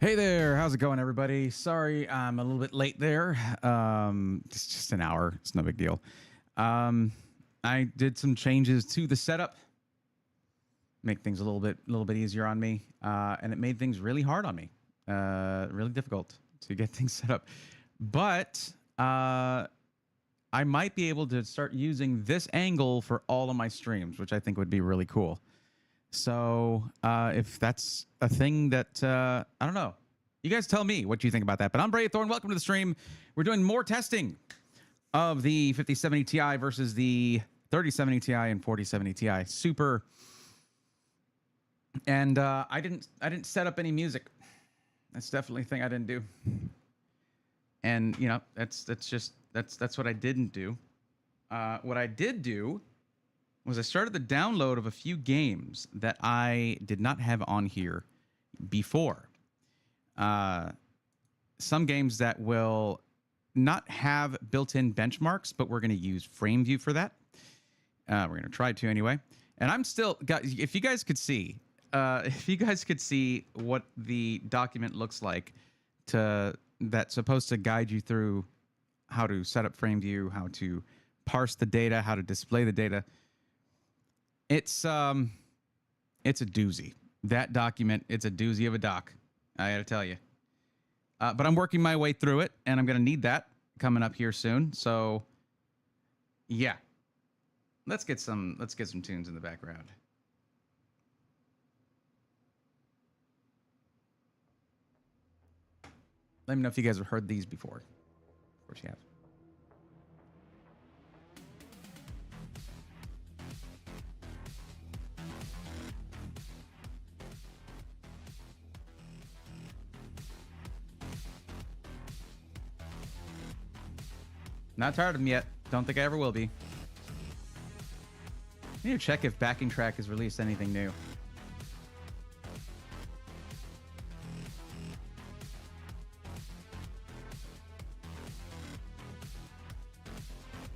Hey there, how's it going, everybody? Sorry, I'm a little bit late there. It's just an hour. It's no big deal. I did some changes to the setup, make things a little bit easier on me, and it made things really hard on me, really difficult to get things set up. But I might be able to start using this angle for all of my streams, which I think would be really cool. So if that's a thing that, I don't know. You guys tell me what you think about that. But I'm Brave Thorn. Welcome to the stream. We're doing more testing of the 5070 Ti versus the 3070 Ti and 4070 Ti. Super. And I didn't set up any music. That's definitely a thing I didn't do. And you know, that's what I didn't do. What I did do was I started the download of a few games that I did not have on here before. Some games that will not have built-in benchmarks, but we're going to use FrameView for that. We're going to try to anyway. And I'm still, guys, if you guys could see what the document looks like that's supposed to guide you through how to set up FrameView, how to parse the data, how to display the data. It's a doozy. That document, it's a doozy of a doc. I gotta tell you. But I'm working my way through it, and I'm gonna need that coming up here soon. So, yeah, let's get some tunes in the background. Let me know if you guys have heard these before. Of course you have. Not tired of them yet. Don't think I ever will be. I need to check if backing track has released anything new.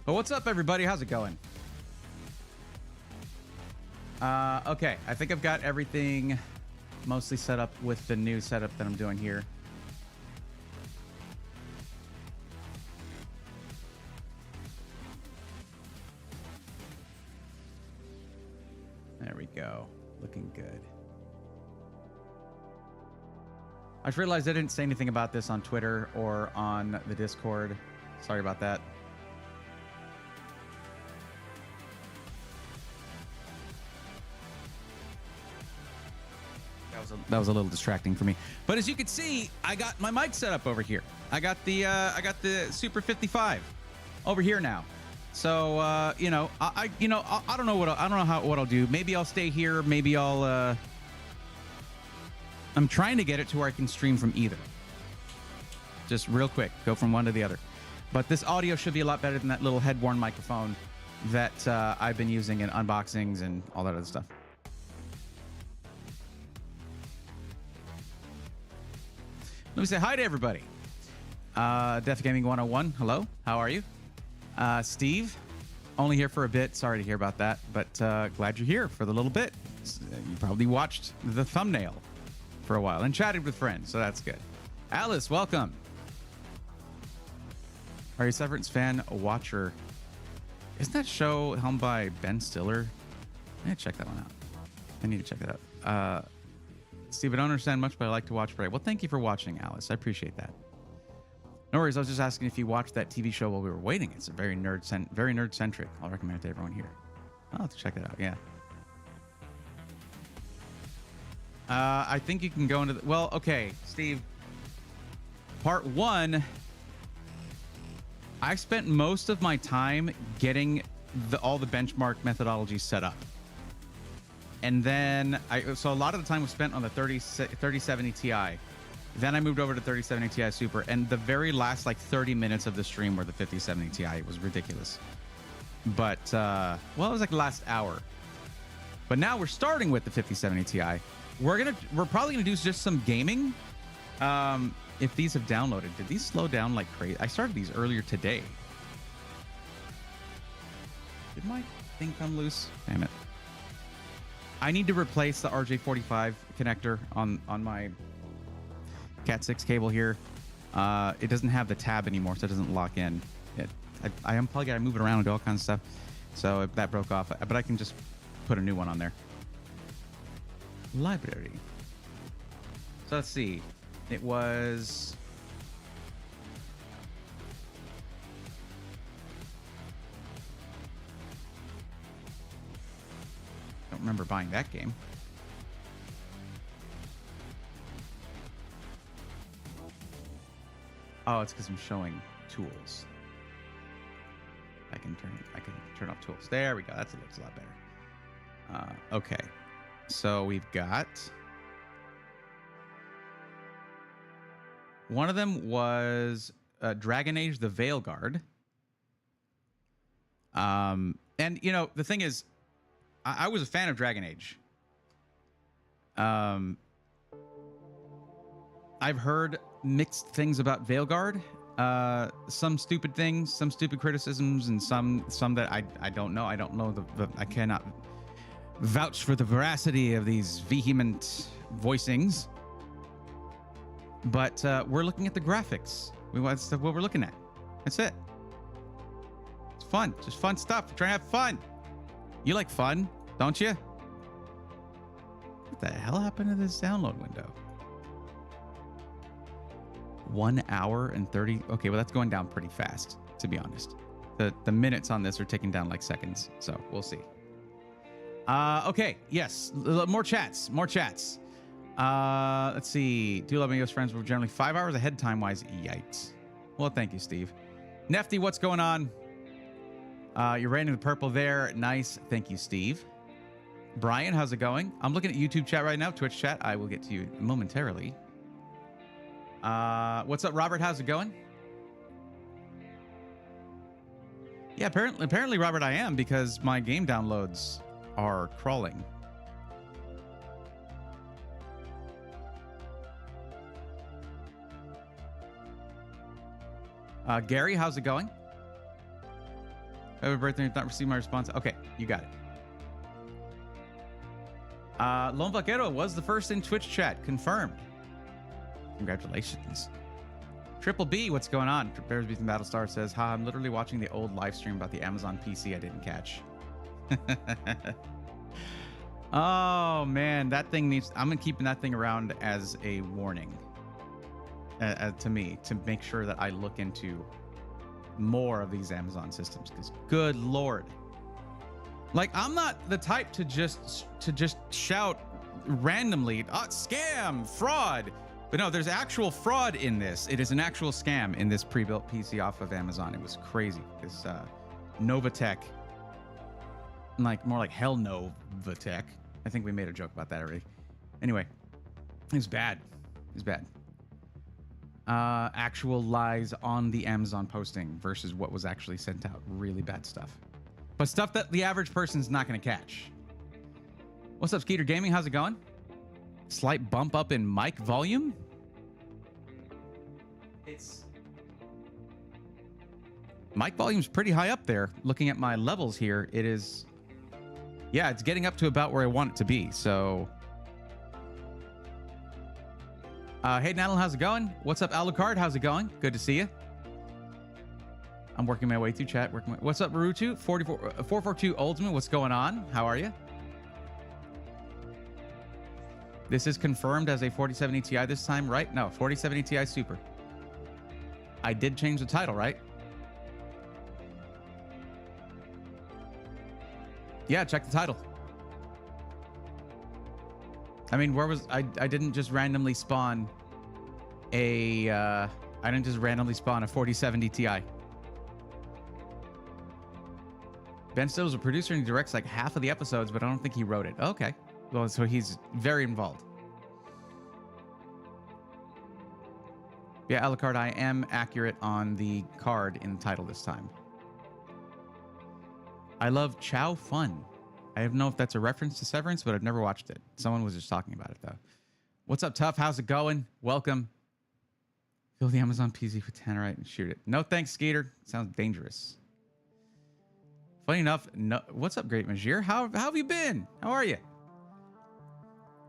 But what's up, everybody? How's it going? Okay, I think I've got everything mostly set up with the new setup that I'm doing here. There we go. Looking good. I just realized I didn't say anything about this on Twitter or on the Discord. Sorry about that. That was a little distracting for me. But as you can see, I got my mic set up over here. I got the Super 55 over here now. So you know, I don't know what I'll do. Maybe I'll stay here. Maybe I'll. I'm trying to get it to where I can stream from either. Just real quick, go from one to the other. But this audio should be a lot better than that little head-worn microphone that I've been using in unboxings and all that other stuff. Let me say hi to everybody. Def Gaming 101, hello. How are you? Steve, only here for a bit. Sorry to hear about that, but glad you're here for the little bit. You probably watched the thumbnail for a while and chatted with friends, so that's good. Alice, welcome. Are you a Severance fan, a watcher? Isn't that show helmed by Ben Stiller? I need to check that one out. I need to check that out. Steve, I don't understand much, but I like to watch Brave. Well, thank you for watching, Alice. I appreciate that. No worries. I was just asking if you watched that TV show while we were waiting. It's a very nerd-centric. I'll recommend it to everyone here. I'll have to check that out. Yeah. I think you can go into the... Well, okay, Steve. Part 1, I spent most of my time getting all the benchmark methodologies set up. And then, so a lot of the time was spent on the 3070 Ti. Then I moved over to 3070 Ti Super, and the very last like 30 minutes of the stream were the 5070 Ti. It was ridiculous. But, well, it was like the last hour. But now we're starting with the 5070 Ti. We're probably gonna do just some gaming. If these have downloaded, did these slow down like crazy? I started these earlier today. Did my thing come loose? Damn it. I need to replace the RJ45 connector on my Cat 6 cable here. It doesn't have the tab anymore, so it doesn't lock in. I unplug it, I move it around and do all kinds of stuff. So if that broke off, but I can just put a new one on there. Library. So let's see. It was... I don't remember buying that game. Oh, it's because I'm showing tools. I can turn off tools. There we go. That looks a lot better. Okay. So we've got... One of them was Dragon Age: The Veilguard. And, you know, the thing is, I was a fan of Dragon Age. I've heard mixed things about Veilguard. Some stupid things, some stupid criticisms, and some that I don't know. I don't know I cannot vouch for the veracity of these vehement voicings. But we're looking at the graphics. That's what we're looking at. That's it. It's fun. Just fun stuff. We're trying to have fun. You like fun, don't you? What the hell happened to this download window? 1 hour and 30. Okay, well, that's going down pretty fast, to be honest. The minutes on this are ticking down like seconds. So we'll see. Okay. Yes. More chats. More chats. Let's see. Do love Amigos friends. We're generally 5 hours ahead time-wise. Yikes. Well, thank you, Steve. Nefty, what's going on? You're rating the purple there. Nice. Thank you, Steve. Brian, how's it going? I'm looking at YouTube chat right now. Twitch chat. I will get to you momentarily. What's up, Robert? How's it going? Yeah, apparently, Robert, I am, because my game downloads are crawling. Gary, how's it going? Happy birthday, not received my response. Okay, you got it. Lone Vaquero was the first in Twitch chat. Confirmed. Congratulations. Triple B, what's going on? Bears Beats and Battlestar says, ha, I'm literally watching the old live stream about the Amazon PC I didn't catch. Oh, man, that thing needs... I'm keeping that thing around as a warning to me, to make sure that I look into more of these Amazon systems, because good Lord. Like, I'm not the type to just shout randomly, scam, fraud. But no, there's actual fraud in this. It is an actual scam in this pre-built PC off of Amazon. It was crazy. This Novatech, like more like Hell Novatech. I think we made a joke about that already. Anyway, it was bad. It was bad. Actual lies on the Amazon posting versus what was actually sent out. Really bad stuff. But stuff that the average person's not going to catch. What's up, Skeeter Gaming? How's it going? Slight bump up in mic volume. Mic volume's pretty high up there. Looking at my levels here, it is... Yeah, it's getting up to about where I want it to be, so... Hey, Nadal, how's it going? What's up, Alucard? How's it going? Good to see you. I'm working my way through chat. What's up, Marutu? 442 Ultimate, what's going on? How are you? This is confirmed as a 4070 Ti this time, right? No, 4070 Ti Super. I did change the title, right? Yeah, check the title. I mean, where was I didn't just randomly spawn a 4070 Ti. Ben Still's a producer and he directs like half of the episodes, but I don't think he wrote it. Okay. Well, so he's very involved. Yeah, Alucard, I am accurate on the card in the title this time. I love Chow Fun. I don't know if that's a reference to Severance, but I've never watched it. Someone was just talking about it, though. What's up, Tough? How's it going? Welcome. Fill the Amazon PC with Tannerite and shoot it. No thanks, Skeeter. Sounds dangerous. Funny enough, no. What's up, Great Majir? How have you been? How are you?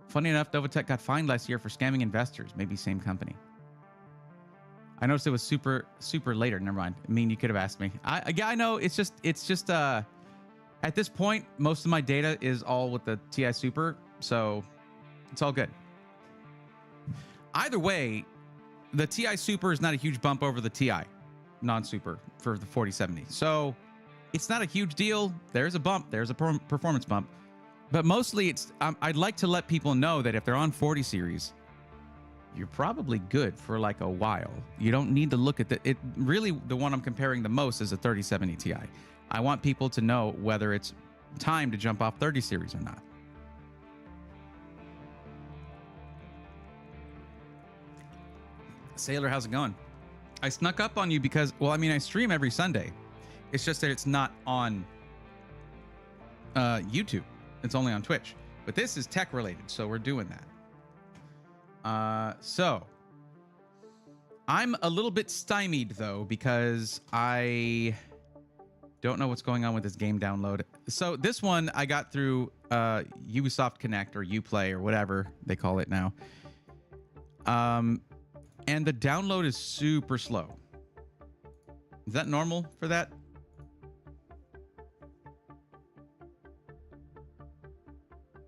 Funny enough, Novatech got fined last year for scamming investors. Maybe same company. I noticed it was super later. Never mind. I mean, you could have asked me. Yeah, I know. It's just at this point, most of my data is all with the TI Super, so it's all good. Either way, the TI Super is not a huge bump over the TI non-super for the 4070. So it's not a huge deal. There's a bump. There's a performance bump. But mostly it's I'd like to let people know that if they're on 40 series, you're probably good for like a while. You don't need to look at it. Really, the one I'm comparing the most is a 3070 Ti. I want people to know whether it's time to jump off 30 series or not. Sailor, how's it going? I snuck up on you because, well, I mean, I stream every Sunday. It's just that it's not on YouTube. It's only on Twitch. But this is tech related, so we're doing that. So I'm a little bit stymied though because I don't know what's going on with this game download. So this one I got through Ubisoft Connect or Uplay or whatever they call it now. And the download is super slow. Is that normal for that?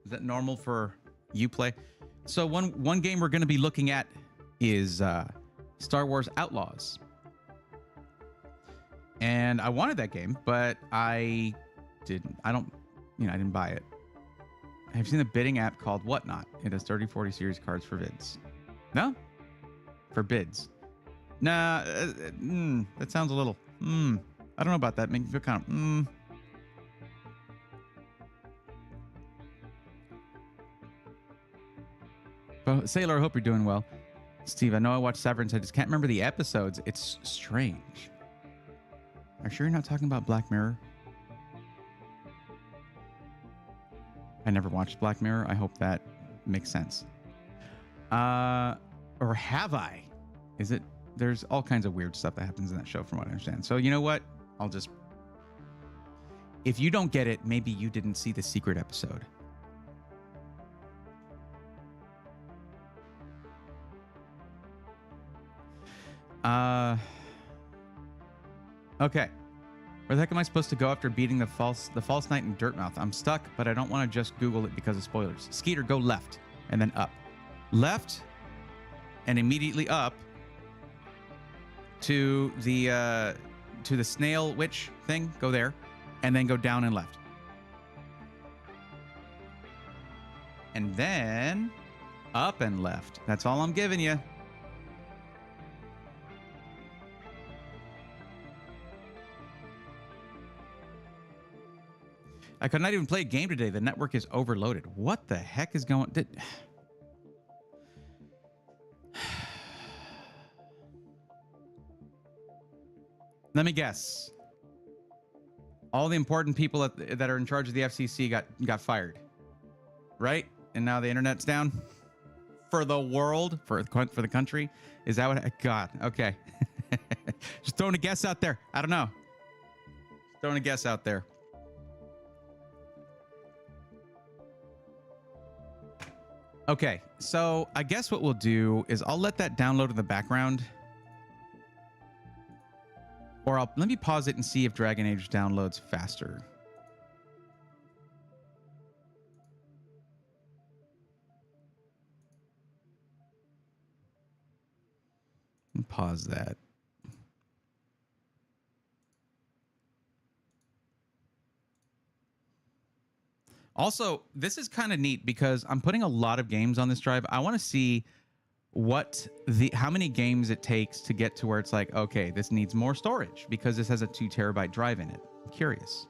Is that normal for Uplay? So one game we're going to be looking at is Star Wars Outlaws. And I wanted that game, but I didn't buy it. I've seen a bidding app called Whatnot. It has 3040 series cards for bids. No? For bids. Nah, that sounds a little, I don't know about that. Makes me feel kind of, But Sailor, I hope you're doing well. Steve, I know I watched Severance. I just can't remember the episodes. It's strange. Are you sure you're not talking about Black Mirror? I never watched Black Mirror. I hope that makes sense. Or have I? Is it? There's all kinds of weird stuff that happens in that show from what I understand. So you know what? I'll just... If you don't get it, maybe you didn't see the secret episode. Okay. Where the heck am I supposed to go after beating the false knight in Dirtmouth? I'm stuck, but I don't want to just Google it because of spoilers. Skeeter, go left and then up. Left and immediately up to the snail witch thing. Go there and then go down and left. And then up and left. That's all I'm giving you. I could not even play a game today. The network is overloaded. What the heck is going... Let me guess. All the important people that are in charge of the FCC got fired. Right? And now the internet's down? For the world? For the country? Is that what... God, okay. Just throwing a guess out there. I don't know. Just throwing a guess out there. Okay, so I guess what we'll do is I'll let that download in the background. Or let me pause it and see if Dragon Age downloads faster. Pause that. Also, this is kind of neat because I'm putting a lot of games on this drive. I want to see how many games it takes to get to where it's like, okay, this needs more storage because this has a 2 terabyte drive in it. I'm curious.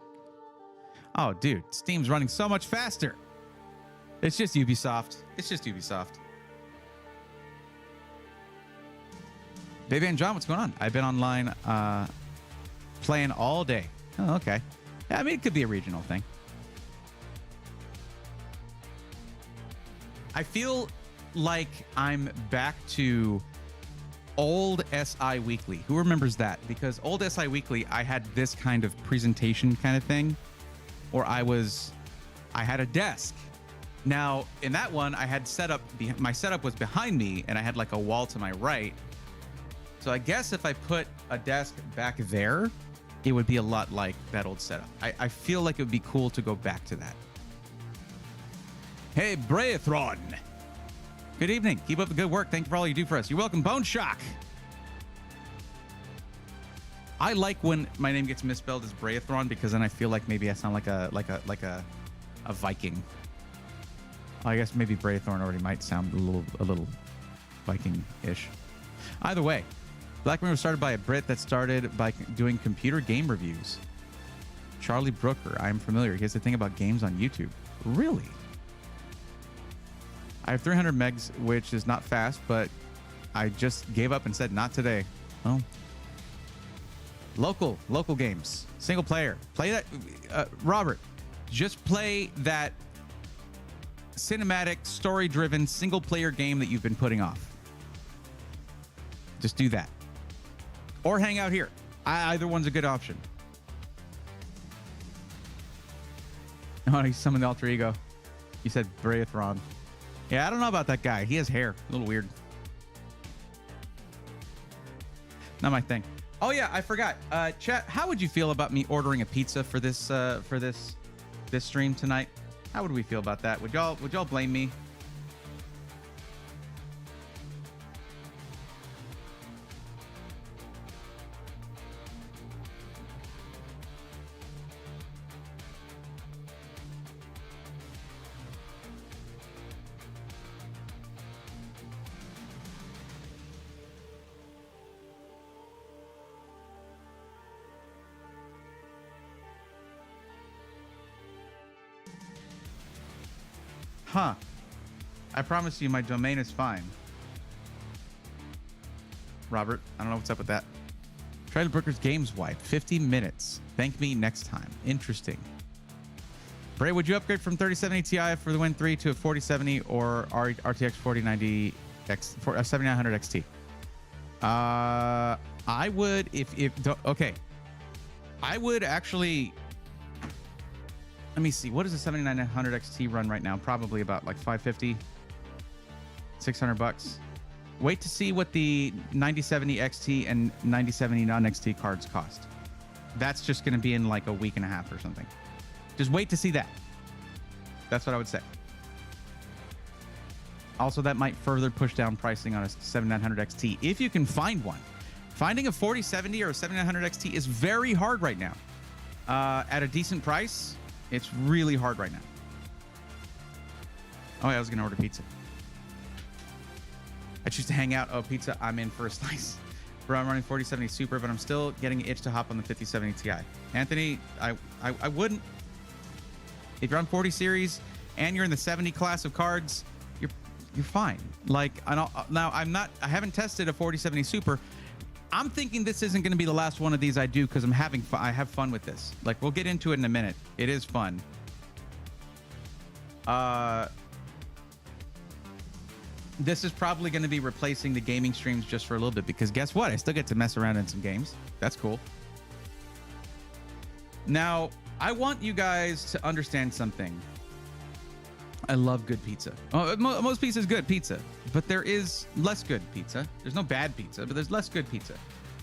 Oh, dude, Steam's running so much faster. It's just Ubisoft. It's just Ubisoft. Baby and John, what's going on? I've been online playing all day. Oh, okay. Yeah, I mean, it could be a regional thing. I feel like I'm back to old SI Weekly. Who remembers that? Because old SI Weekly, I had this kind of presentation kind of thing, or I had a desk. Now, in that one, I had my setup was behind me, and I had like a wall to my right. So So I guess if I put a desk back there, it would be a lot like that old setup. I feel like it would be cool to go back to that. Hey, Braethron. Good evening. Keep up the good work. Thank you for all you do for us. You're welcome, Bone Shock. I like when my name gets misspelled as Braethron because then I feel like maybe I sound like a Viking. I guess maybe Braethorn already might sound a little Viking-ish. Either way, Black Mirror was started by a Brit that started by doing computer game reviews. Charlie Brooker. I'm familiar. He has a thing about games on YouTube. Really? I have 300 megs, which is not fast, but I just gave up and said not today. Oh. Local games, single player. Play that, Robert. Just play that cinematic, story-driven, single-player game that you've been putting off. Just do that, or hang out here. Either one's a good option. Oh, he summoned the alter ego. You said Braethron. Yeah, I don't know about that guy. He has hair. A little weird. Not my thing. Oh yeah, I forgot. Chat, how would you feel about me ordering a pizza for this stream tonight? How would we feel about that? Would y'all blame me? Huh. I promise you my domain is fine. Robert, I don't know what's up with that. Try to Brooker's Games Wipe. 50 minutes. Thank me next time. Interesting. Bray, would you upgrade from 3070 Ti for the Win 3 to a 4070 or RTX 4090 7900 XT? I would okay. I would actually. Let me see. What does a 7900 XT run right now? Probably about like 550, 600 bucks. Wait to see what the 9070 XT and 9070 non-XT cards cost. That's just going to be in like a week and a half or something. Just wait to see that. That's what I would say. Also, that might further push down pricing on a 7900 XT if you can find one. Finding a 4070 or a 7900 XT is very hard right now. At a decent price, it's really hard right now. Oh, yeah, I was going to order pizza. I choose to hang out. Oh, pizza, I'm in for a slice. Bro, I'm running 4070 Super, but I'm still getting an itch to hop on the 5070 Ti. Anthony, I wouldn't. If you're on 40 series and you're in the 70 class of cards, you're fine. Like, now I haven't tested a 4070 Super. I'm thinking this isn't going to be the last one of these I do because I have fun with this. Like, we'll get into it in a minute. It is fun. This is probably going to be replacing the gaming streams just for a little bit because guess what? I still get to mess around in some games. That's cool. Now, I want you guys to understand something. I love good pizza. Oh, most pizza is good pizza, but there is less good pizza. There's no bad pizza, but there's less good pizza.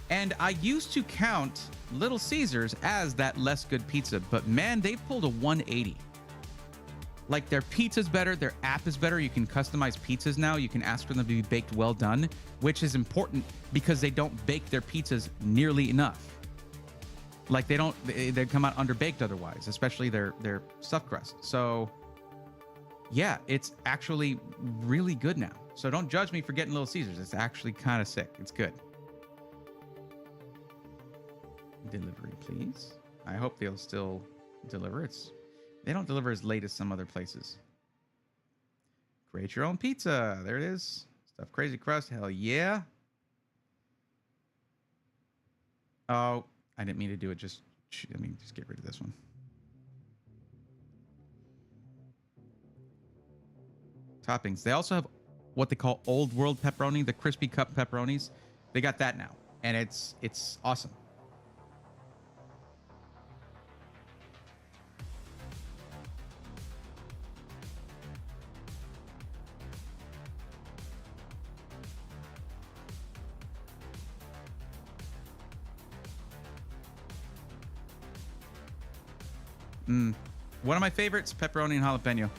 And I used to count Little Caesars as that less good pizza, but man, they pulled a 180. Like, their pizza's better, their app is better. You can customize pizzas now. You can ask for them to be baked well done, which is important because they don't bake their pizzas nearly enough. Like, they come out underbaked otherwise, especially their stuffed crust. So yeah, it's actually really good now. So don't judge me for getting Little Caesars. It's actually kind of sick. It's good. Delivery, please. I hope they'll still deliver. They don't deliver as late as some other places. Create your own pizza. There it is. Stuff crazy crust. Hell yeah. Oh, I didn't mean to do it. Let me just get rid of this one. Toppings. They also have what they call old world pepperoni, the crispy cup pepperonis. They got that now, and it's awesome. One of my favorites, pepperoni and jalapeno.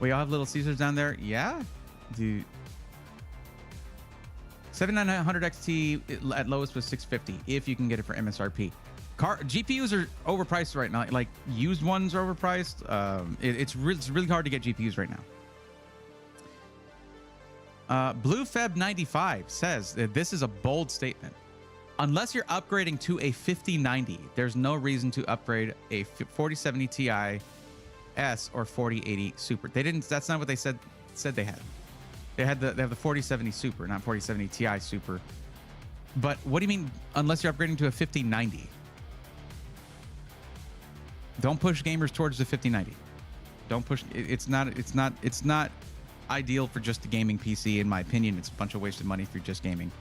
We all have Little Caesars down there. Yeah, dude. 7900 XT at lowest was 650 if you can get it for MSRP. GPUs are overpriced right now. Like used ones are overpriced. It's really hard to get GPUs right now. BlueFeb95 says that this is a bold statement. Unless you're upgrading to a 5090, there's no reason to upgrade a 4070 Ti S or 4080 Super. They didn't. That's not what they said they had. They have the 4070 Super, not 4070 Ti Super. But what do you mean? Unless you're upgrading to a 5090? Don't push gamers towards the 5090. Don't push. It's not ideal for just a gaming PC, in my opinion. It's a bunch of wasted money for just gaming.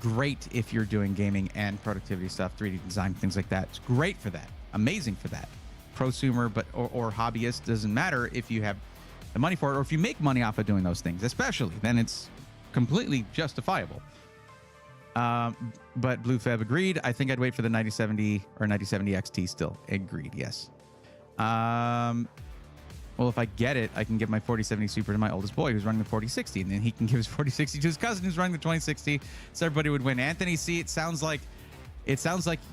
Great if you're doing gaming and productivity stuff, 3D design, things like that. It's great for that. Amazing for that. Prosumer, but or hobbyist, doesn't matter if you have the money for it, or if you make money off of doing those things, especially, then it's completely justifiable. But BlueFab agreed. I think I'd wait for the 9070 or 9070 XT still. Agreed, yes. Well, if I get it, I can give my 4070 Super to my oldest boy who's running the 4060, and then he can give his 4060 to his cousin who's running the 2060, so everybody would win. Anthony, see, it sounds like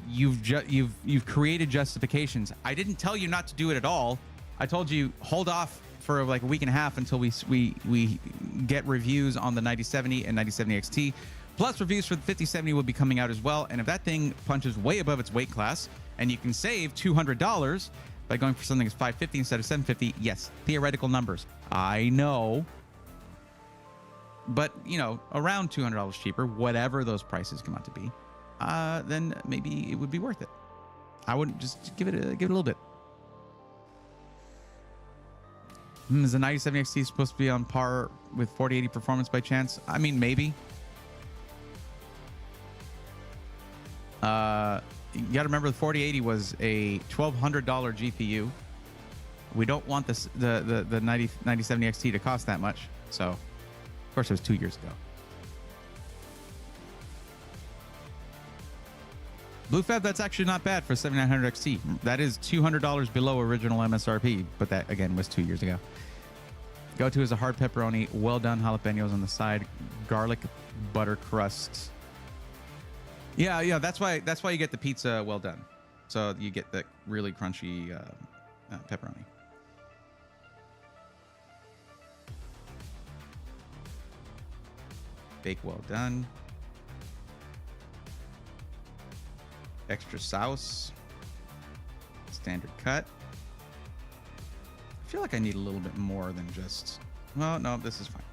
you've created justifications. I didn't tell you not to do it at all. I told you hold off for like a week and a half until we get reviews on the 9070 and 9070 XT. Plus, reviews for the 5070 will be coming out as well. And if that thing punches way above its weight class, and you can save $200 by going for something that's $550 instead of $750, yes, theoretical numbers. I know. But, you know, around $200 cheaper, whatever those prices come out to be, then maybe it would be worth it. I wouldn't just give it a little bit. Is the 9070 XT supposed to be on par with 4080 performance by chance? I mean, maybe. You got to remember the 4080 was a $1,200 GPU. We don't want this the 9070 XT to cost that much. So, of course, it was 2 years ago. BlueFab, that's actually not bad for 7900 XT. That is $200 below original MSRP, but that, again, was 2 years ago. Go-to is a hard pepperoni, well-done jalapenos on the side, garlic butter crust. Yeah, that's why you get the pizza well done. So you get that really crunchy pepperoni. Bake well done. Extra sauce. Standard cut. I feel like I need a little bit more than just... Well, no, this is fine.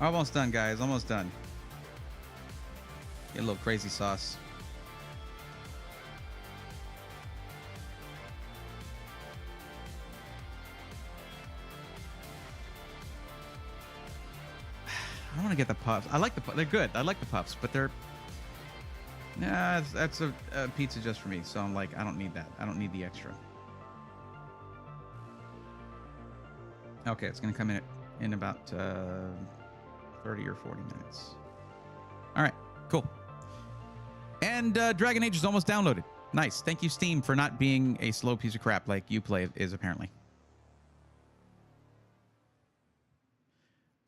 Almost done, guys. Almost done. Get a little crazy sauce. I don't want to get the puffs. I like they're good. I like the puffs, but they're... Nah, that's a pizza just for me. So I'm like, I don't need that. I don't need the extra. Okay, it's going to come in about... 30 or 40 minutes. All right, cool. And Dragon Age is almost downloaded. Nice. Thank you, Steam, for not being a slow piece of crap like Uplay is apparently.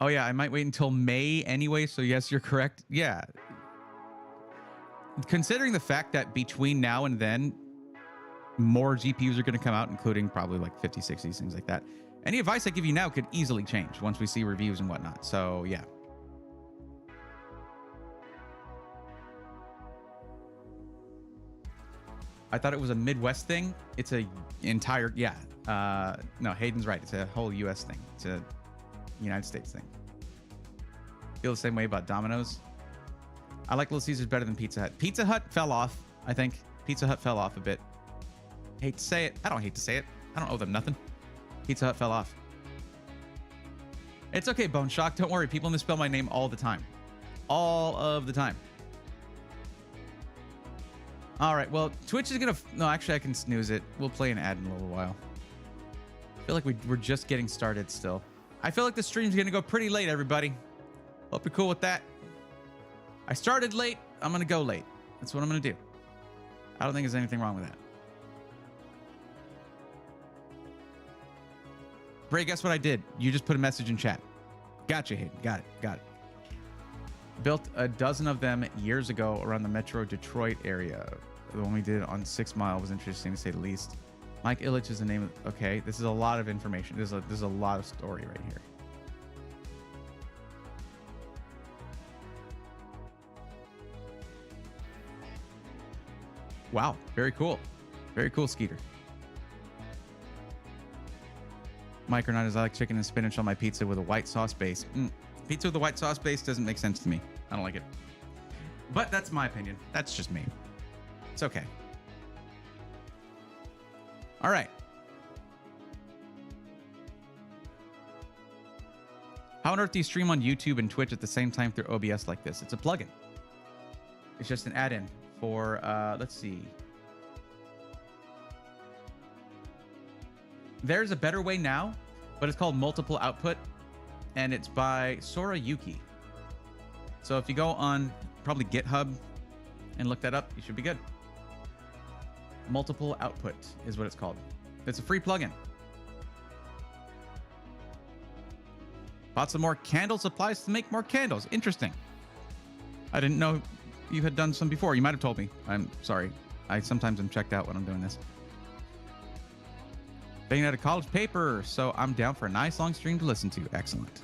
Oh, yeah, I might wait until May anyway, so yes, you're correct. Yeah. Considering the fact that between now and then, more GPUs are going to come out, including probably like 50, 60s, things like that. Any advice I give you now could easily change once we see reviews and whatnot. So, yeah. I thought it was a Midwest thing. It's a entire, yeah. No, Hayden's right. It's a whole U.S. thing. It's a United States thing. Feel the same way about Domino's. I like Little Caesars better than Pizza Hut. Pizza Hut fell off, I think. Pizza Hut fell off a bit. Hate to say it. I don't hate to say it. I don't owe them nothing. Pizza Hut fell off. It's okay, Bone Shock. Don't worry. People misspell my name all the time. All of the time. All right. Well, Twitch is going to... No, actually, I can snooze it. We'll play an ad in a little while. I feel like we're just getting started still. I feel like the stream's going to go pretty late, everybody. Hope you're cool with that. I started late. I'm going to go late. That's what I'm going to do. I don't think there's anything wrong with that. Bray, guess what I did? You just put a message in chat. Gotcha, Hayden. Got it. Built a dozen of them years ago around the Metro Detroit area. The one we did on 6 Mile was interesting to say the least. Mike Illich is the name of... Okay, this is a lot of information. There's a lot of story right here. Wow, very cool. Very cool, Skeeter. Mike Hernandez, I like chicken and spinach on my pizza with a white sauce base. Pizza with a white sauce base doesn't make sense to me. I don't like it. But that's my opinion. That's just me. It's okay. All right. How on earth do you stream on YouTube and Twitch at the same time through OBS like this? It's a plugin. It's just an add-in for, let's see. There's a better way now, but it's called multiple output, and it's by Sora Yuki. So if you go on probably GitHub and look that up, you should be good. Multiple output is what it's called. It's a free plugin. Bought some more candle supplies to make more candles. Interesting. I didn't know you had done some before. You might have told me. I'm sorry. I sometimes am checked out when I'm doing this. Being at a college paper, so I'm down for a nice long stream to listen to. Excellent.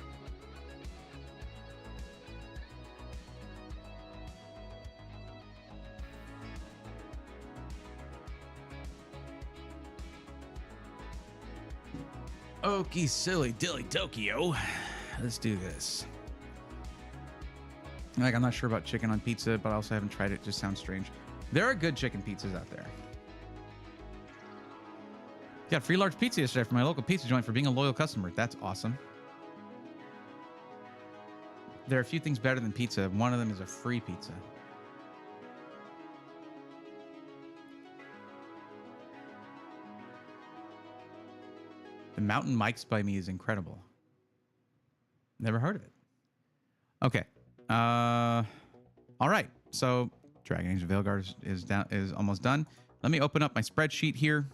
Okie silly dilly Tokyo. Let's do this. Like, I'm not sure about chicken on pizza, but I also haven't tried it. It just sounds strange. There are good chicken pizzas out there. Got free large pizza yesterday from my local pizza joint for being a loyal customer. That's awesome. There are a few things better than pizza. One of them is a free pizza. The Mountain Mike's by me is incredible. Never heard of it. Okay. All right. So Dragon Age of Veilguard is almost done. Let me open up my spreadsheet here.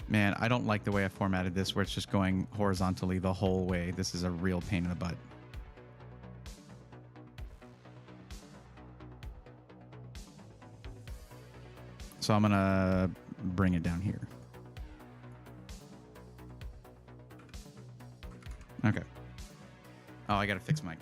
Man, I don't like the way I formatted this where it's just going horizontally the whole way. This is a real pain in the butt. So I'm going to bring it down here. Okay. Oh, I got to fix my...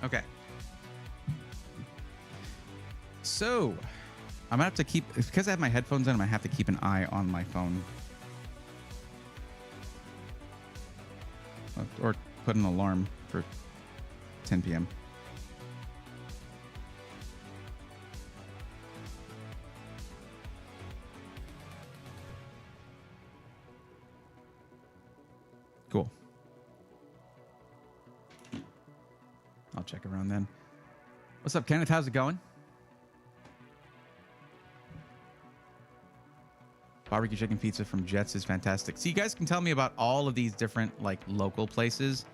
Okay. So, I'm gonna have to keep, because I have my headphones in, I'm gonna have to keep an eye on my phone. Or put an alarm for 10 p.m. Cool. I'll check around then. What's up, Kenneth? How's it going? Barbecue chicken pizza from Jets is fantastic. So you guys can tell me about all of these different like local places.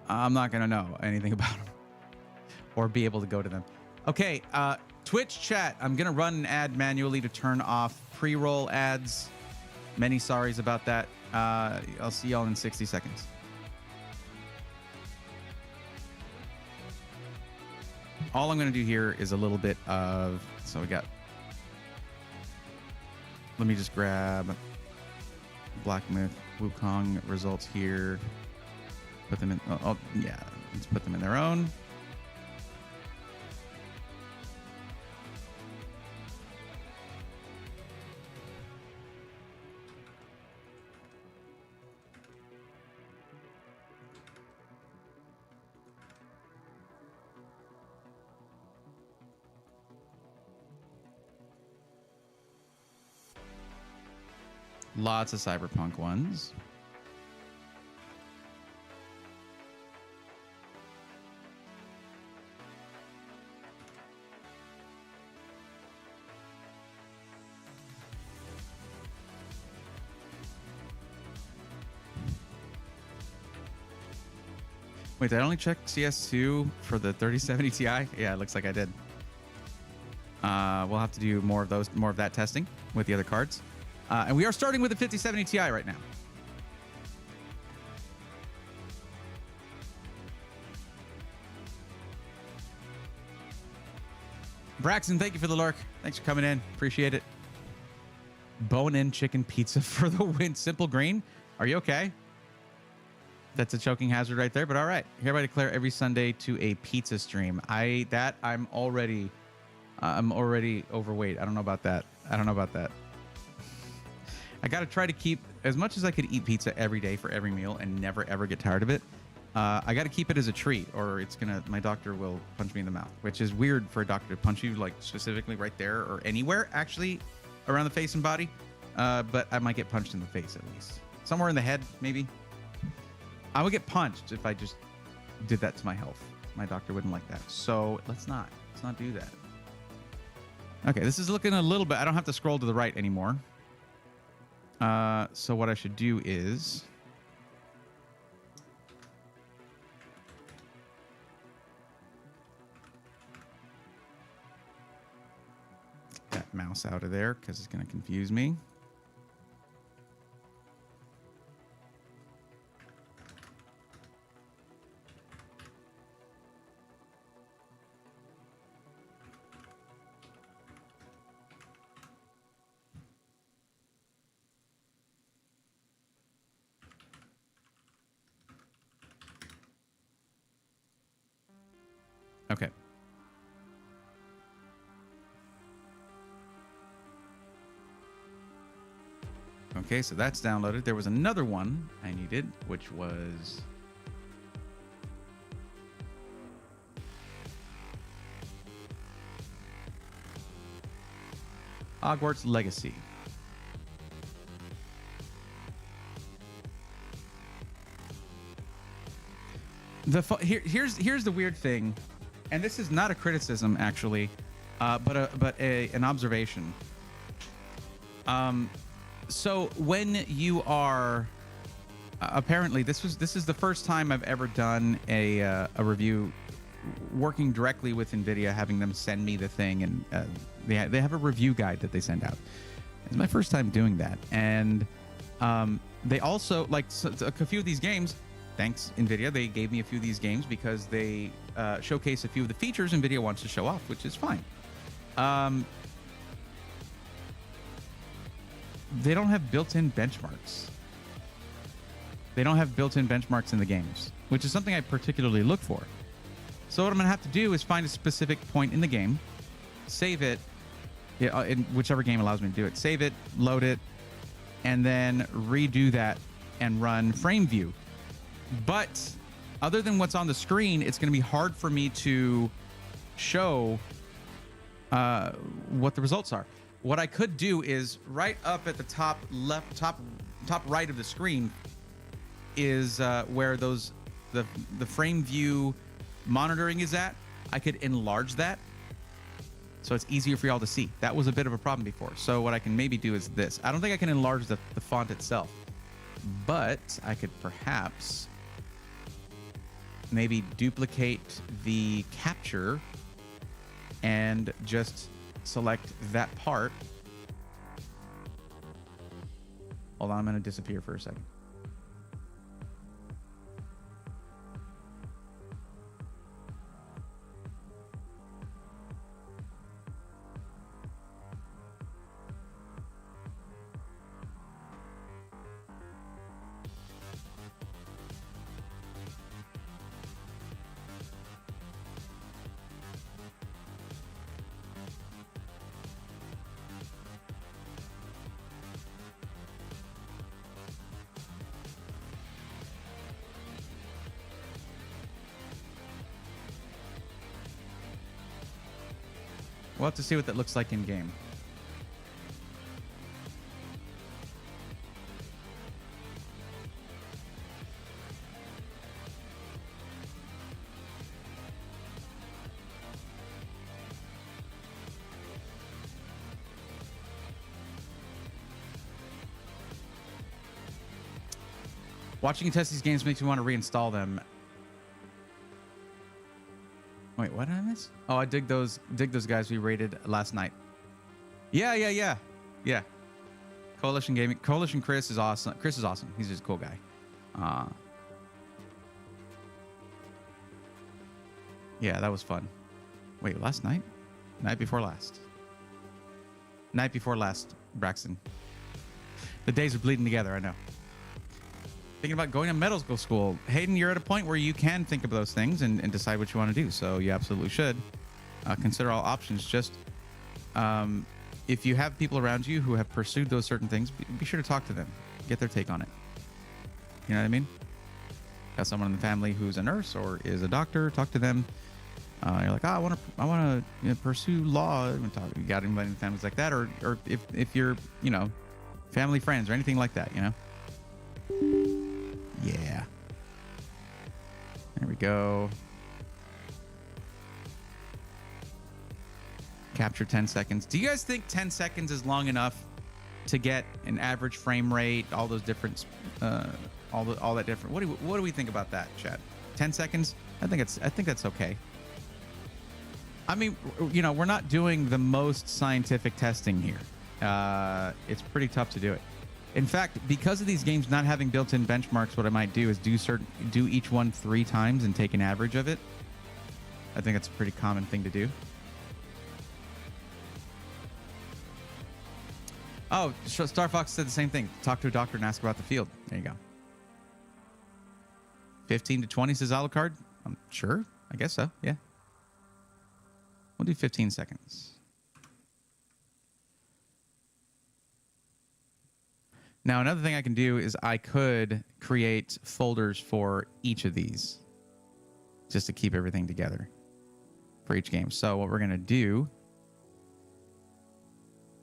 I'm not going to know anything about them or be able to go to them. Okay, Twitch chat. I'm going to run an ad manually to turn off pre-roll ads. Many sorries about that. I'll see y'all in 60 seconds. All I'm going to do here is a little bit of... So we got... Let me just grab Black Myth, Wukong results here. Put them in... yeah, let's put them in their own. Lots of Cyberpunk ones. Wait, did I only check CS2 for the 3070 Ti? Yeah, it looks like I did. We'll have to do more of that testing with the other cards. And we are starting with the 5070 Ti right now. Braxton, thank you for the lurk. Thanks for coming in. Appreciate it. Bone-in chicken pizza for the win. Simple Green, are you okay? That's a choking hazard right there, but all right. Hereby declare every Sunday to a pizza stream. I'm already overweight. I don't know about that. I got to try to keep as much as I could eat pizza every day for every meal and never ever get tired of it. I got to keep it as a treat, or my doctor will punch me in the mouth, which is weird for a doctor to punch you like specifically right there or anywhere actually around the face and body. But I might get punched in the face at least. Somewhere in the head, maybe. I would get punched if I just did that to my health. My doctor wouldn't like that. So let's not do that. Okay, this is looking a little bit, I don't have to scroll to the right anymore. So what I should do is get that mouse out of there because it's going to confuse me. Okay. Okay, so that's downloaded. There was another one I needed, which was Hogwarts Legacy. Here's the weird thing. And this is not a criticism, actually, but an observation. So when you are, apparently this is the first time I've ever done a review working directly with Nvidia, having them send me the thing, and they have a review guide that they send out. It's my first time doing that, and they also a few of these games. Thanks, Nvidia. They gave me a few of these games because they showcase a few of the features Nvidia wants to show off, which is fine. They don't have built-in benchmarks. They don't have built-in benchmarks in the games, which is something I particularly look for. So what I'm going to have to do is find a specific point in the game, save it, in whichever game allows me to do it, save it, load it, and then redo that and run frame view. But other than what's on the screen, it's going to be hard for me to show what the results are. What I could do is right up at the top left, top right of the screen is where the frame view monitoring is at. I could enlarge that so it's easier for y'all to see. That was a bit of a problem before. So what I can maybe do is this. I don't think I can enlarge the font itself, but I could perhaps maybe duplicate the capture and just select that part Hold on, I'm gonna disappear for a second. We'll have to see what that looks like in game. Watching and test these games makes me want to reinstall them. Wait, what did I miss? Oh, I dig those guys we rated last night. Yeah. Coalition Gaming. Coalition Chris is awesome. Chris is awesome. He's just a cool guy. Yeah, that was fun. Wait, last night? Night before last. Night before last, Braxton. The days are bleeding together, I know. Thinking about going to medical school. Hayden, you're at a point where you can think of those things and decide what you want to do. So you absolutely should consider all options. Just if you have people around you who have pursued those certain things, be sure to talk to them. Get their take on it. You know what I mean? Got someone in the family who's a nurse or is a doctor, talk to them. You're like, I want to pursue law. You got anybody in the families like that? Or if you're, family, friends, or anything like that, Yeah. There we go. Capture 10 seconds. Do you guys think 10 seconds is long enough to get an average frame rate, all those different, all that different? What do we think about that, Chad? 10 seconds? I think that's okay. I mean, we're not doing the most scientific testing here. It's pretty tough to do it. In fact, because of these games not having built-in benchmarks, what I might do is do each one 3 times and take an average of it. I think that's a pretty common thing to do. Oh, Star Fox said the same thing. Talk to a doctor and ask about the field. There you go. 15 to 20 says Alucard. I'm sure. I guess so. Yeah. We'll do 15 seconds. Now, another thing I can do is I could create folders for each of these just to keep everything together for each game. So what we're going to do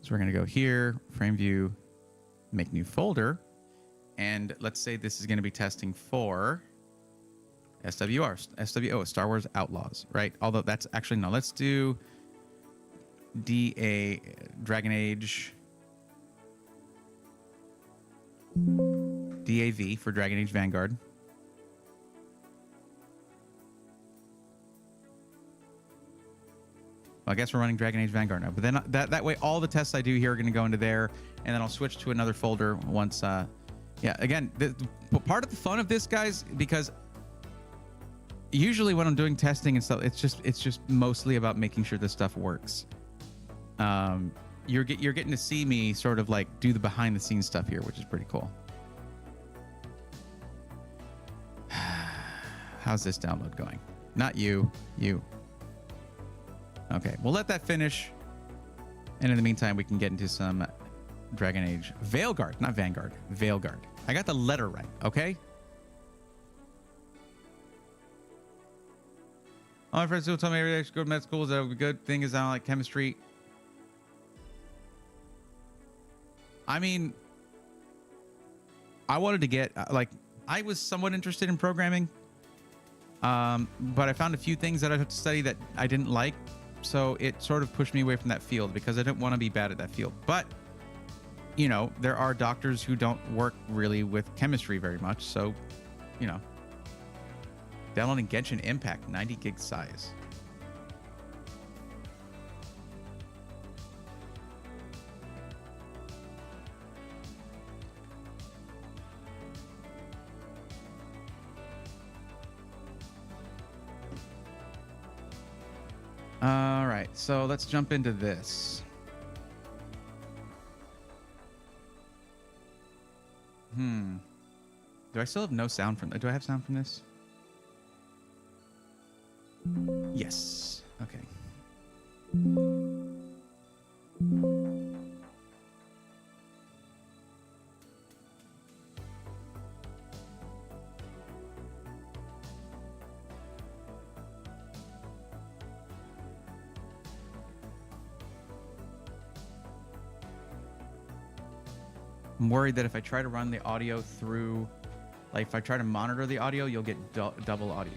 is we're going to go here, frame view, make new folder. And let's say this is going to be testing for SWO, Star Wars Outlaws, right? Although that's actually, no, let's do DA, Dragon Age, DAV for Dragon Age Vanguard. Well, I guess we're running Dragon Age Vanguard now, but then that way all the tests I do here are going to go into there, and then I'll switch to another folder once. Yeah, again, part of the fun of this, guys, because usually when I'm doing testing and stuff, it's just mostly about making sure this stuff works. You're getting to see me sort of like do the behind the scenes stuff here, which is pretty cool. How's this download going? Not you. Okay, we'll let that finish. And in the meantime, we can get into some Dragon Age Veilguard, not Vanguard, Veilguard. I got the letter right, okay? All my friends still tell me every day I should go to med school. Is that a good thing? Is I don't like chemistry. I mean, I wanted to get, I was somewhat interested in programming, but I found a few things that I had to study that I didn't like. So it sort of pushed me away from that field because I didn't want to be bad at that field. But, there are doctors who don't work really with chemistry very much. So, downloading Genshin Impact, 90 gig size. All right, so let's jump into this. Do I still have no sound from... Do I have sound from this? Yes. Okay. I'm worried that if I try to run the audio through, like if I try to monitor the audio, you'll get double audio.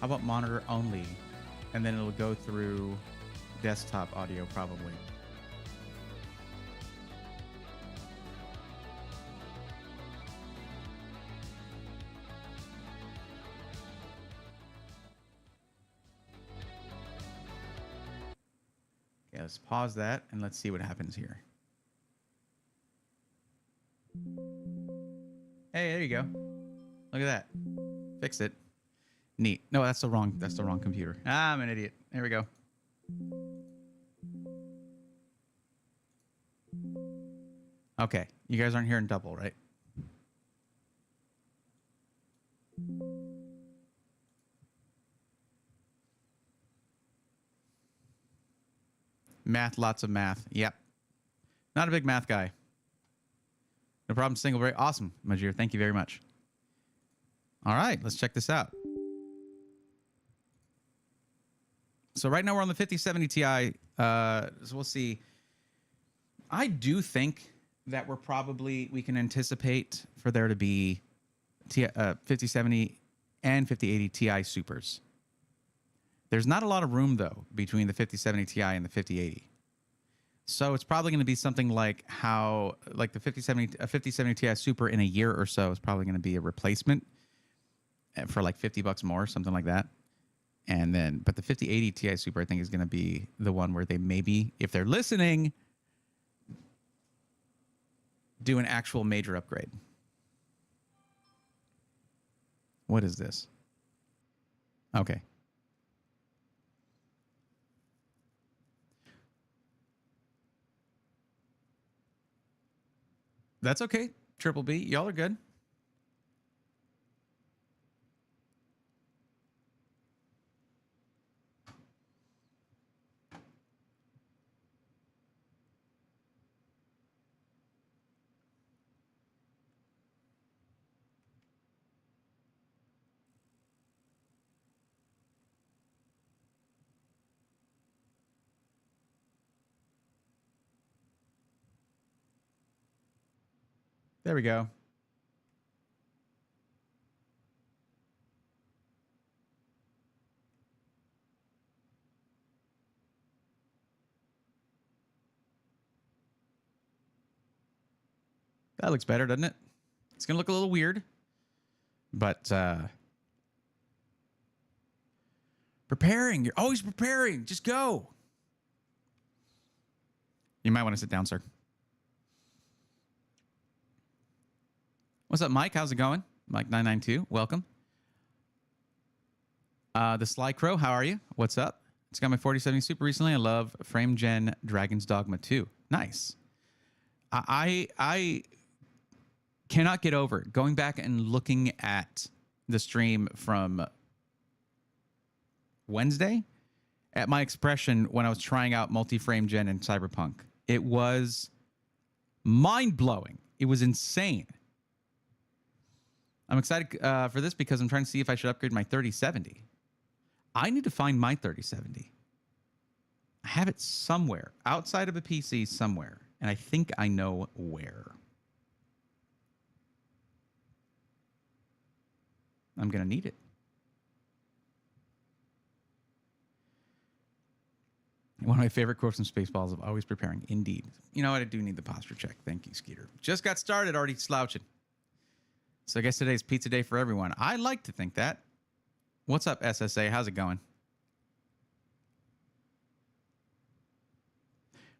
How about monitor only? And then it'll go through desktop audio probably. Okay, let's pause that and let's see what happens here. Hey, there you go. Look at that. Fixed it. Neat. No, that's the wrong computer. Ah, I'm an idiot. There we go. Okay, you guys aren't hearing double, right? Math, lots of math. Yep. Not a big math guy. No problem, single break. Awesome, Majir. Thank you very much. All right, let's check this out. So right now we're on the 5070 Ti. So we'll see. I do think that we can anticipate for there to be 5070 and 5080 Ti supers. There's not a lot of room, though, between the 5070 Ti and the 5080. So it's probably going to be something like how, like the 5070 Ti Super in a year or so is probably going to be a replacement for like $50 more, something like that. And then, but the 5080 Ti Super, I think, is going to be the one where they maybe, if they're listening, do an actual major upgrade. What is this? Okay. That's okay. Triple B, y'all are good. There we go. That looks better, doesn't it? It's going to look a little weird, but preparing. You're always preparing. Just go. You might want to sit down, sir. What's up, Mike? How's it going? Mike992, welcome. The Sly Crow, how are you? What's up? It's got my 4070 Super recently. I love Frame Gen Dragon's Dogma 2. Nice. I cannot get over it. Going back and looking at the stream from Wednesday at my expression when I was trying out multi-frame gen in Cyberpunk. It was mind-blowing. It was insane. I'm excited for this because I'm trying to see if I should upgrade my 3070. I need to find my 3070. I have it somewhere, outside of a PC somewhere, and I think I know where. I'm going to need it. One of my favorite quotes from Spaceballs of always preparing. Indeed. You know what? I do need the posture check. Thank you, Skeeter. Just got started, already slouching. So I guess today's pizza day for everyone. I like to think that. What's up, SSA? How's it going?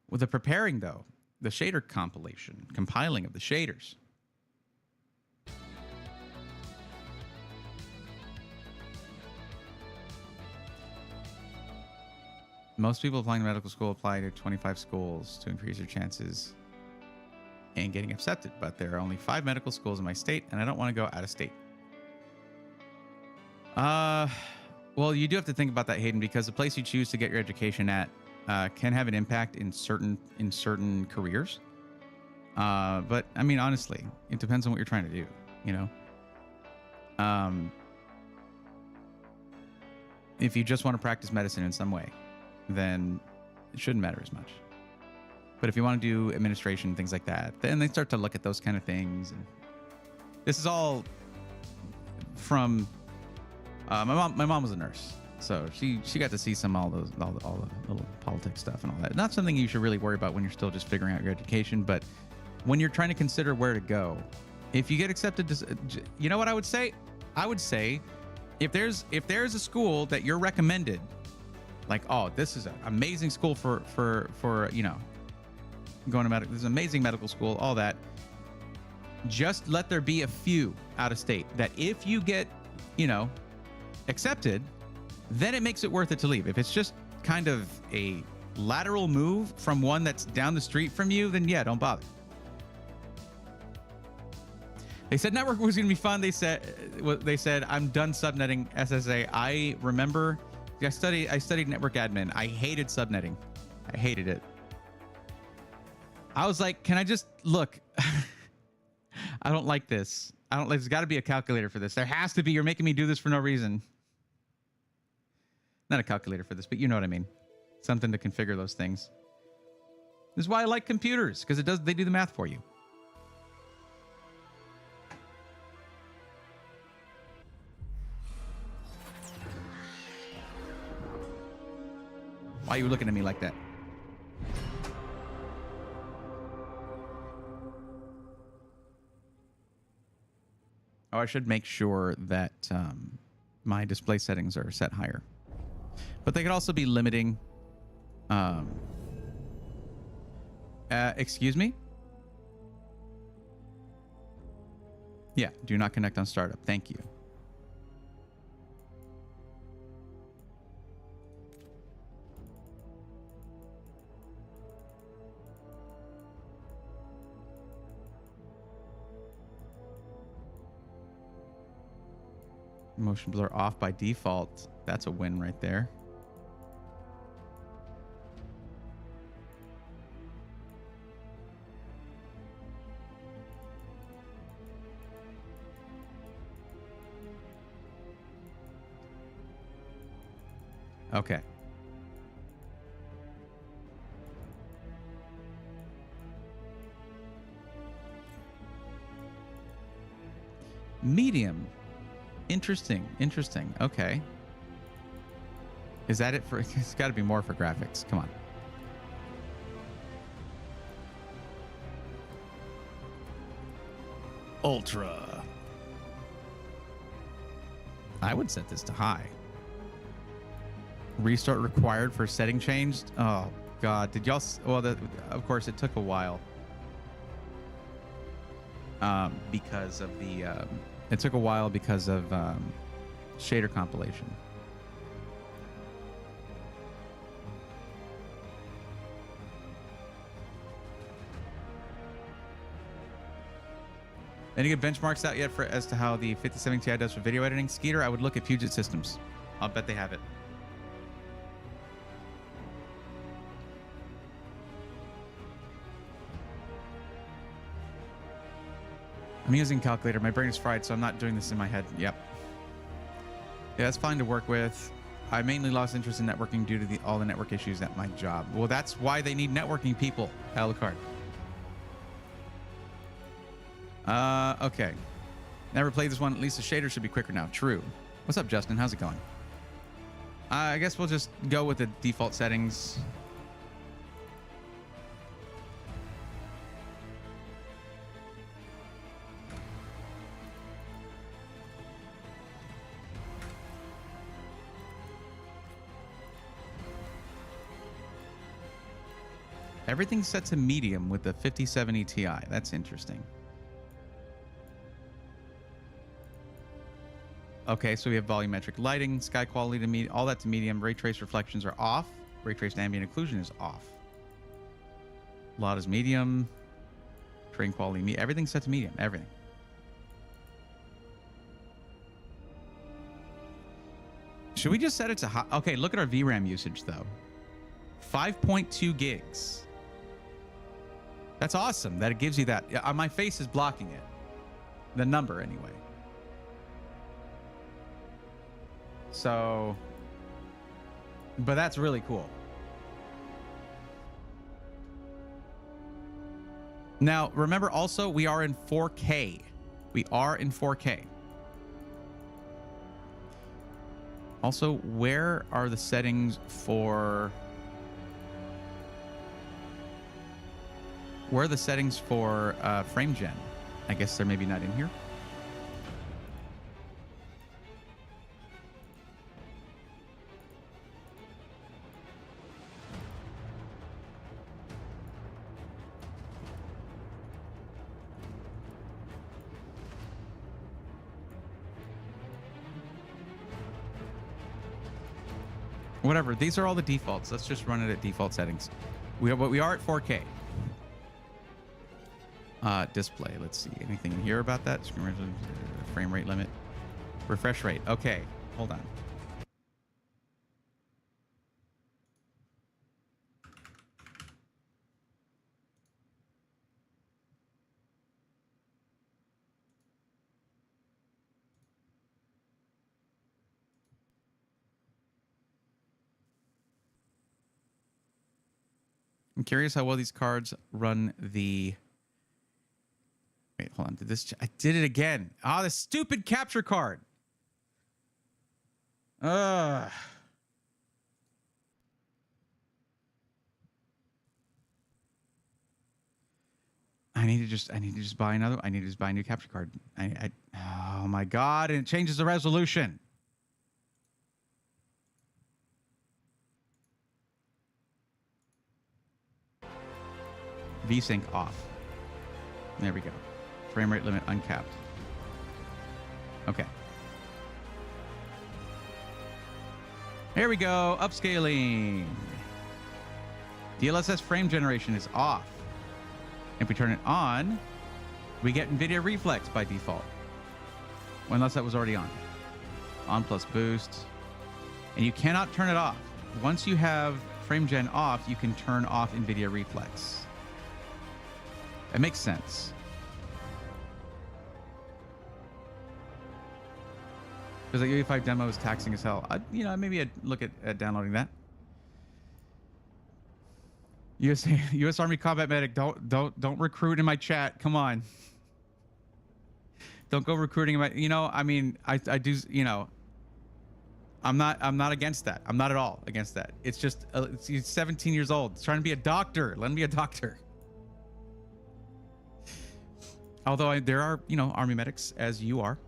With the preparing, though, the shader compilation, compiling of the shaders. Most people applying to medical school apply to 25 schools to increase their chances in getting accepted, but there are only 5 medical schools in my state, and I don't want to go out of state. Well, you do have to think about that, Hayden, because the place you choose to get your education at can have an impact in certain careers. But I mean, honestly, it depends on what you're trying to do, you know? If you just want to practice medicine in some way, then it shouldn't matter as much. But if you want to do administration, things like that, then they start to look at those kind of things. And this is all from my mom was a nurse, so she got to see all the little politics stuff and all that. Not something you should really worry about when you're still just figuring out your education, but when you're trying to consider where to go, if you get accepted to, you know what I would say? I would say if there's a school that you're recommended, like, oh, this is an amazing school for you know, going to medical, this is an amazing medical school, all that. Just let there be a few out of state that if you get, you know, accepted, then it makes it worth it to leave. If it's just kind of a lateral move from one that's down the street from you, then yeah, don't bother. They said network was going to be fun. They said I'm done subnetting SSA. I remember I studied network admin. I hated subnetting. I hated it. I was like, can I just look? I don't like this. There's got to be a calculator for this. There has to be. You're making me do this for no reason. Not a calculator for this, but you know what I mean. Something to configure those things. This is why I like computers, because they do the math for you. Why are you looking at me like that? Oh, I should make sure that my display settings are set higher. But they could also be limiting. Excuse me? Yeah, do not connect on startup. Thank you. Motion blur off by default. That's a win right there. Okay. Medium. Interesting. Okay. Is that it for... It's got to be more for graphics. Come on. Ultra. I would set this to high. Restart required for setting changed. Oh, God. Did y'all... Well, of course, it took a while. Because of the... It took a while because of shader compilation. Any good benchmarks out yet as to how the 5070 Ti does for video editing? Skeeter, I would look at Puget Systems. I'll bet they have it. I'm using calculator. My brain is fried, so I'm not doing this in my head. Yep. Yeah, that's fine to work with. I mainly lost interest in networking due to all the network issues at my job. Well, that's why they need networking people. Alucard. Okay. Never played this one. At least the shader should be quicker now. True. What's up, Justin? How's it going? I guess we'll just go with the default settings. Everything's set to medium with the 5070 Ti. That's interesting. Okay, so we have volumetric lighting, sky quality to medium, all that to medium. Ray trace reflections are off. Ray traced ambient occlusion is off. LOD is medium. Train quality, everything's set to medium. Everything. Should we just set it to high? Okay, look at our VRAM usage though. 5.2 gigs. That's awesome that it gives you that. My face is blocking it. The number anyway. So, but that's really cool. Now, remember also, we are in 4K. We are in 4K. Also, where are the settings for... Where are the settings for frame gen? I guess they're maybe not in here. Whatever. These are all the defaults. Let's just run it at default settings. We are at 4K. Display. Let's see. Anything in here about that? Screen resolution, frame rate limit. Refresh rate. Okay. Hold on. I'm curious how well these cards run the... Wait, hold on. I did it again. Ah, the stupid capture card. Ugh. I need to just buy another. I need to just buy a new capture card. Oh my God. And it changes the resolution. VSync off. There we go. Frame rate limit uncapped. Okay. There we go. Upscaling. DLSS frame generation is off. If we turn it on, we get NVIDIA Reflex by default. Unless that was already on. On plus boost. And you cannot turn it off. Once you have frame gen off, you can turn off NVIDIA Reflex. It makes sense. Because the UE5 demo is taxing as hell. Maybe I'd look at downloading that. U.S. Army Combat Medic, don't recruit in my chat. Come on. Don't go recruiting in my. I do. I'm not against that. I'm not at all against that. It's just he's 17 years old. He's trying to be a doctor. Let him be a doctor. Although there are Army medics, as you are.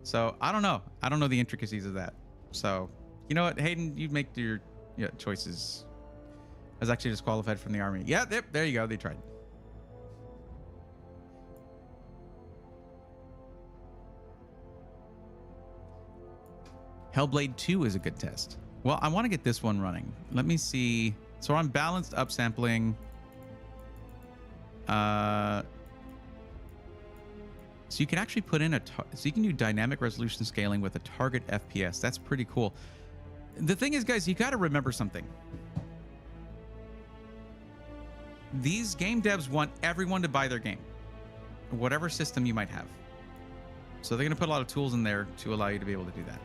So I don't know. I don't know the intricacies of that. So you know what, Hayden, you make your choices. I was actually disqualified from the Army. Yeah, there you go. They tried. Hellblade 2 is a good test. Well, I want to get this one running. Let me see. So I'm balanced upsampling. So you can actually put in so you can do dynamic resolution scaling with a target FPS. That's pretty cool. The thing is, guys, you got to remember something. These game devs want everyone to buy their game, whatever system you might have. So they're going to put a lot of tools in there to allow you to be able to do that.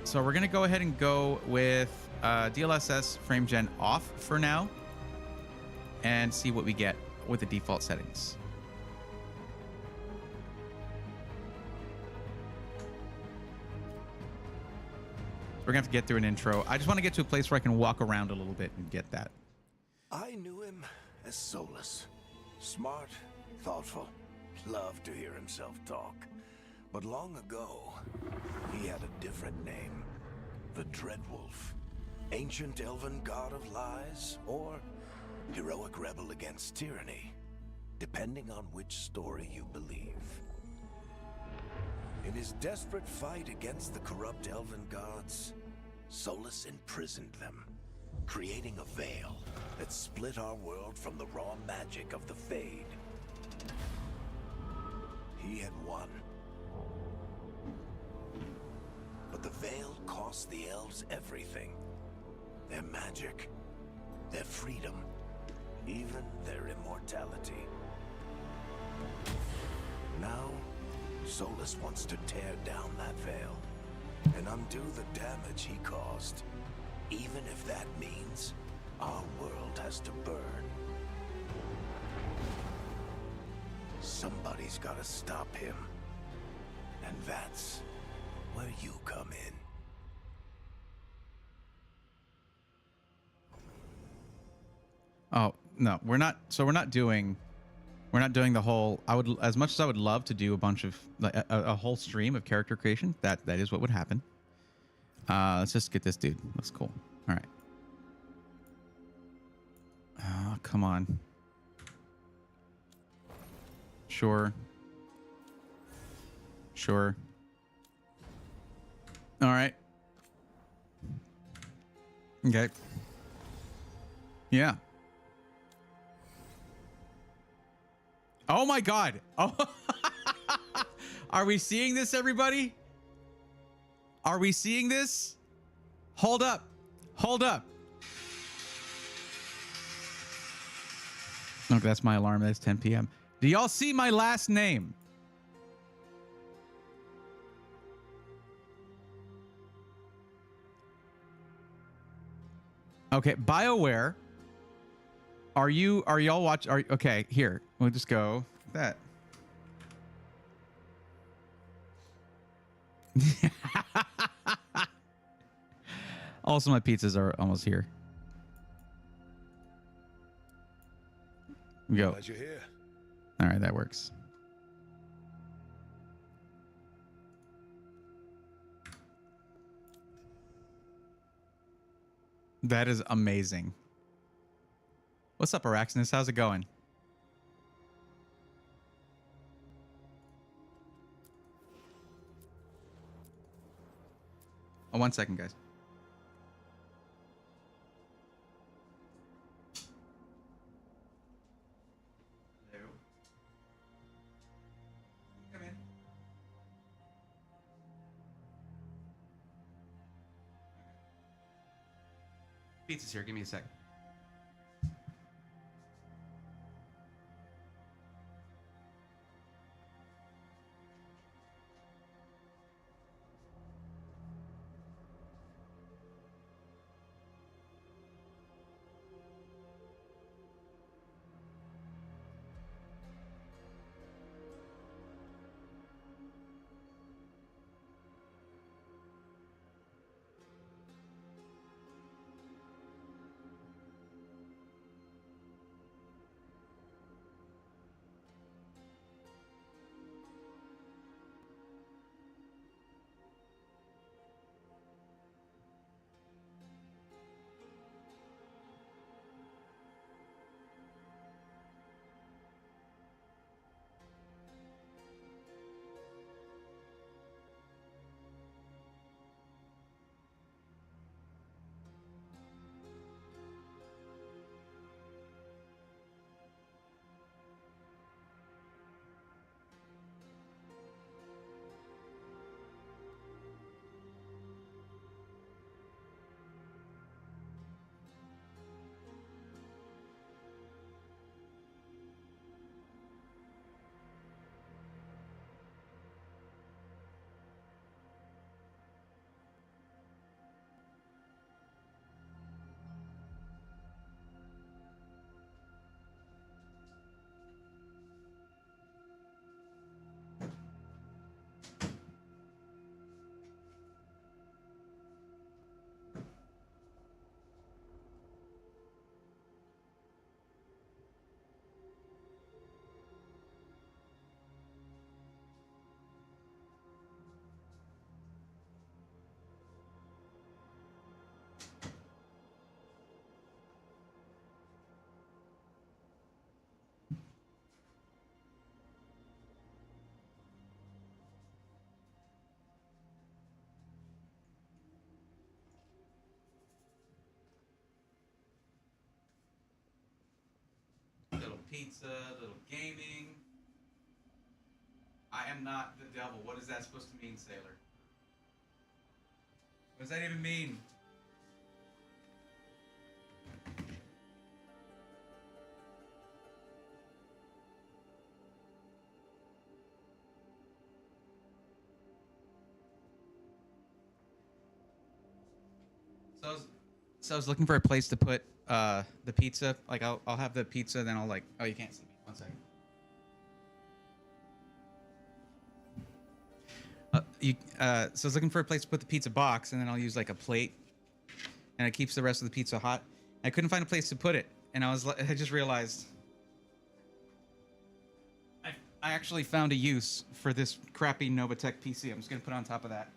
So we're going to go ahead and go with DLSS frame gen off for now and see what we get with the default settings. We're gonna have to get through an intro. I just want to get to a place where I can walk around a little bit and get that. I knew him as soulless, smart, thoughtful, loved to hear himself talk. But long ago, he had a different name, the Dreadwolf. Ancient elven god of lies, or heroic rebel against tyranny, depending on which story you believe. In his desperate fight against the corrupt elven gods, Solus imprisoned them, creating a veil that split our world from the raw magic of the Fade. He had won. But the veil cost the elves everything. Their magic, their freedom, even their immortality. Now, Solus wants to tear down that veil and undo the damage he caused, even if that means our world has to burn. Somebody's gotta stop him. And that's where you come in. Oh, no, we're not. So we're not doing the whole. I would, as much as I would love to do a bunch of like a whole stream of character creation. That is what would happen. Let's just get this dude. That's cool. All right. Oh, come on. Sure. Sure. All right. Okay. Yeah. Oh my God. Oh. Are we seeing this, everybody? Are we seeing this? Hold up. Hold up. Okay, that's my alarm. That's 10 p.m. Do y'all see my last name? Okay, BioWare. Are y'all watch? Okay, here. We'll just go that. Also, my pizzas are almost here. Go. Glad you're here. All right, that works. That is amazing. What's up, Araxinus? How's it going? Oh, 1 second, guys. Hello. Come in. Pizza's here. Give me a sec. pizza, a little gaming. I am not the devil. What is that supposed to mean, sailor? What does that even mean? So I was looking for a place to put the pizza. Like I'll have the pizza, then I'll like. Oh, you can't see me. 1 second. So I was looking for a place to put the pizza box, and then I'll use like a plate, and it keeps the rest of the pizza hot. I couldn't find a place to put it, and I just realized I actually found a use for this crappy Novatech PC. I'm just gonna put it on top of that.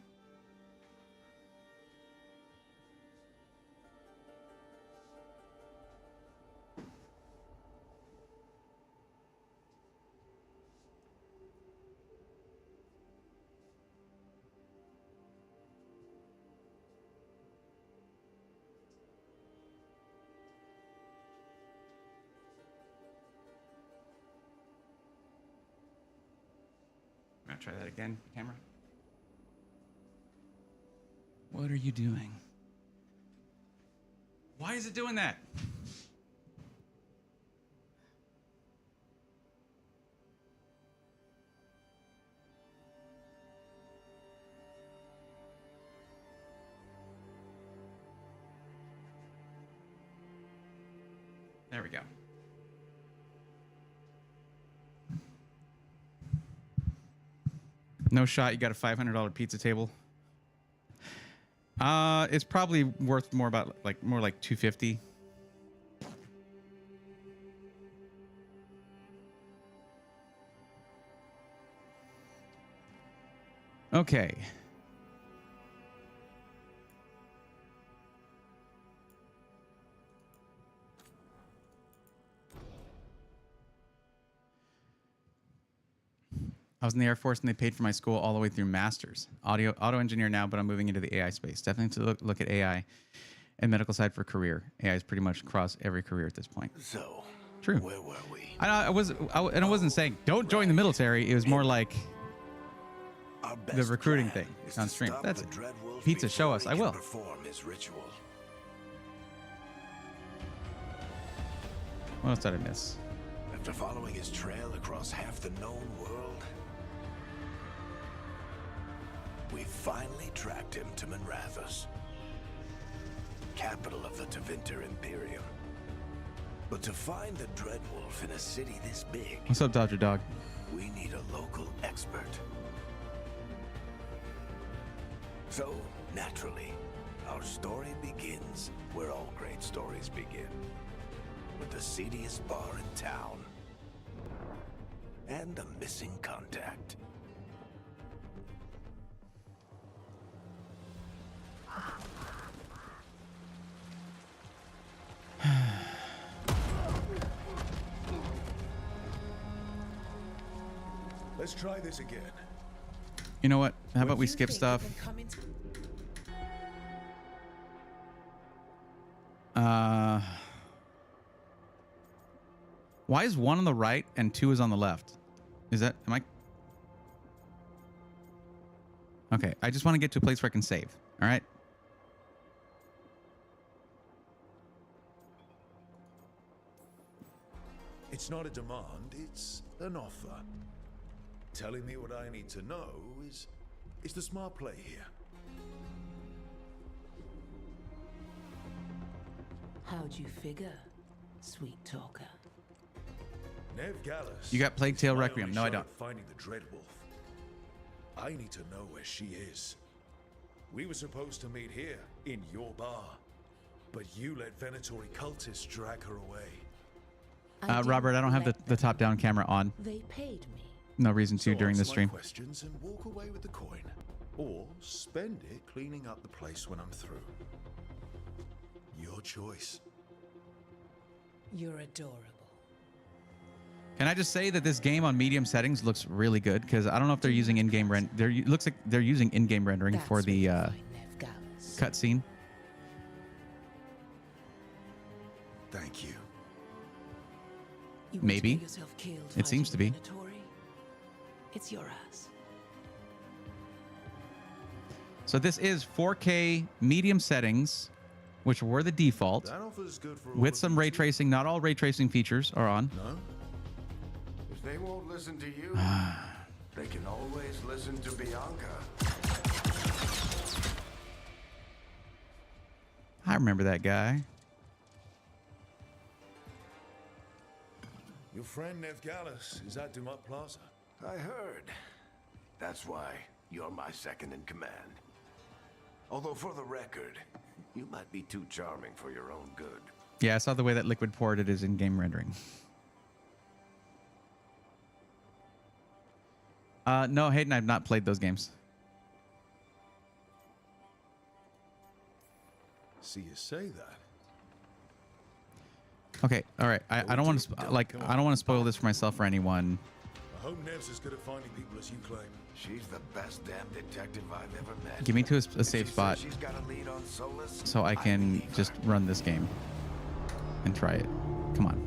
I'm gonna try that again, camera. What are you doing? Why is it doing that? There we go. No shot. You got a $500 pizza table. It's probably worth more like $250. Okay. I was in the Air Force and they paid for my school all the way through master's. Auto engineer now, but I'm moving into the AI space. Definitely to look at AI and medical side for career. AI is pretty much across every career at this point. So, true. Where were we? I wasn't saying don't join the military. It was more like the recruiting thing on stream. That's it. Pizza, show us. I will. Perform his ritual. What else did I miss? After following his trail across half the known world, we finally tracked him to Manrathus, capital of the Tevinter Imperium. But to find the Dreadwolf in a city this big, What's up, Dodger Dog? we need a local expert. So, naturally, our story begins where all great stories begin. With the seediest bar in town. And a missing contact. Let's try this again. You know what? How about we skip stuff? Why is 1 on the right and 2 is on the left? Is that, am I? Okay, I just want to get to a place where I can save. All right. It's not a demand, it's an offer. Telling me what I need to know is the smart play here. How'd you figure, sweet talker? Nev Gallus. You got Plague Tale my Requiem. only No, I shot don't. at finding the Dreadwolf. I need to know where she is. We were supposed to meet here, in your bar. But you let Venatory cultists drag her away. Robert, I don't have the top-down camera on. They paid me. No reason to So during the answer my stream. questions and walk away with the coin. Or spend it cleaning up the place when I'm through. Your choice. You're adorable. Can I just say that this game on medium settings looks really good? Because I don't know if they're using in-game looks like they're using in-game rendering That's for the where you find Nev Gallus. cutscene. Thank you. You want Maybe. to get yourself killed It fighting seems to the be. Minotaur? It's your ass. So this is 4K medium settings, which were the default, That offer's good for all with of some you ray two. tracing. Not all ray tracing features are on. No? If they won't listen to you, they can always listen to Bianca. I remember that guy. Your friend Nev Gallus is at Dumont Plaza. I heard. That's why you're my second in command. Although for the record, you might be too charming for your own good. Yeah, I saw the way that Liquid ported is in-game rendering. No, Hayden, I've not played those games. See you say that. Okay, all right. I don't want to I don't want to spoil this for myself or anyone. I hope Nev's as good at finding people as you claim. She's the best damn detective I've ever met. Give me to a If she safe says spot she's got a lead on Solus, so I can believe just her. run this game and try it. Come on.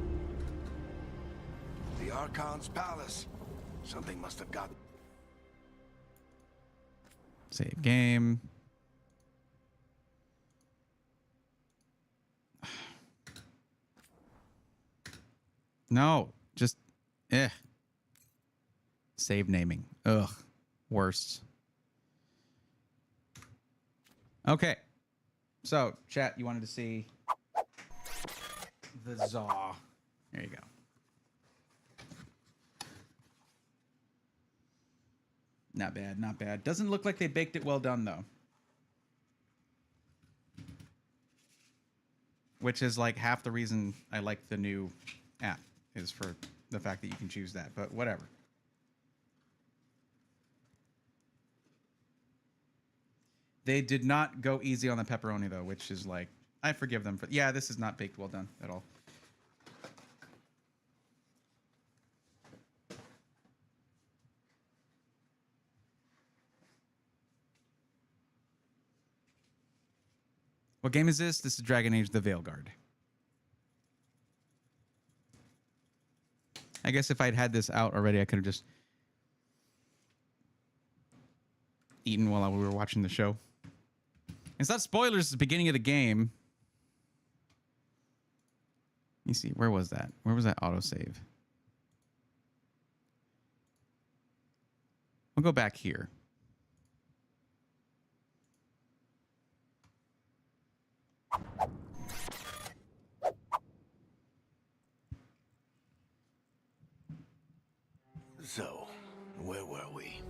The Archon's palace. Something must have gotten. Save game. No, just save naming. Ugh, worst. Okay, so chat, you wanted to see the Zaw. There you go. Not bad, not bad. Doesn't look like they baked it well done though. Which is like half the reason I like the new app, is for the fact that you can choose that, but whatever. They did not go easy on the pepperoni though, which is like, I forgive them for, yeah, this is not baked well done at all. What game is this? This is Dragon Age the Veilguard. I guess if I'd had this out already, I could have just eaten while we were watching the show. It's not spoilers, it's the beginning of the game. Let me see, where was that? Where was that autosave? We'll go back here. So, where were we?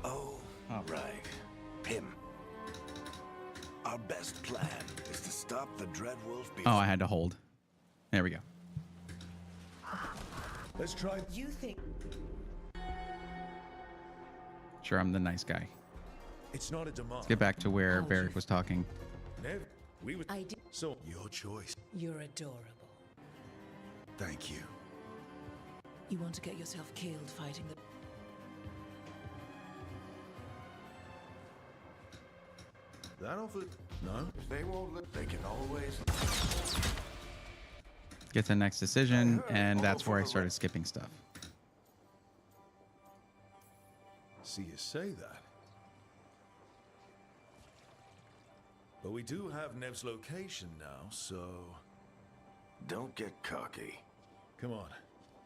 Oh, Oh. right. Him. Our best plan is to stop the Dreadwolf before... Oh, I had to hold. There we go. Let's try. You think Sure, I'm the nice guy. It's not a demand. Let's get back to where Varric was talking. Nev, we were. I did? So, your choice. You're adorable. Thank you. You want to get yourself killed fighting the... That offered. No? If they won't let... They can always... Get to the next decision, and that's where I started skipping stuff. See you say that. But we do have Nev's location now, so... Don't get cocky. Come on.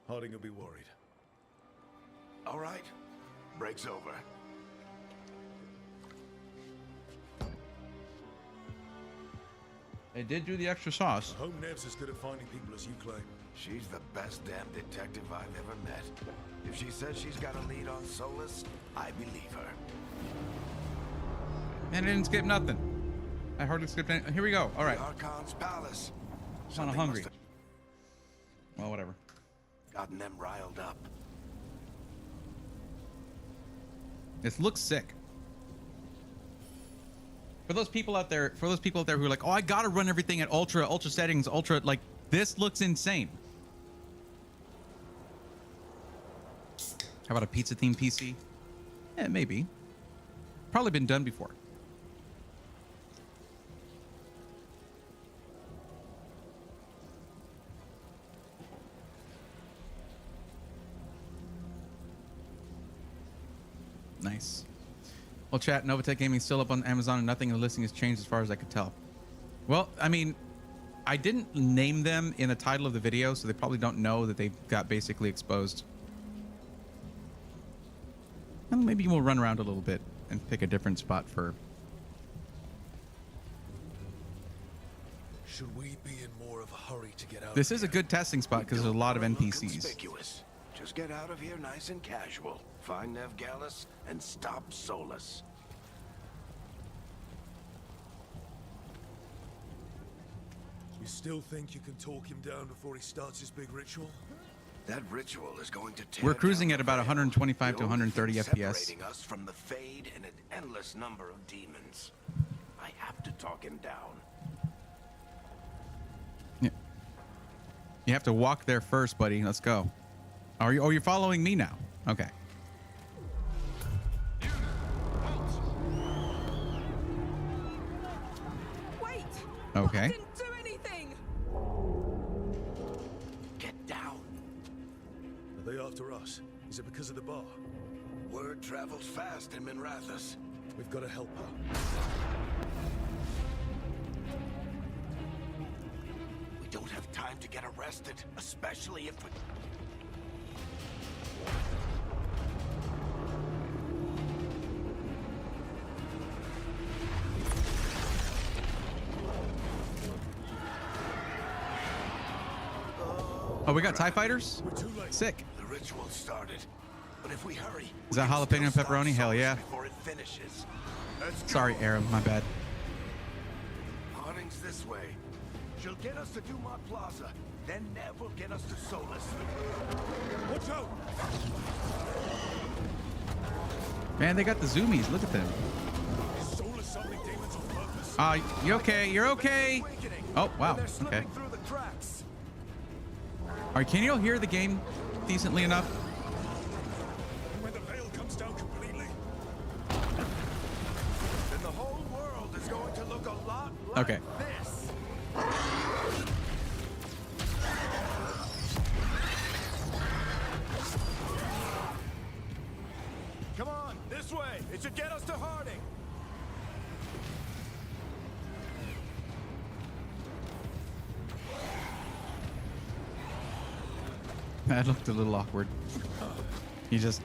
Harding will be worried. All right. Break's over. They did do the extra sauce. I hope Nev's as good at finding people as you claim. She's the best damn detective I've ever met. If she says she's got a lead on Solus, I believe her. And I didn't skip nothing. I hardly skipped any. Here we go. All right. The Archon's palace. I'm Something hungry. must Well, whatever. have gotten them riled up. This looks sick. For those people out there, who are like, oh, I gotta run everything at ultra settings, like, this looks insane. How about a pizza themed PC? Yeah, maybe. Probably been done before. Nice. Well, chat, Novatech Gaming is still up on Amazon and nothing in the listing has changed as far as I could tell. Well, I mean, I didn't name them in the title of the video, so they probably don't know that they got basically exposed. Well, maybe we'll run around a little bit and pick a different spot for... Should we be in more of a hurry to get out? This is a good testing spot because there's a lot of Look NPCs. conspicuous. Just get out of here nice and casual. Find Nev Gallus and stop Solus. You still think you can talk him down before he starts his big ritual? That ritual is going to tear We're cruising down at the about veil. 125 to The only 130 thing FPS. separating us from the Fade and an endless number of demons. I have to talk him down. Yeah. You have to walk there first, buddy. Let's go. Are you? Oh, you're following me now. Okay. Wait! Okay. I didn't do anything! Get down. Are they after us? Is it because of the bar? Word travels fast in Minrathous. We've got to help her. We don't have time to get arrested, especially if we... Oh, we got TIE fighters? We're too late. Sick. The ritual started. But if we hurry... Is that jalapeno and pepperoni? Hell yeah. Before it finishes. Let's go. Sorry, Aaron. My bad. Harding's this way. She'll get us to Dumont Plaza. Then Nev will get us to Solus. Watch out! Man, they got the zoomies. Look at them. Is Solus summoning demons on purpose? You okay? You're okay. Awakening. Oh, wow. They're Okay. slipping through the cracks. All right, can you all hear the game decently enough? When the veil comes down completely, Then the whole world is going to look a lot like Okay. this. come on, this way. It should get us to Harding. That looked a little awkward. You just...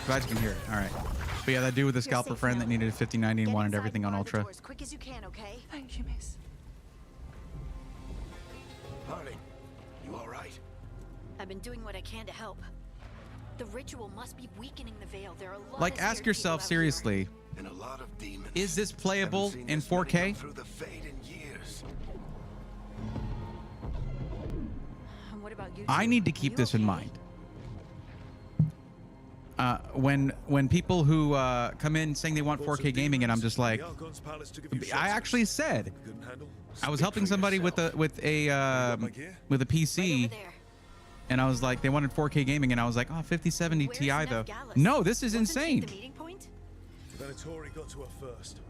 Glad you can hear it. All right. But yeah, that dude with the scalper safe friend now. that needed a 5090 and Get wanted inside everything on and bar the Ultra. door as quick as you can, okay? Thank you, miss. Harding, you all right? I've been doing what I can to help. The ritual must be weakening the veil. There are a lot Like, of ask scared yourself people out seriously, And a lot of demons. is this playable Haven't seen in this many 4K? come through the Fade in years. here. And what about you? I two? need to Are keep you this in okay? mind. When people who come in saying they want 4K gaming, and I'm just like, The Argon's palace to give you I shots. actually said Couldn't handle. I was Speak helping for somebody with yourself. a my gear? with a Right PC, over there. and I was like, they wanted 4K gaming, and I was like, oh, 5070 Where's Ti Nev though. Gallus? No, this is Wasn't she insane. the meeting point? Venatori got to her first.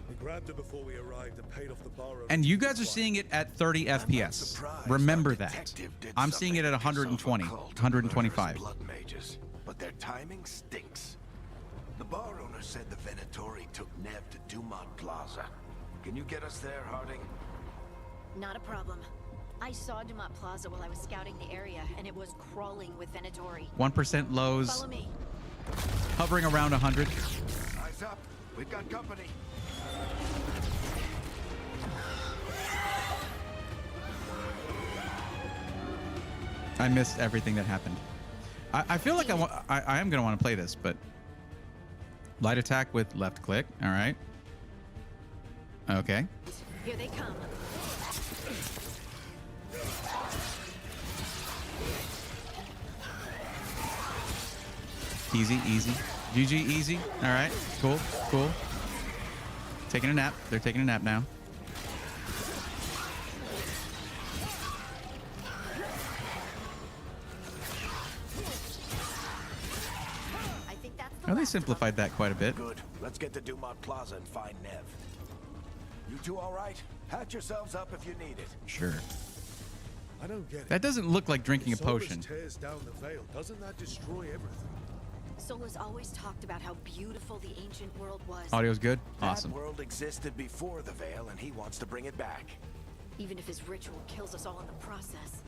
He grabbed her before we arrived and paid off the bar. And you guys are seeing it at 30 I'm not FPS. surprised Remember our that. detective did I'm seeing it at something to 120, piss off a cult of 125. murderous blood mages, but their timing stinks. The bar owner said the Venatori took Nev to Dumont Plaza. Can you get us there, Harding? Not a problem. I saw Dumont Plaza while I was scouting the area, and it was crawling with Venatori. 1% lows, Follow me. hovering around 100. Eyes up. We've got company. I missed everything that happened. I feel like I am gonna want to play this, but light attack with left click. All right. Okay. Here they come. Easy, easy. GG, easy. All right. Cool, cool. Taking a nap. They're taking a nap now. I think that's the Oh, they last of 'em. simplified that quite a bit. Good. Let's get to Dumont Plaza and find Nev. You two all right? Patch yourselves up if you need it. Sure. I don't get it. That doesn't look like drinking a If Solus potion. tears down the veil, doesn't that destroy everything? Solus always talked about how beautiful the ancient world was. Audio's good. That Awesome. world existed before the Veil, and he wants to bring it back. Even if his ritual kills us all in the process.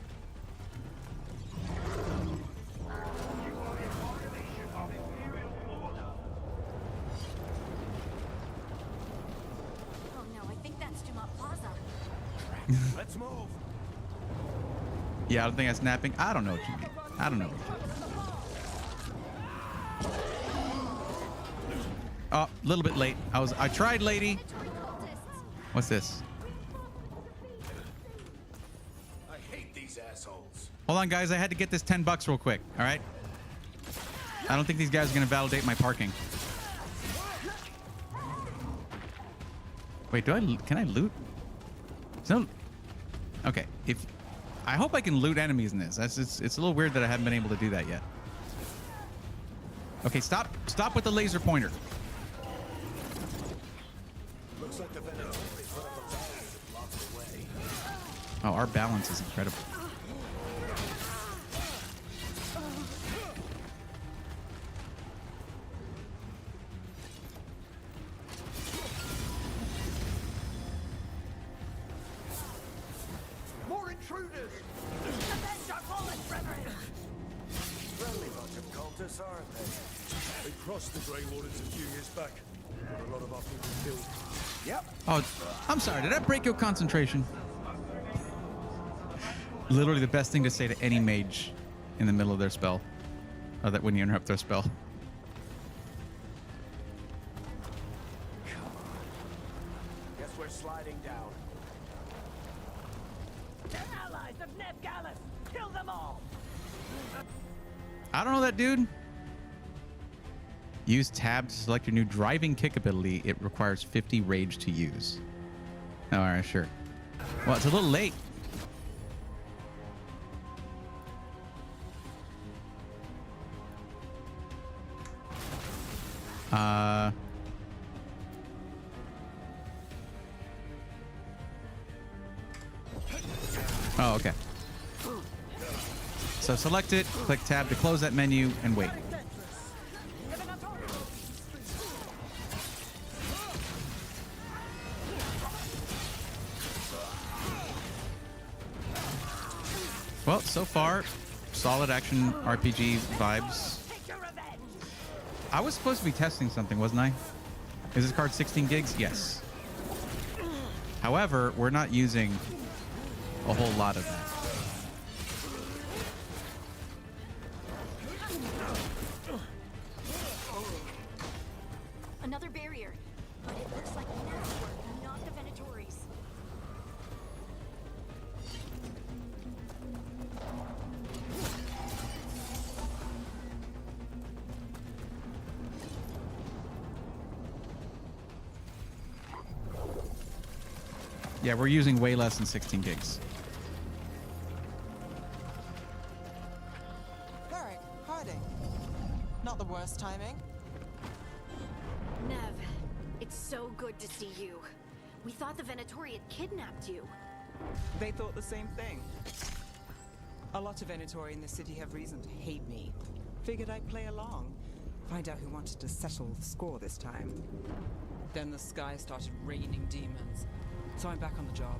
Oh no, I think that's Dumont Plaza. Let's move. Yeah, I don't think that's snapping. I don't know what you mean. I don't know. Oh, a little bit late. I tried, lady. What's this? I hate these assholes. Hold on, guys. I had to get this $10 real quick. All right. I don't think these guys are gonna validate my parking. Wait, can I loot? No. Okay. I hope I can loot enemies in this. It's a little weird that I haven't been able to do that yet. Okay, stop with the laser pointer. Looks like the Venatori put up a barrier to block the way. Oh, our balance is incredible. More intruders! Friendly bunch of cultists, aren't they? They crossed the Grey Waters a few years back. Got a lot of our people killed. Yep. Oh, I'm sorry. Did I break your concentration? Literally the best thing to say to any mage in the middle of their spell. Or that when you interrupt their spell. Guess we're sliding down. They're allies of Neb Gallus! Kill them all! I don't know that dude. Use tab to select your new driving kick ability. It requires 50 rage to use. Oh, all right, sure. Well, it's a little late. Oh, okay. So select it, click tab to close that menu, and wait. Well, so far, solid action RPG vibes. I was supposed to be testing something, wasn't I? Is this card 16 gigs? Yes. However, we're not using a whole lot of that. Another barrier, but it looks like network, not the Venatoris. Yeah, we're using way less than 16 gigs. Varric, hiding. Not the worst timing. Nev, it's so good to see you. We thought the Venatori had kidnapped you. They thought the same thing. A lot of Venatori in the city have reason to hate me. Figured I'd play along. Find out who wanted to settle the score this time. Then the sky started raining demons. So I'm back on the job.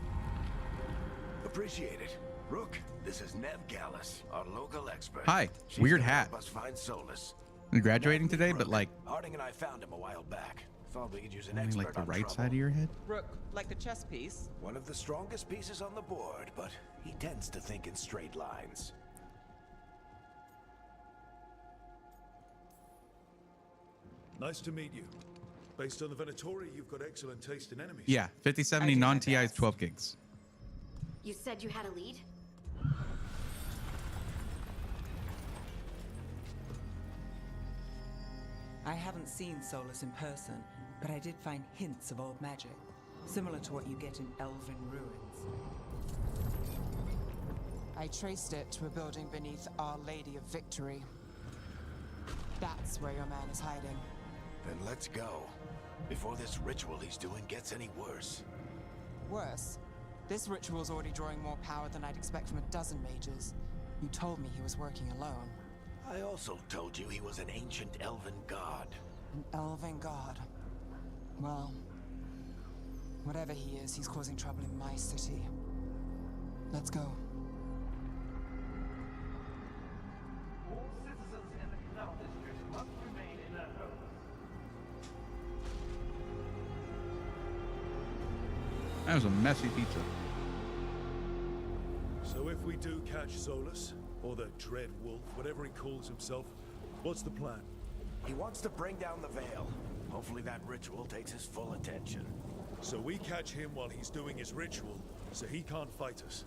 Appreciate it. Rook, this is Neb Gallus, our local expert. Hi, She's weird gonna hat. help us find Solus. I'm graduating Neb today, Rook. but like Harding and I found him a while back. Thought we could use an only expert like the on right trouble. side of your head. Rook, like the chess piece. One of the strongest pieces on the board, but he tends to think in straight lines. Nice to meet you. Based on the Venatori, you've got excellent taste in enemies. Yeah, 5070 I do my non-TI is best. 12 gigs. You said you had a lead? I haven't seen Solus in person, but I did find hints of old magic, similar to what you get in elven ruins. I traced it to a building beneath Our Lady of Victory. That's where your man is hiding. Then let's go. Before this ritual he's doing gets any worse. Worse, this ritual's already drawing more power than I'd expect from a dozen mages. You told me he was working alone. I also told you he was an ancient elven god. An elven god. Well, whatever he is, he's causing trouble in my city. Let's go. All citizens in the canal district must remain in their homes. That was a messy pizza. So if we do catch Solus, or the Dread Wolf, whatever he calls himself, what's the plan? He wants to bring down the veil. Hopefully that ritual takes his full attention. So we catch him while he's doing his ritual, so he can't fight us.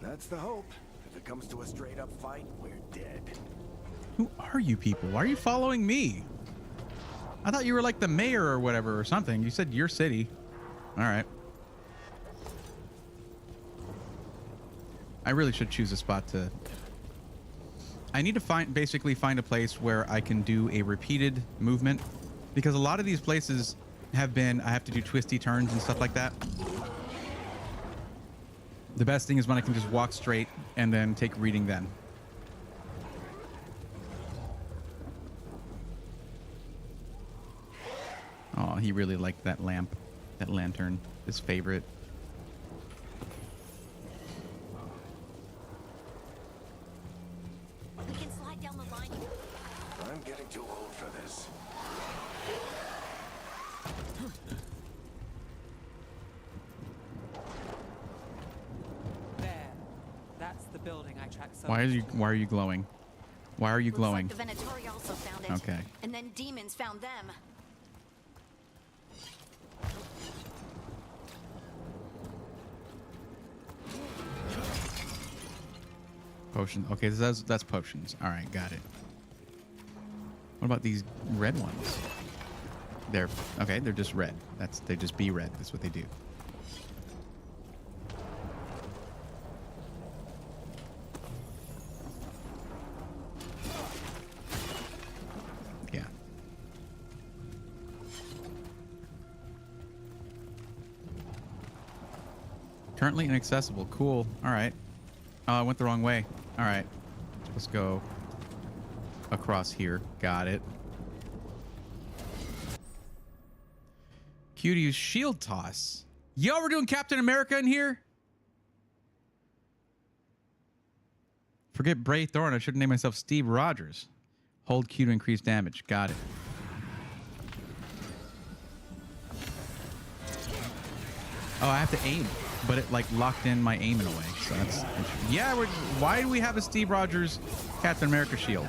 That's the hope. If it comes to a straight-up fight, we're dead. Who are you people? Why are you following me? I thought you were like the mayor or whatever or something. You said your city. All right. I really should choose a spot to... I need to basically find a place where I can do a repeated movement, because a lot of these places have been, I have to do twisty turns and stuff like that. The best thing is when I can just walk straight and then take reading then. Oh, he really liked that lamp, that lantern, his favorite. We can slide down the line. I'm getting too old for this. There. That's the building I tracked so Why are you glowing? Why are you glowing? Looks like the Venatori also found it. Okay. And then demons found them. Potion. Okay, that's potions. All right, got it. What about these red ones? They're okay. They're just red. They just be red. That's what they do. Yeah. Currently inaccessible. Cool. All right. Oh, I went the wrong way. All right. Let's go across here. Got it. Q to use shield toss. Yo, we're doing Captain America in here? Forget Bray Thorne. I should name myself Steve Rogers. Hold Q to increase damage. Got it. Oh, I have to aim. But it like locked in my aim in a way. So that's interesting. Yeah, why do we have a Steve Rogers Captain America shield?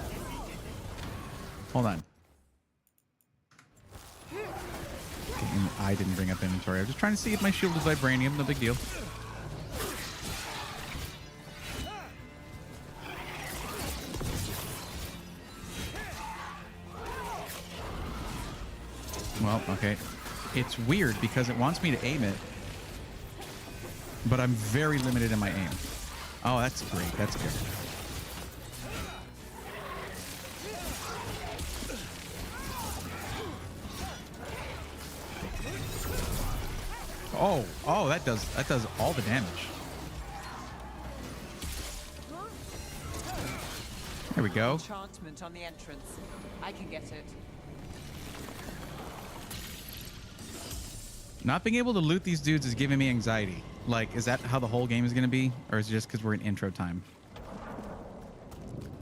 Hold on. Okay, I didn't bring up inventory. I was just trying to see if my shield is vibranium. No big deal. Well, okay. It's weird because it wants me to aim it, but I'm very limited in my aim. Oh, that's great. That's good. Oh, that does all the damage. There we go. Enchantment on the entrance. I can get it. Not being able to loot these dudes is giving me anxiety. Like, is that how the whole game is going to be? Or is it just because we're in intro time?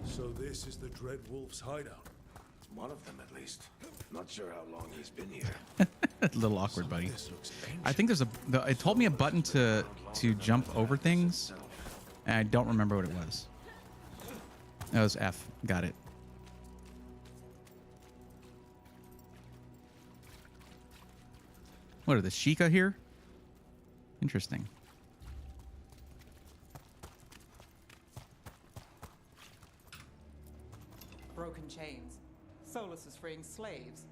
So this is the Dread Wolf's hideout. One of them, at least. Not sure how long he's been here. A little awkward, buddy. This looks I think there's it told me a button to jump over things, and I don't remember what it was. That was F. Got it. What are the Sheikah here? Interesting. Broken chains. Solus is freeing slaves.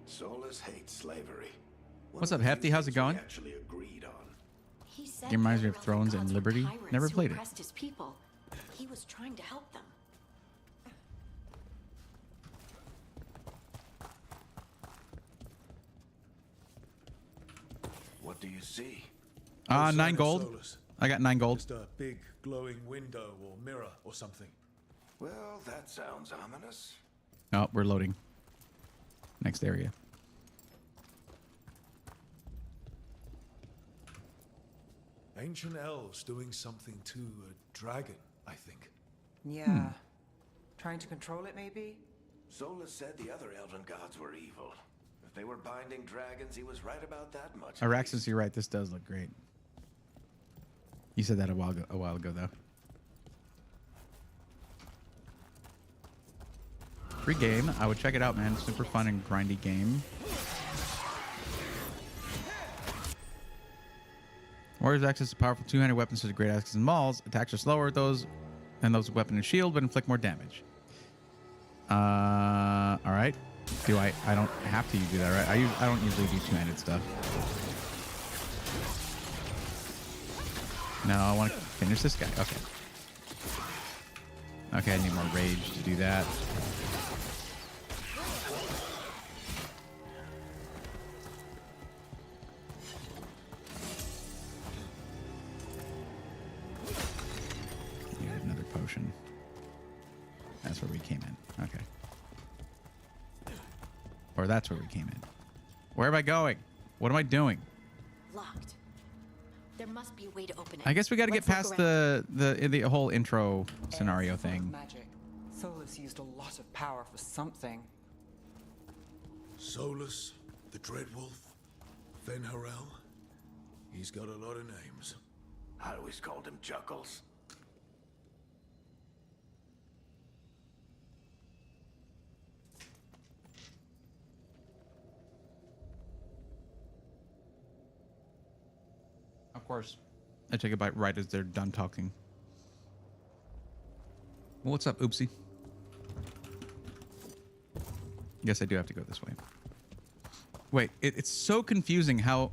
Solus hates slavery. What's up, Hefty? How's it going? We actually agreed on. He said Game reminds me they of were Thrones gods and were Liberty. tyrants Never who played it. oppressed his people. He was trying to help them. What do you see? No sign 9 of gold. Solus. I got 9 gold. Just a big glowing window or mirror or something. Well, that sounds ominous. Oh, we're loading. Next area. Ancient elves doing something to a dragon, I think. Yeah. Trying to control it, maybe? Solus said the other elven gods were evil. If they were binding dragons, he was right about that much. Araxis, you're right. This does look great. You said that a while ago, though. Free game. I would check it out, man. Super fun and grindy game. Warriors access to powerful two-handed weapons such as great axes and mauls. Attacks are slower than those with weapon and shield, but inflict more damage. All right. Do I don't have to do that, right? I don't usually do two-handed stuff. No, I want to finish this guy. Okay. Okay, I need more rage to do that. Need another potion. That's where we came in. Okay. Or that's where we came in. Where am I going? What am I doing? Locked. There must be a way to open it. I guess we got to get Let's look past around. the whole intro scenario It's full of thing. Magic. Solus used a lot of power for something. Solus, the Dreadwolf, Fenharel. He's got a lot of names. I always called him Chuckles. Of course. I take a bite right as they're done talking. Well, what's up, Oopsie? Guess I do have to go this way. Wait, it's so confusing how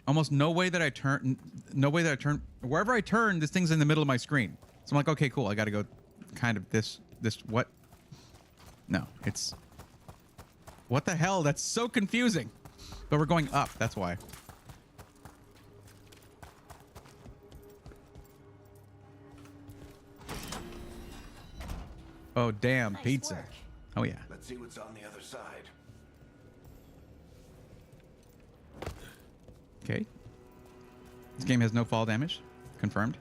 almost no way that I turn, wherever I turn, this thing's in the middle of my screen. So I'm like, okay, cool. I got to go kind of this, what? No, it's, what the hell? That's so confusing. But we're going up. That's why. Oh, damn, Nice pizza. work. Oh, yeah. Let's see what's on the other side. Okay. This game has no fall damage. Confirmed.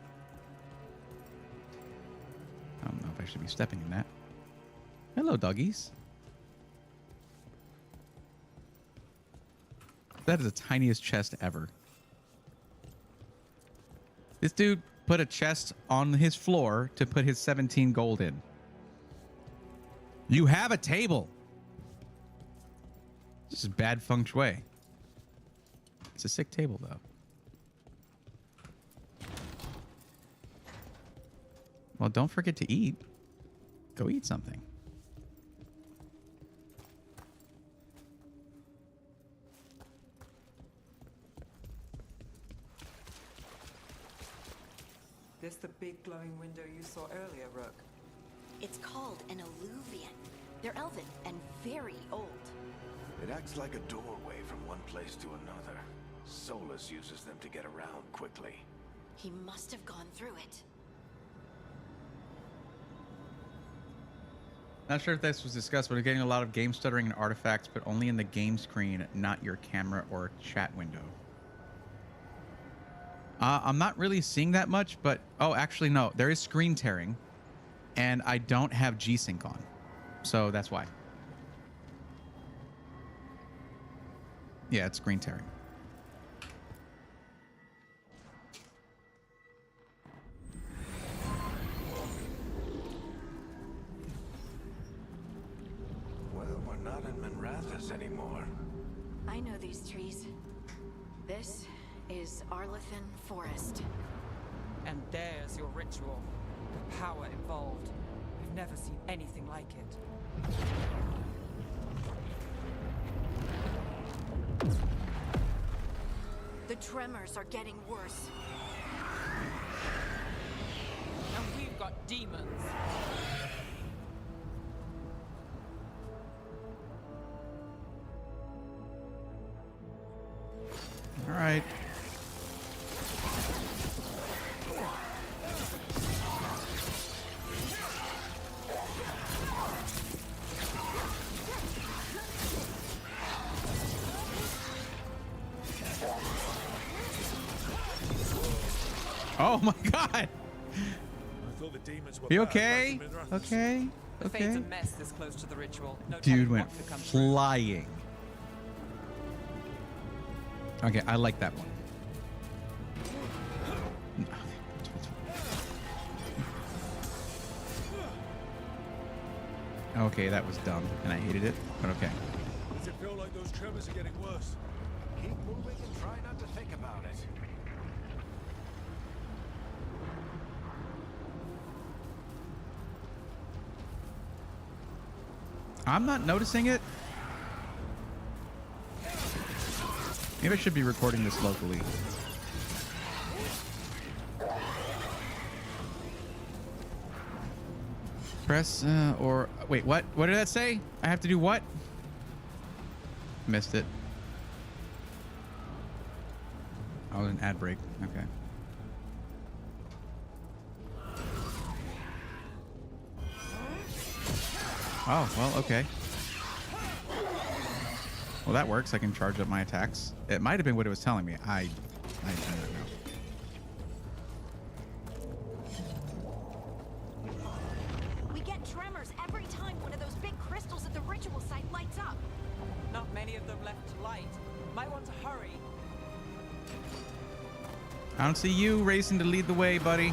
I don't know if I should be stepping in that. Hello, doggies. That is the tiniest chest ever. This dude put a chest on his floor to put his 17 gold in. You have a table. This is bad feng shui. It's a sick table, though. Well, don't forget to eat. Go eat something. This the big glowing window you saw earlier, Rook? It's called an alluvian. They're elven and very old. It acts like a doorway from one place to another. Solus uses them to get around quickly. He must have gone through it. Not sure if this was discussed, but we're getting a lot of game stuttering and artifacts, but only in the game screen, not your camera or chat window. I'm not really seeing that much, but... Oh, actually, no. There is screen tearing, and I don't have G-Sync on. So that's why. Yeah, it's screen tearing. Well, we're not in Minrathous anymore. I know these trees. This is Arlethan Forest. And there's your ritual. The power involved. I've never seen anything like it. The tremors are getting worse. And we've got demons. All right. Oh my god. I thought the demons were You bad back okay? in Minrathous. Okay. The fate's Okay. a mess this close to the ritual. No Dude telling went what could come true. flying. Okay, I like that one. Okay, that was dumb, and I hated it, but okay. Does it feel like those tremors are getting worse? Keep moving and try not to think about it. I'm not noticing it. Maybe I should be recording this locally. Press or wait, what? What did that say? I have to do what? Missed it. Oh, an ad break. Okay. Oh, well, okay. Well, that works. I can charge up my attacks. It might have been what it was telling me. I don't know. We get tremors every time one of those big crystals at the ritual site lights up. Not many of them left to light. Might want to hurry. I don't see you racing to lead the way, buddy.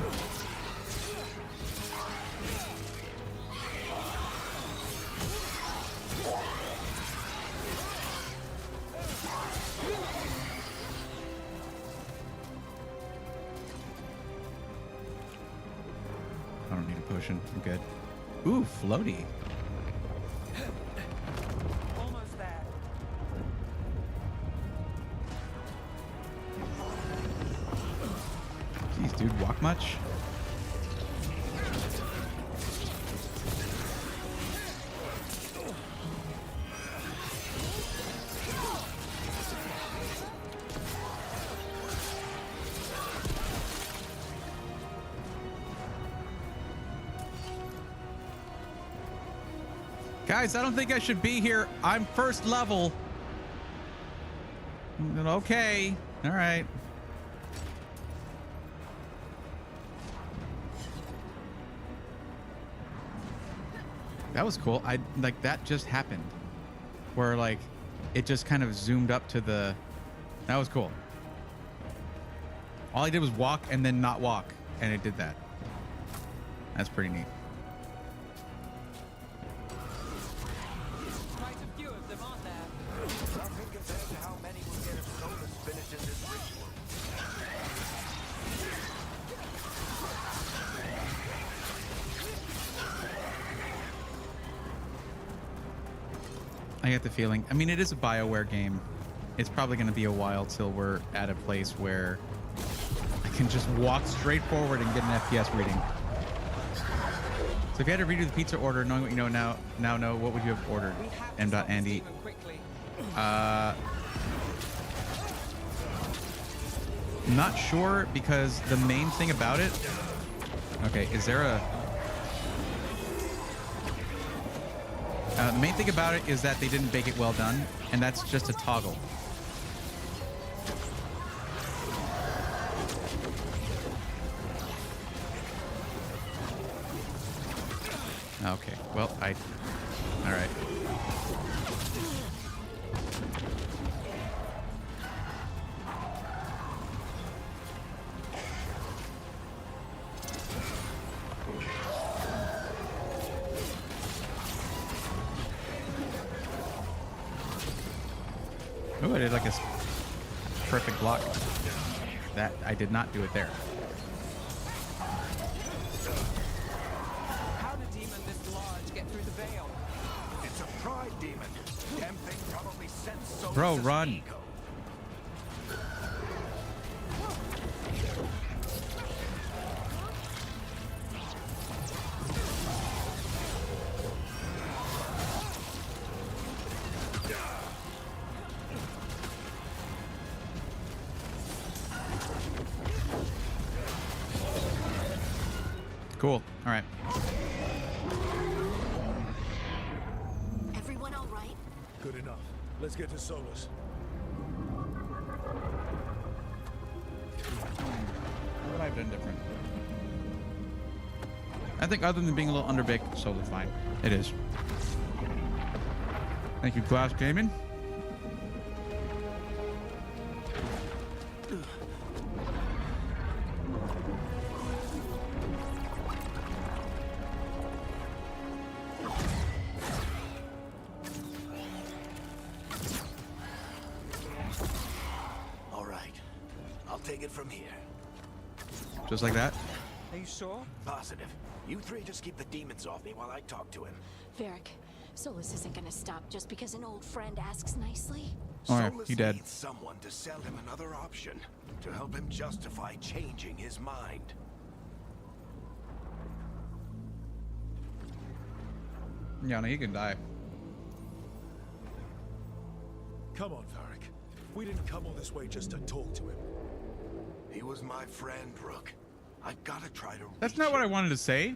I don't need a potion. I'm good. Ooh, floaty. Almost there. Jeez, dude, walk much? Guys, I don't think I should be here. I'm first level. Okay. All right. That was cool. I like that just happened. Where like it just kind of zoomed up to the that was cool. All I did was walk and then not walk, and it did that. That's pretty neat. Quite a few of them, aren't there? Nothing compared to how many will get if Solus finishes this ritual. I get the feeling. I mean, it is a BioWare game. It's probably going to be a while till we're at a place where I can just walk straight forward and get an FPS reading. So if you had to redo the pizza order, knowing what you know now know, what would you have ordered? We have to M. stop this Andy. demon quickly. Not sure because the main thing about it. Okay, is there a? The main thing about it is that they didn't bake it well done, and that's just a toggle. Okay, well, all right. Oh, I did like a perfect block. That I did not do it there. How did demon this large get through the veil? It's a pride demon. Damn thing probably sensed Solus's Bro, run. ego. Cool. All right. Everyone all right? Good enough. Let's get to Solus. How would I have done different. I think other than being a little underbaked, it's totally fine. It is. Thank you, Glass Gaming. All right. I'll take it from here. Just like that. Are you sure? Positive. You three just keep the demons off me while I talk to him. Varric, Solus isn't gonna stop just because an old friend asks nicely. All right, Solus he dead. needs someone to sell him another option, to help him justify changing his mind. Yeah, no, he can die. Come on, Varric. We didn't come all this way just to talk to him. He was my friend, Rook. I gotta try to That's reach not what I him. wanted to say.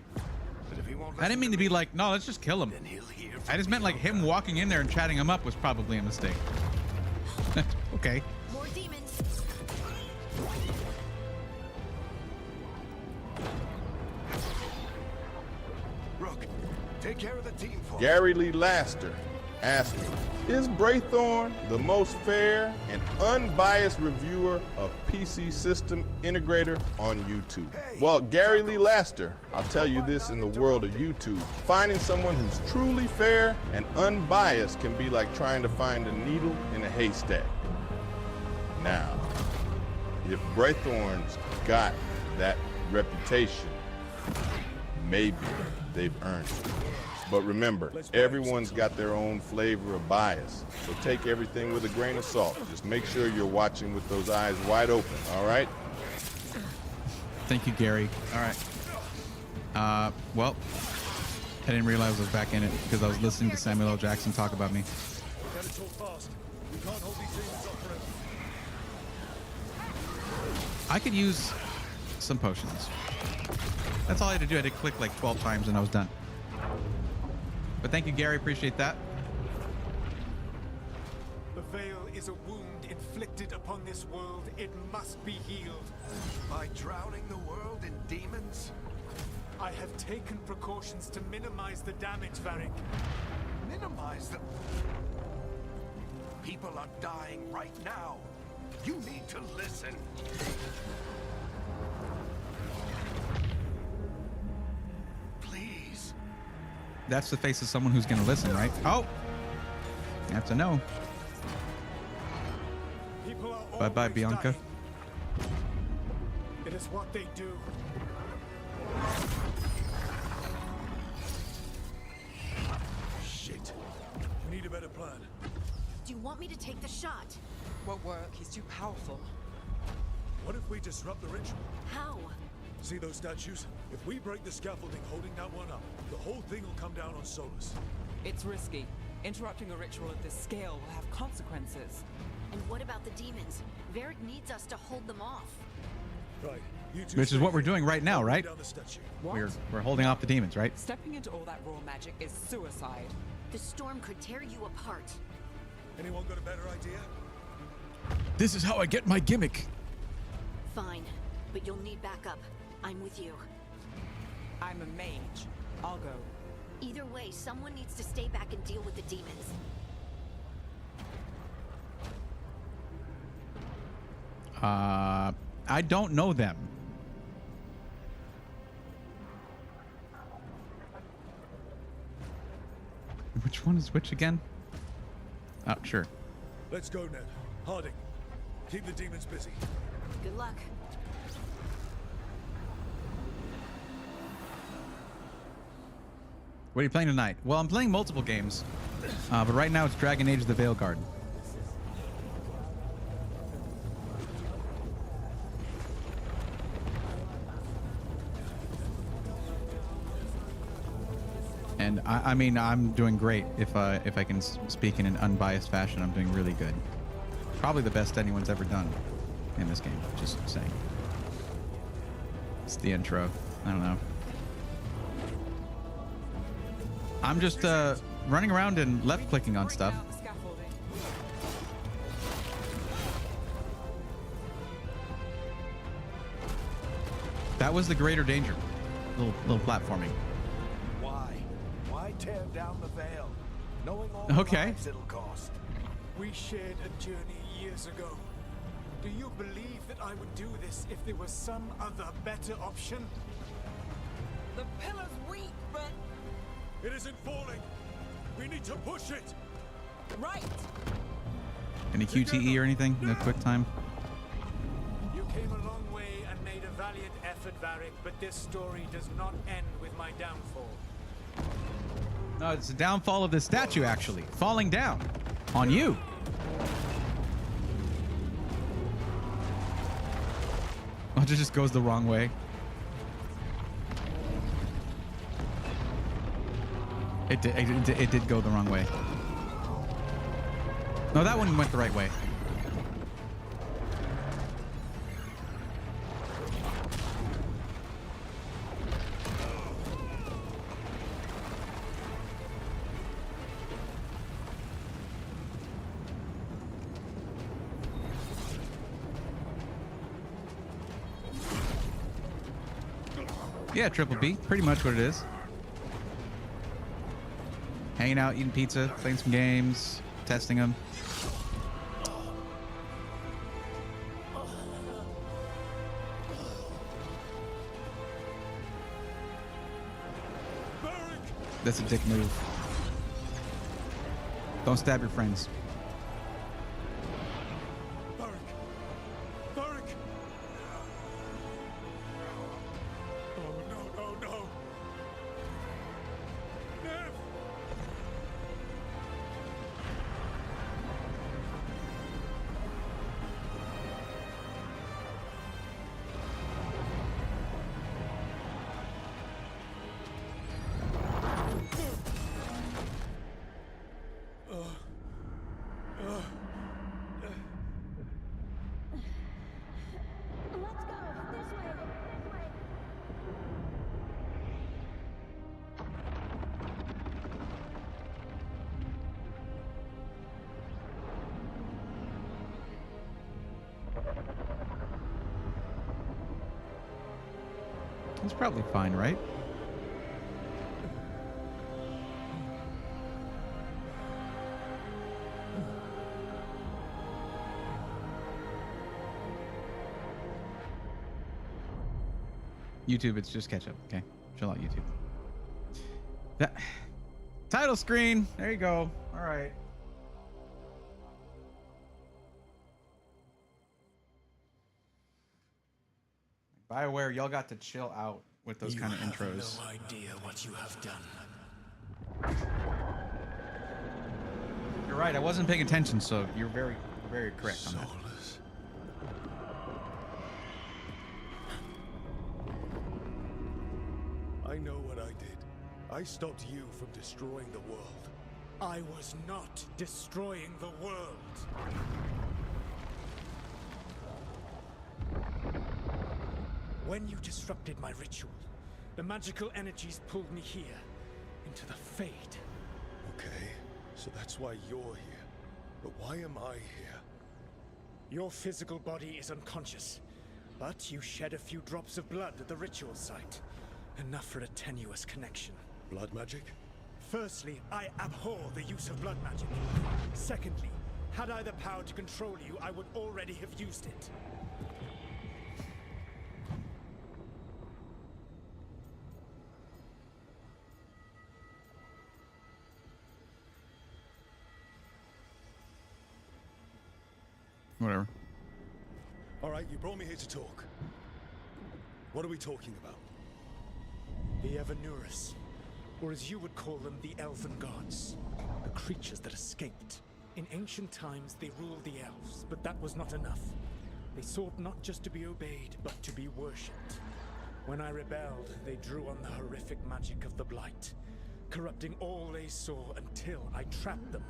But if he won't I didn't mean to be like, no, let's just kill him. then he'll hear I just from meant me like on him that. walking in there and chatting him up was probably a mistake. Okay. More demons. Rook, take care of the team for me. Gary Lee Laster asked me, is Braythorn the most fair and unbiased reviewer of PC system integrator on YouTube? Well, Gary Lee Laster, I'll tell you this in the world of YouTube, finding someone who's truly fair and unbiased can be like trying to find a needle in a haystack. Now, if Braythorn's got that reputation, maybe they've earned it. But remember, everyone's got their own flavor of bias. So take everything with a grain of salt. Just make sure you're watching with those eyes wide open, all right? Thank you, Gary. All right. Well, I didn't realize I was back in it because I was listening to Samuel L. Jackson talk about me. We gotta talk fast. We can't hold these demons up forever. I could use some potions. That's all I had to do. I had to click like 12 times and I was done. But thank you, Gary. Appreciate that. The veil is a wound inflicted upon this world. It must be healed. By drowning the world in demons? I have taken precautions to minimize the damage, Varric. Minimize the... People are dying right now. You need to listen. Please. That's the face of someone who's going to listen, right? Oh, that's a no. People are Bye-bye, always Bianca. dying. It is what they do. Shit. We need a better plan. Do you want me to take the shot? Won't work. He's too powerful. What if we disrupt the ritual? How? See those statues? If we break the scaffolding holding that one up, the whole thing will come down on Solus. It's risky. Interrupting a ritual at this scale will have consequences. And what about the demons? Varric needs us to hold them off. Right. You two Which is stay what we're here. doing right now, I'll bring right? down the statue. What? We're holding off the demons, right? Stepping into all that raw magic is suicide. The storm could tear you apart. Anyone got a better idea? This is how I get my gimmick. Fine, but you'll need backup. I'm with you. I'm a mage. I'll go. Either way, someone needs to stay back and deal with the demons. I don't know them. Which one is which again? Oh, sure. Let's go, Ned. Harding, keep the demons busy. Good luck. What are you playing tonight? Well, I'm playing multiple games, but right now it's Dragon Age: The Veilguard. And I mean, I'm doing great. If I can speak in an unbiased fashion, I'm doing really good. Probably the best anyone's ever done in this game. Just saying. It's the intro. I don't know. I'm just running around and left clicking on Bring stuff. down the scaffolding. That was the greater danger. Little platforming. Why? Why tear down the veil? Knowing all Okay. the lives it'll cost. We shared a journey years ago. Do you believe that I would do this if there was some other better option? The pillar's weak, but It isn't falling. We need to push it. right. Any QTE or anything? No quick time? You came a long way and made a valiant effort, Varric, but this story does not end with my downfall. No, it's the downfall of the statue, actually. Falling down. On you. Oh, it just goes the wrong way. It did go the wrong way. No, that one went the right way. Yeah, Triple B. Pretty much what it is. Hanging out, eating pizza, playing some games, testing them. That's a dick move. Don't stab your friends. Varric! Oh, no. Nev! Let's go. This way. It's probably fine, right? YouTube, it's just catch up. Okay, chill out, YouTube. That title screen. There you go. All right. BioWare, y'all got to chill out with those kind of intros. No idea what you have done. You're right. I wasn't paying attention, so you're very correct on that. Soulless. I know what I did. I stopped you from destroying the world. I was not destroying the world. When you disrupted my ritual, the magical energies pulled me here, into the Fade. Okay, so that's why you're here. But why am I here? Your physical body is unconscious, but you shed a few drops of blood at the ritual site. Enough for a tenuous connection. Blood magic? Firstly, I abhor the use of blood magic. Secondly, had I the power to control you, I would already have used it. Whatever. All right, you brought me here to talk. What are we talking about? The Evanurus, or as you would call them, the Elven Gods. The creatures that escaped. In ancient times, they ruled the elves, but that was not enough. They sought not just to be obeyed, but to be worshipped. When I rebelled, they drew on the horrific magic of the Blight, corrupting all they saw until I trapped them.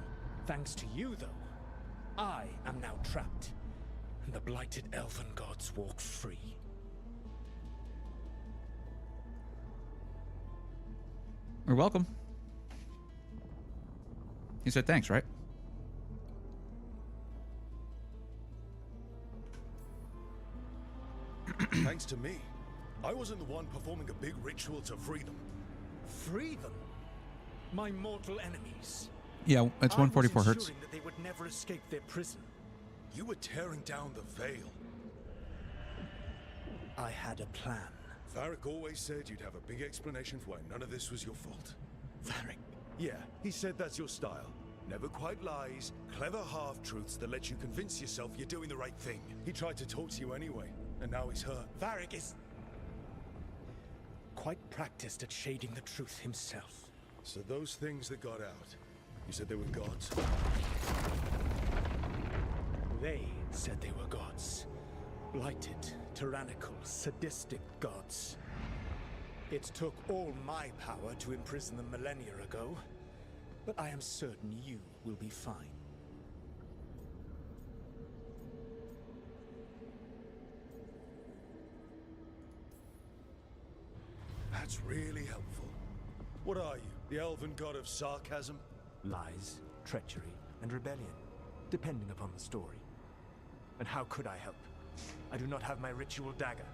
Thanks to you, though, I am now trapped, and the blighted Elven Gods walk free. You're welcome. You said thanks, right? Thanks to me. I wasn't the one performing a big ritual to free them. Free them? My mortal enemies. Yeah, it's 144 I was hertz. ensuring that they would never escape their prison. You were tearing down the veil. I had a plan. Varric always said you'd have a big explanation for why none of this was your fault. Varric. Yeah, he said that's your style. Never quite lies, clever half-truths that let you convince yourself you're doing the right thing. He tried to talk to you anyway, and now he's hurt. Varric is quite practiced at shading the truth himself. So those things that got out, you said they were gods? They said they were gods. Blighted, tyrannical, sadistic gods. It took all my power to imprison them millennia ago, but I am certain you will be fine. That's really helpful. What are you, the elven god of sarcasm? Lies, treachery, and rebellion, depending upon the story. And how could I help? I do not have my ritual dagger.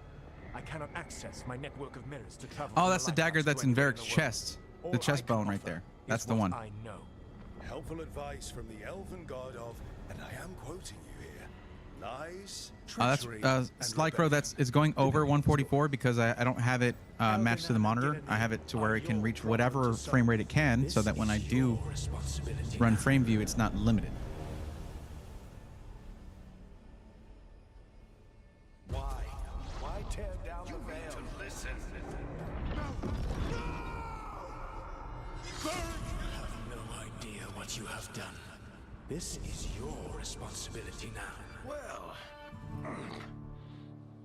I cannot access my network of mirrors to travel. Oh, that's the dagger that's in Varric's chest. The chest bone right there. That's the one. I know. Helpful advice from the elven god of, and I am quoting you here, lies, That's treachery, Slycrow. It's going over 144 because I don't have it matched to the monitor. I have it to where it can reach whatever frame rate it can, so that when I do run frame view, it's not limited. Why tear down the veil? Listen. You have no idea what you have done. This is your responsibility now. Well,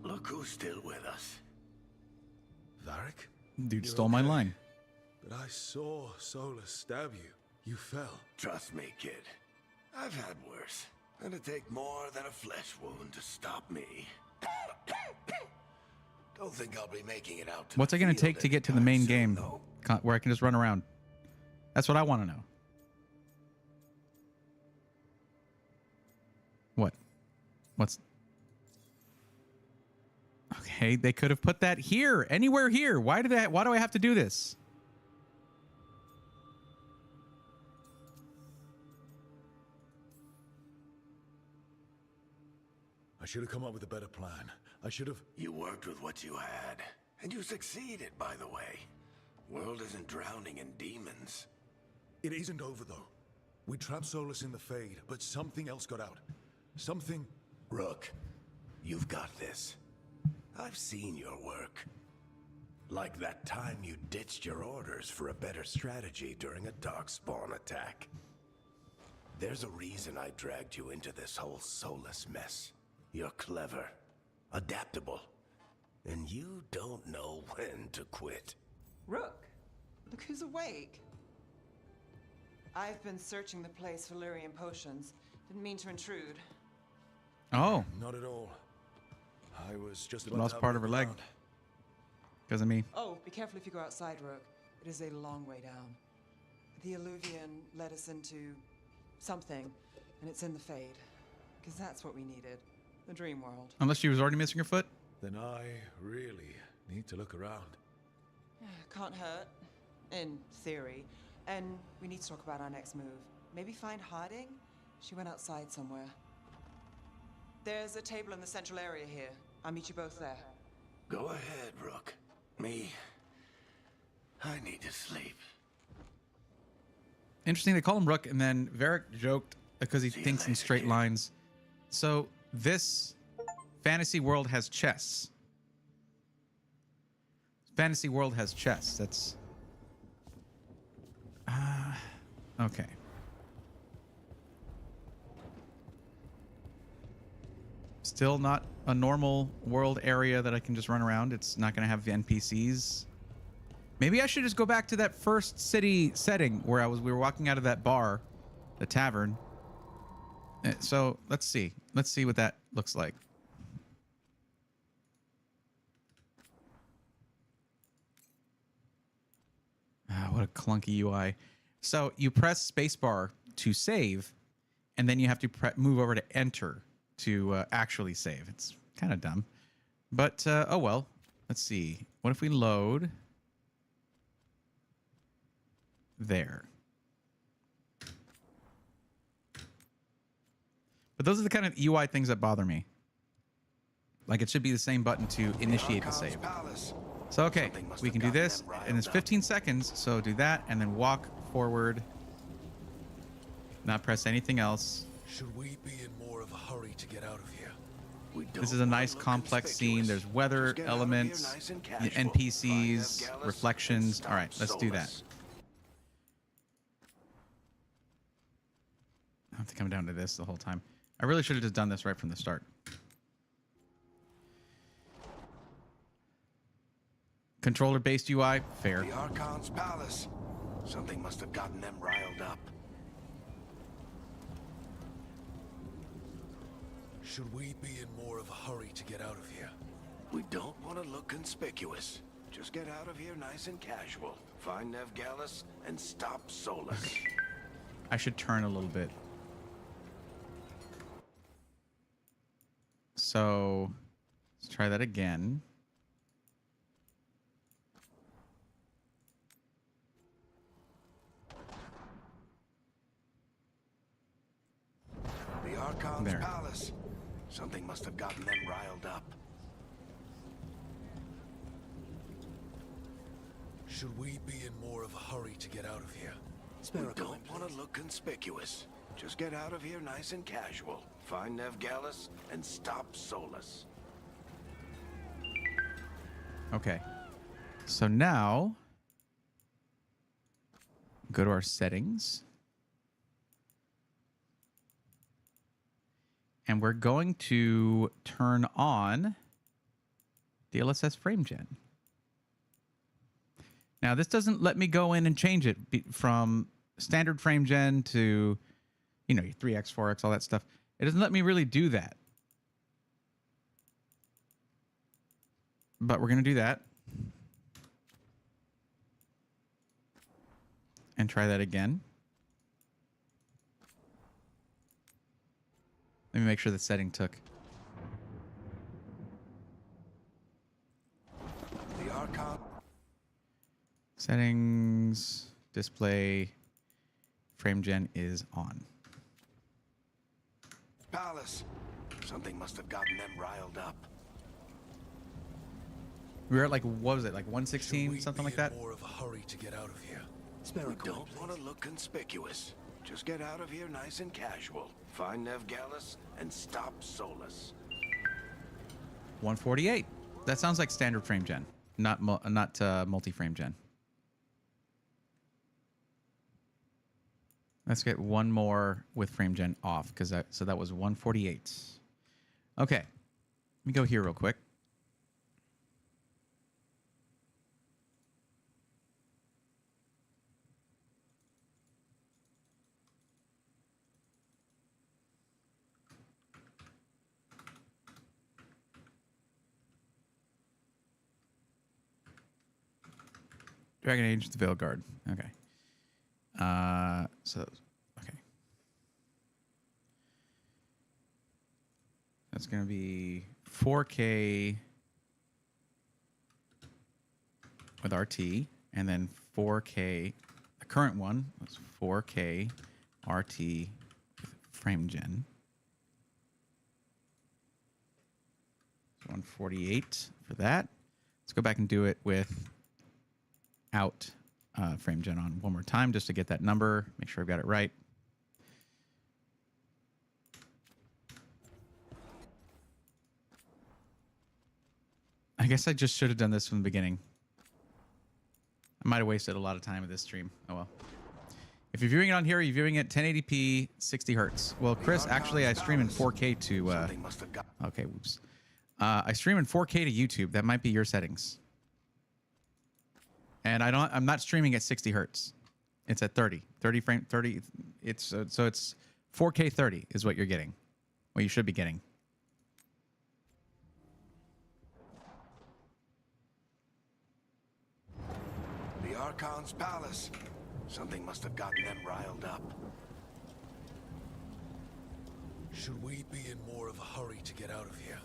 look who's still with us. Varric? Dude You're stole my okay. line. But I saw Solus stab you. You fell. Trust me, kid. I've had worse. And it'd take more than a flesh wound to stop me. Don't think I'll be making it out to What's the it going to field take to get to the anytime main soon, game though. where I can just run around? That's what I want to know. What? What's... Okay, they could have put that here. Anywhere here. Why do I have to do this? I should have come up with a better plan. I should have... You worked with what you had, and you succeeded, by the way. World isn't drowning in demons. It isn't over, though. We trapped Solus in the Fade, but something else got out. Something... Rook, you've got this. I've seen your work. Like that time you ditched your orders for a better strategy during a darkspawn attack. There's a reason I dragged you into this whole Solus mess. You're clever, adaptable, and you don't know when to quit. Rook, look who's awake. I've been searching the place for Lyrian potions. Didn't mean to intrude. Oh, Not at all. I was just about lost to have part a of her look leg. around. Because of me. Oh, be careful if you go outside, Rook. It is a long way down. The Illuvian led us into something, and it's in the Fade. Because that's what we needed. The dream world. Unless she was already missing her foot. Then I really need to look around. Can't hurt, in theory. And we need to talk about our next move. Maybe find hiding? She went outside somewhere. There's a table in the central area here. I'll meet you both there. Go ahead, Rook. Me, I need to sleep. Interesting, they call him Rook, and then Varric joked because he See you thinks in later, straight kid. lines. So this fantasy world has chess. Fantasy world has chess. That's okay. Still not a normal world area that I can just run around. It's not going to have NPCs. Maybe I should just go back to that first city setting where we were walking out of that bar, the tavern. So let's see. Let's see what that looks like. What a clunky UI. So you press spacebar to save, and then you have to move over to enter to actually save. It's kind of dumb, but oh well. let's see. What if we load there? But those are the kind of UI things that bother me. Like, it should be the same button to initiate the save. So, okay, we can do this, and it's 15 seconds, so do that, and then walk forward. Not press anything else. Should we be in more of a hurry to get out of here? This is a nice complex scene. There's weather, elements, NPCs, reflections. All right, let's do that. I have to come down to this the whole time. I really should have just done this right from the start. Controller-based UI, fair. The Archon's palace. Something must have gotten them riled up. Should we be in more of a hurry to get out of here? We don't want to look conspicuous. Just get out of here nice and casual. Find Nev Gallus and stop Solus. I should turn a little bit. So, let's try that again. The Archon's There. palace. Something must have gotten them riled up. Should we be in more of a hurry to get out of here? We don't want to look conspicuous. Just get out of here nice and casual. Find Nev Gallus and stop Solus. Okay. So now, go to our settings. And we're going to turn on DLSS frame gen. Now, this doesn't let me go in and change it from standard frame gen to, you know, your 3x, 4x, all that stuff. It doesn't let me really do that. But we're going to do that. And try that again. Let me make sure the setting took. The Archon. Settings, display, frame gen is on. Palace. Something must have gotten them riled up. We were at like, what was it, like 116, something like that? More of a hurry to get out of here. We don't want to look conspicuous. Just get out of here nice and casual. Find Nev Gallus and stop Solus. 148. That sounds like standard frame gen, not multi-frame gen. Let's get one more with frame gen off, because so that was 148. Okay, let me go here real quick. Dragon Age, the Veil Guard. Okay. Okay. That's going to be 4K with RT, and then 4K. The current one was 4K RT with frame gen. 148 for that. Let's go back and do it with out frame gen on one more time just to get that number. Make sure I've got it right. I guess I just should have done this from the beginning. I might have wasted a lot of time with this stream. Oh well. If you're viewing it on here, you're viewing it 1080p, 60 hertz. Well, Chris, actually, I stream in 4K to. Okay, whoops. I stream in 4K to YouTube. That might be your settings. And I'm not streaming at 60 hertz. It's at 30 frame, 30. It's so it's 4K 30 is what you're getting. What you should be getting. The Archon's palace. Something must have gotten them riled up. Should we be in more of a hurry to get out of here?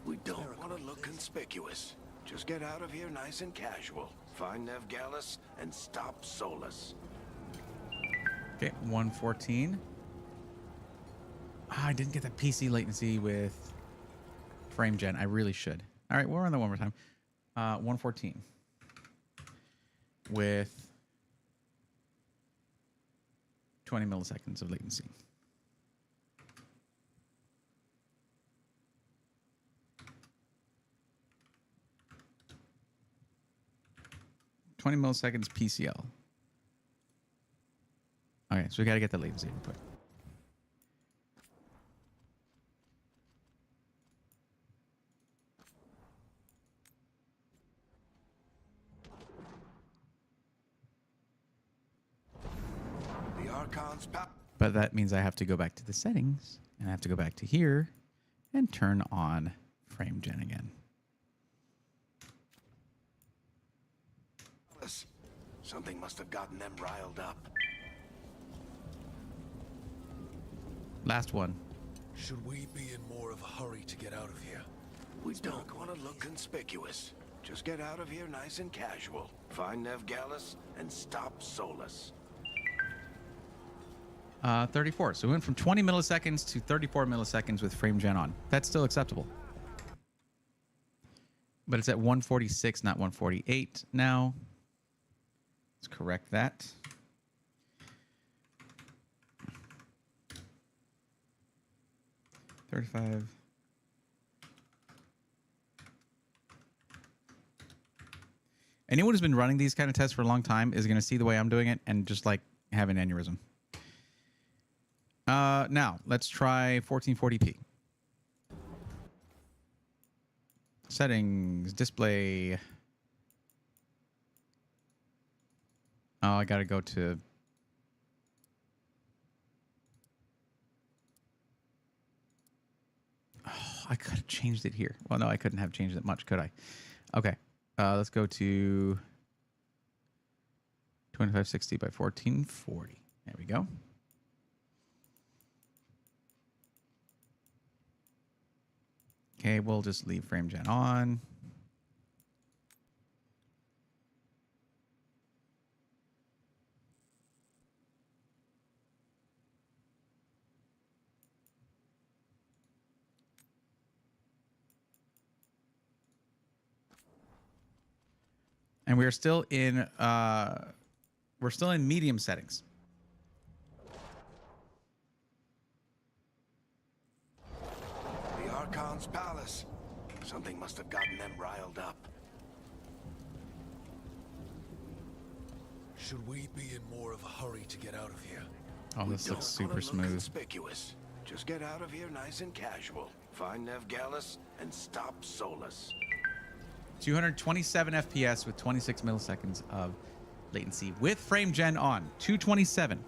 We don't want to look conspicuous. Just get out of here nice and casual. Find Nev Gallus and stop Solus. Okay, 114. I didn't get the PC latency with frame gen. I really should. All right, we'll run that one more time. 114 with 20 milliseconds of latency. Milliseconds PCL. Okay, so we got to get the latency real quick. The Archon's power. But that means I have to go back to the settings, and I have to go back to here and turn on frame gen again. Something must have gotten them riled up. Last one. Should we be in more of a hurry to get out of here? We don't want to look conspicuous. Just get out of here nice and casual. Find Nev Gallus and stop Solus. 34. So we went from 20 milliseconds to 34 milliseconds with frame gen on. That's still acceptable. But it's at 146, not 148 now. Let's correct that. $35. Anyone who's been running these kind of tests for a long time is going to see the way I'm doing it and just like have an aneurysm. Now let's try 1440p. Settings, display. Oh, I got to go to. Oh, I could have changed it here. Well, no, I couldn't have changed it much, could I? Okay. Let's go to 2560 by 1440. There we go. Okay, we'll just leave frame gen on. And we're still in medium settings. The Archon's palace. Something must have gotten them riled up. Should we be in more of a hurry to get out of here? Oh, this looks super smooth. Conspicuous. Just get out of here nice and casual. Find Nev Gallus and stop Solus. 227 FPS with 26 milliseconds of latency with frame gen on. 227.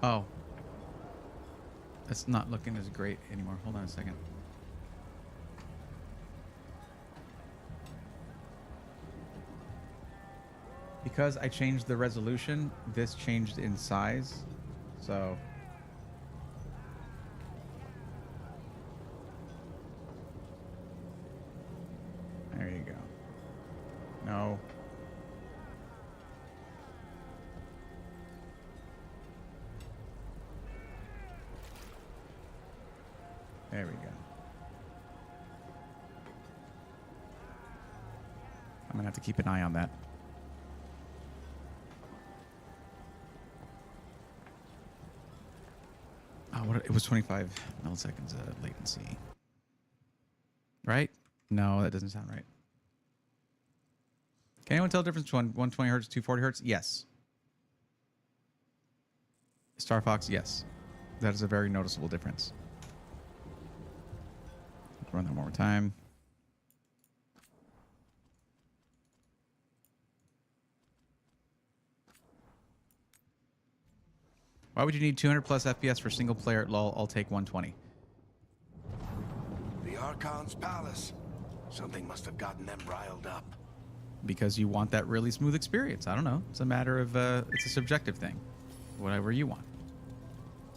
Oh. That's not looking as great anymore. Hold on a second. Because I changed the resolution, this changed in size. So there you go. No. There we go. I'm gonna have to keep an eye on that. Oh, what? It was 25 milliseconds latency. Right? No, that doesn't sound right. Can anyone tell the difference between 120 hertz, 240 hertz? Yes. Star Fox, yes. That is a very noticeable difference. Run that one more time. Why would you need 200 plus FPS for single player? Lol, I'll take 120. The Archon's palace. Something must have gotten them riled up. Because you want that really smooth experience. I don't know. It's a matter of, it's a subjective thing. Whatever you want.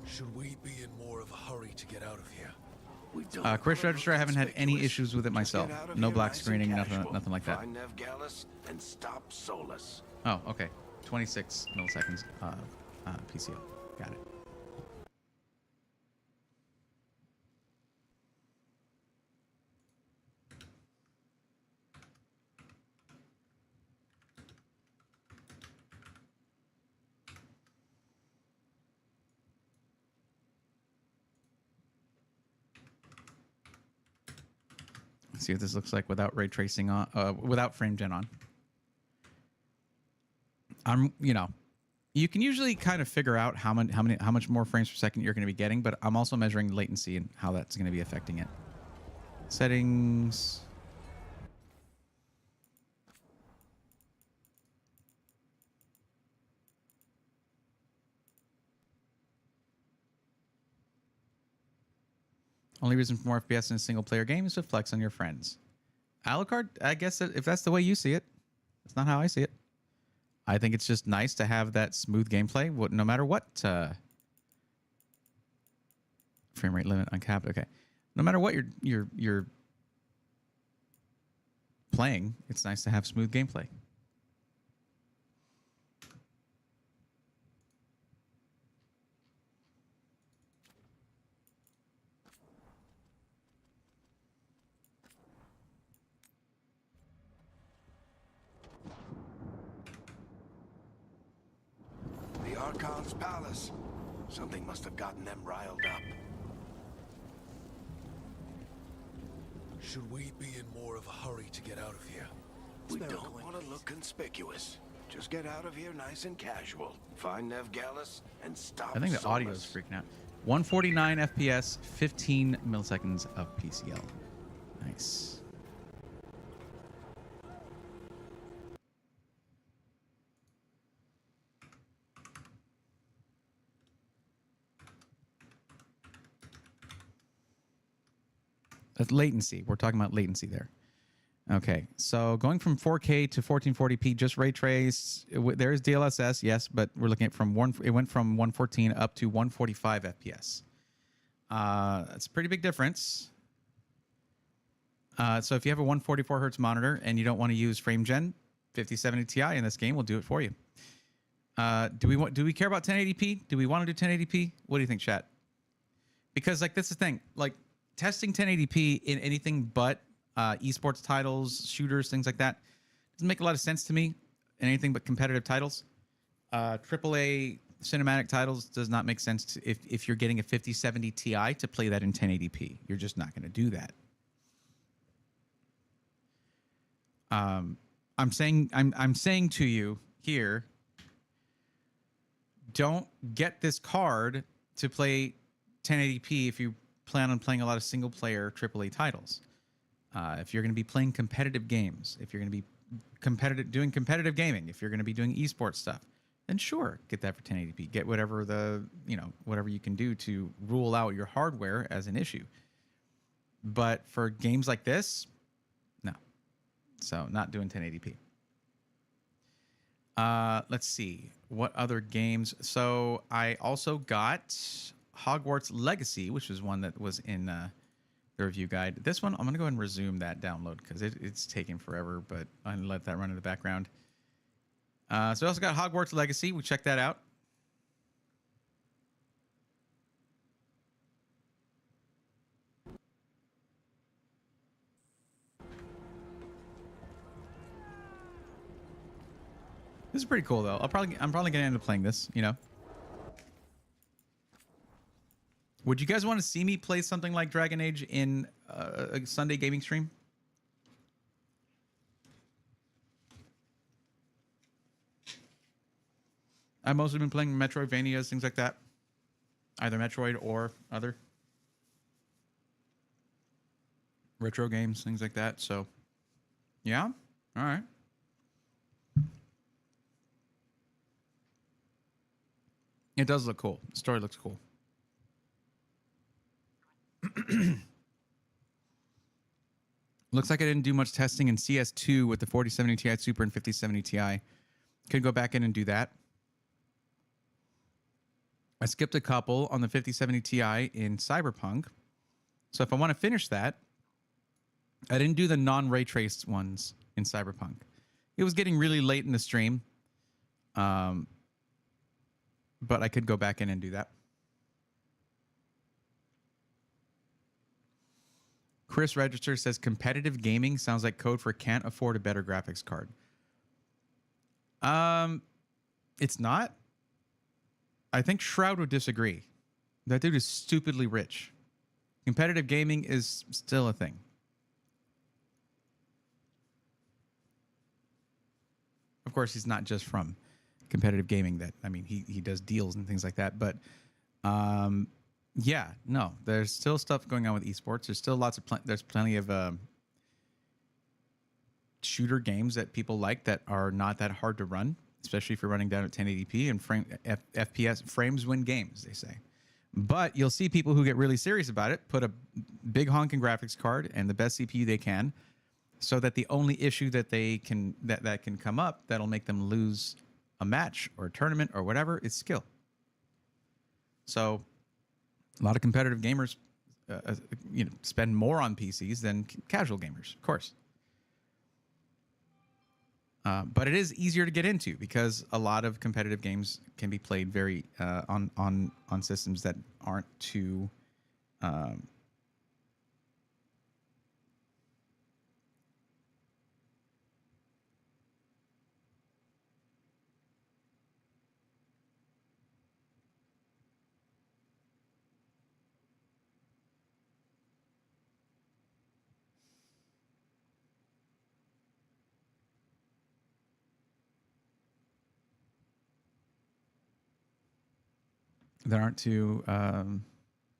Should we be in more of a hurry to get out of here? Chris Register, I haven't had any issues with it myself. No black screening, nothing like that. Find Nevgalis and stop Solus. Oh, okay. 26 milliseconds PCO. Got it. Let's see what this looks like without ray tracing on, without frame gen on. You know, you can usually kind of figure out how much more frames per second you're going to be getting, but I'm also measuring latency and how that's going to be affecting it. Settings. Only reason for more FPS in a single player game is to flex on your friends. Alucard, I guess if that's the way you see it, that's not how I see it. I think it's just nice to have that smooth gameplay, no matter what frame rate limit uncapped. Okay, no matter what you're playing, it's nice to have smooth gameplay. The Archon's palace. Something must have gotten them riled up. Should we be in more of a hurry to get out of here? We don't want to look conspicuous. Just get out of here nice and casual. Find Nevgalis and stop. I think the audio is freaking out. 149 FPS, 15 milliseconds of PCL. Nice. That's latency. We're talking about latency there. Okay, so going from 4K to 1440p, just ray trace. There is DLSS, yes, but we're looking at it went from 114 up to 145 FPS. That's a pretty big difference. So if you have a 144 hertz monitor and you don't want to use frame gen, 5070 Ti in this game will do it for you. Do we care about 1080p? Do we want to do 1080p? What do you think, chat? Because like this is the thing, like testing 1080p in anything but esports titles, shooters, things like that doesn't make a lot of sense to me. In anything but competitive titles, AAA cinematic titles does not make sense to, if you're getting a 5070 Ti to play that in 1080p. You're just not going to do that. I'm saying to you here, don't get this card to play 1080p if you plan on playing a lot of single player AAA titles. If you're going to be playing competitive games, if you're going to be doing competitive gaming, if you're going to be doing esports stuff, then sure, get that for 1080p. Get whatever whatever you can do to rule out your hardware as an issue. But for games like this, no. So not doing 1080p. Let's see what other games. So I also got Hogwarts Legacy, which is one that was in the review guide. This one, I'm going to go ahead and resume that download because it's taking forever, but I'm going to let that run in the background. So I also got Hogwarts Legacy. We checked that out. This is pretty cool, though. I'm probably going to end up playing this, you know. Would you guys want to see me play something like Dragon Age in a Sunday gaming stream? I've mostly been playing Metroidvanias, things like that. Either Metroid or other retro games, things like that. So, yeah. All right. It does look cool. The story looks cool. Looks like I didn't do much testing in CS2 with the 4070 Ti Super and 5070 Ti. Could go back in and do that. I skipped a couple on the 5070 Ti in Cyberpunk. So if I want to finish that, I didn't do the non-ray traced ones in Cyberpunk. It was getting really late in the stream. But I could go back in and do that. Chris Register says competitive gaming sounds like code for can't afford a better graphics card. It's not. I think Shroud would disagree. That dude is stupidly rich. Competitive gaming is still a thing. Of course, he's not just from competitive gaming. That I mean, he does deals and things like that. But yeah, no, there's still stuff going on with esports. There's still lots of there's plenty of shooter games that people like that are not that hard to run, especially if you're running down at 1080p and FPS frames win games, they say. But you'll see people who get really serious about it put a big honking graphics card and the best CPU they can, so that the only issue that they can that can come up that'll make them lose a match or a tournament or whatever is skill. So a lot of competitive gamers spend more on PCs than casual gamers, of course. But it is easier to get into because a lot of competitive games can be played very on systems that aren't too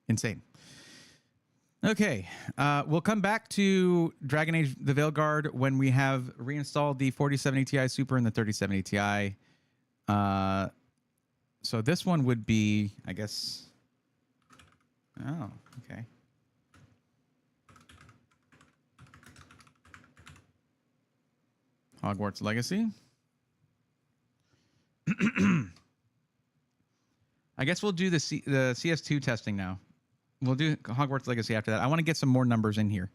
insane. Okay, we'll come back to Dragon Age: The Veilguard when we have reinstalled the 4070 Ti Super and the 3070 Ti. So this one would be, I guess. Oh, okay. Hogwarts Legacy. I guess we'll do the CS2 testing now. We'll do Hogwarts Legacy after that. I want to get some more numbers in here.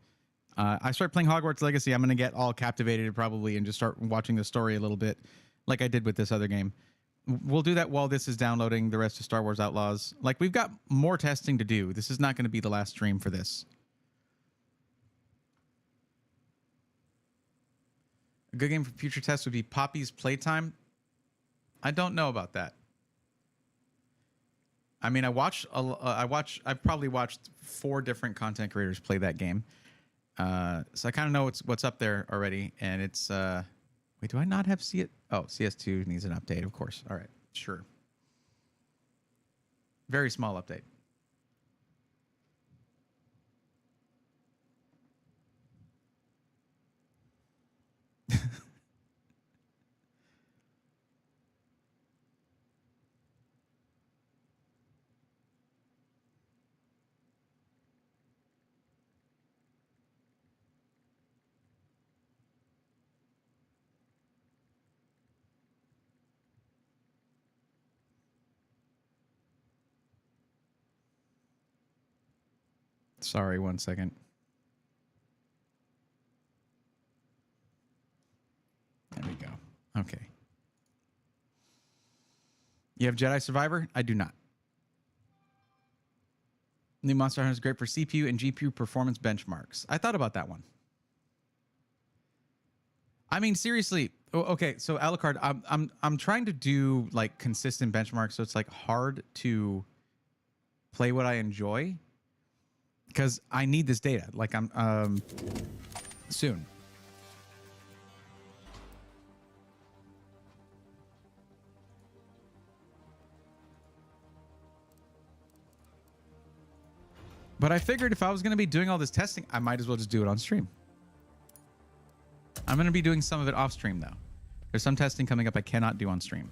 I start playing Hogwarts Legacy, I'm going to get all captivated probably and just start watching the story a little bit like I did with this other game. We'll do that while this is downloading the rest of Star Wars Outlaws. Like, we've got more testing to do. This is not going to be the last stream for this. A good game for future tests would be Poppy's Playtime. I don't know about that. I mean, I've probably watched 4 different content creators play that game. So I kind of know what's up there already. And it's, wait, do I not have CS2 needs an update, of course. All right, sure. Very small update. Sorry, 1 second. There we go. Okay. You have Jedi Survivor? I do not. New Monster Hunter is great for CPU and GPU performance benchmarks. I thought about that one. I mean, seriously. Okay, so Alucard, I'm trying to do like consistent benchmarks, so it's like hard to play what I enjoy. Because I need this data. Like, I'm soon. But I figured if I was going to be doing all this testing, I might as well just do it on stream. I'm going to be doing some of it off stream, though. There's some testing coming up I cannot do on stream.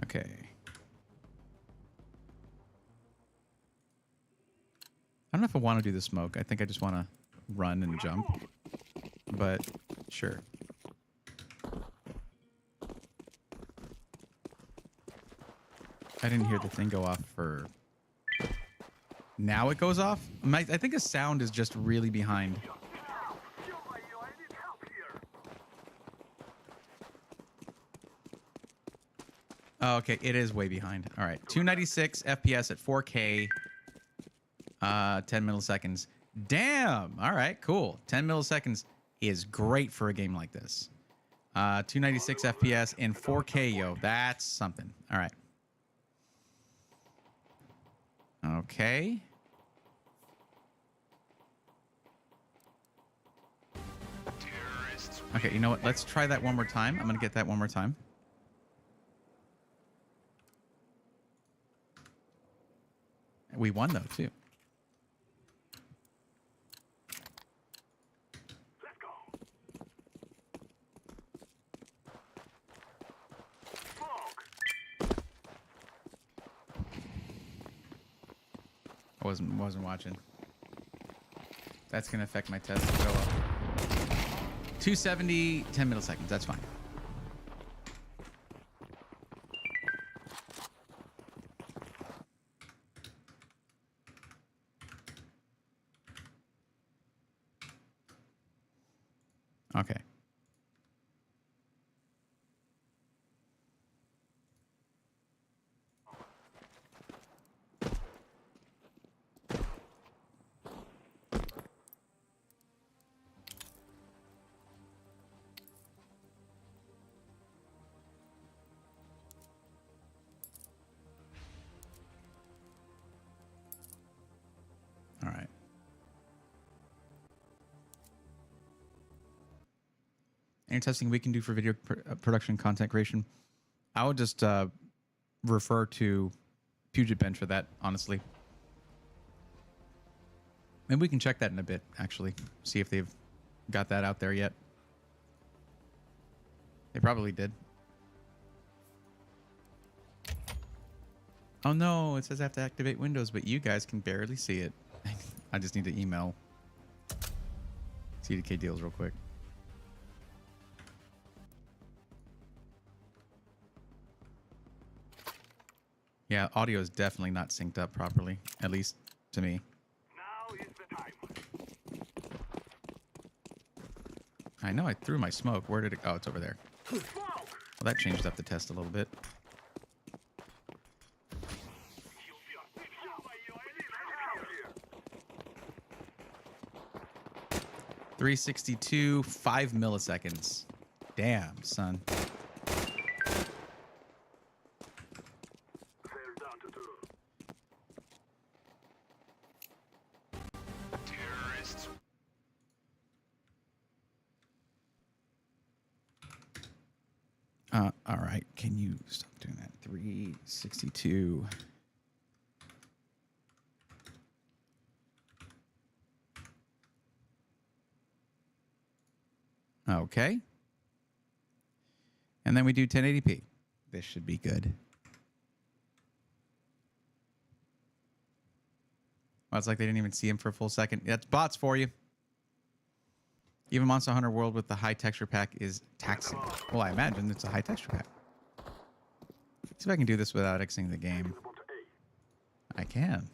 Okay. I don't know if I want to do the smoke. I think I just want to run and jump. But sure. I didn't hear the thing go off for... Now it goes off? I think the sound is just really behind. Oh, okay. It is way behind. All right. 296 FPS at 4K. 10 milliseconds. Damn. All right. Cool. 10 milliseconds is great for a game like this. 296 FPS in 4K, yo. That's something. All right. Okay. Okay, you know what? Let's try that one more time. I'm going to get that one more time. We won, though, too. Let's go. I wasn't watching. That's going to affect my test to go up. 270, 10 milliseconds. That's fine. Okay. All right. Any testing we can do for video production content creation? I would just refer to Puget Bench for that, honestly. Maybe we can check that in a bit, actually. See if they've got that out there yet. They probably did. Oh no, it says I have to activate Windows, but you guys can barely see it. I just need to email CDK Deals real quick. Yeah, audio is definitely not synced up properly, at least to me. Now is the time. I know I threw my smoke. Where did it go? Oh, it's over there. Well, that changed up the test a little bit. .362, 5 milliseconds. Damn, son. All right. Can you stop doing that? 362. Okay. And then we do 1080p. This should be good. Well, it's like they didn't even see him for a full second. That's bots for you. Even Monster Hunter World with the high texture pack is taxing. Well, I imagine it's a high texture pack. See if I can do this without exiting the game. I can.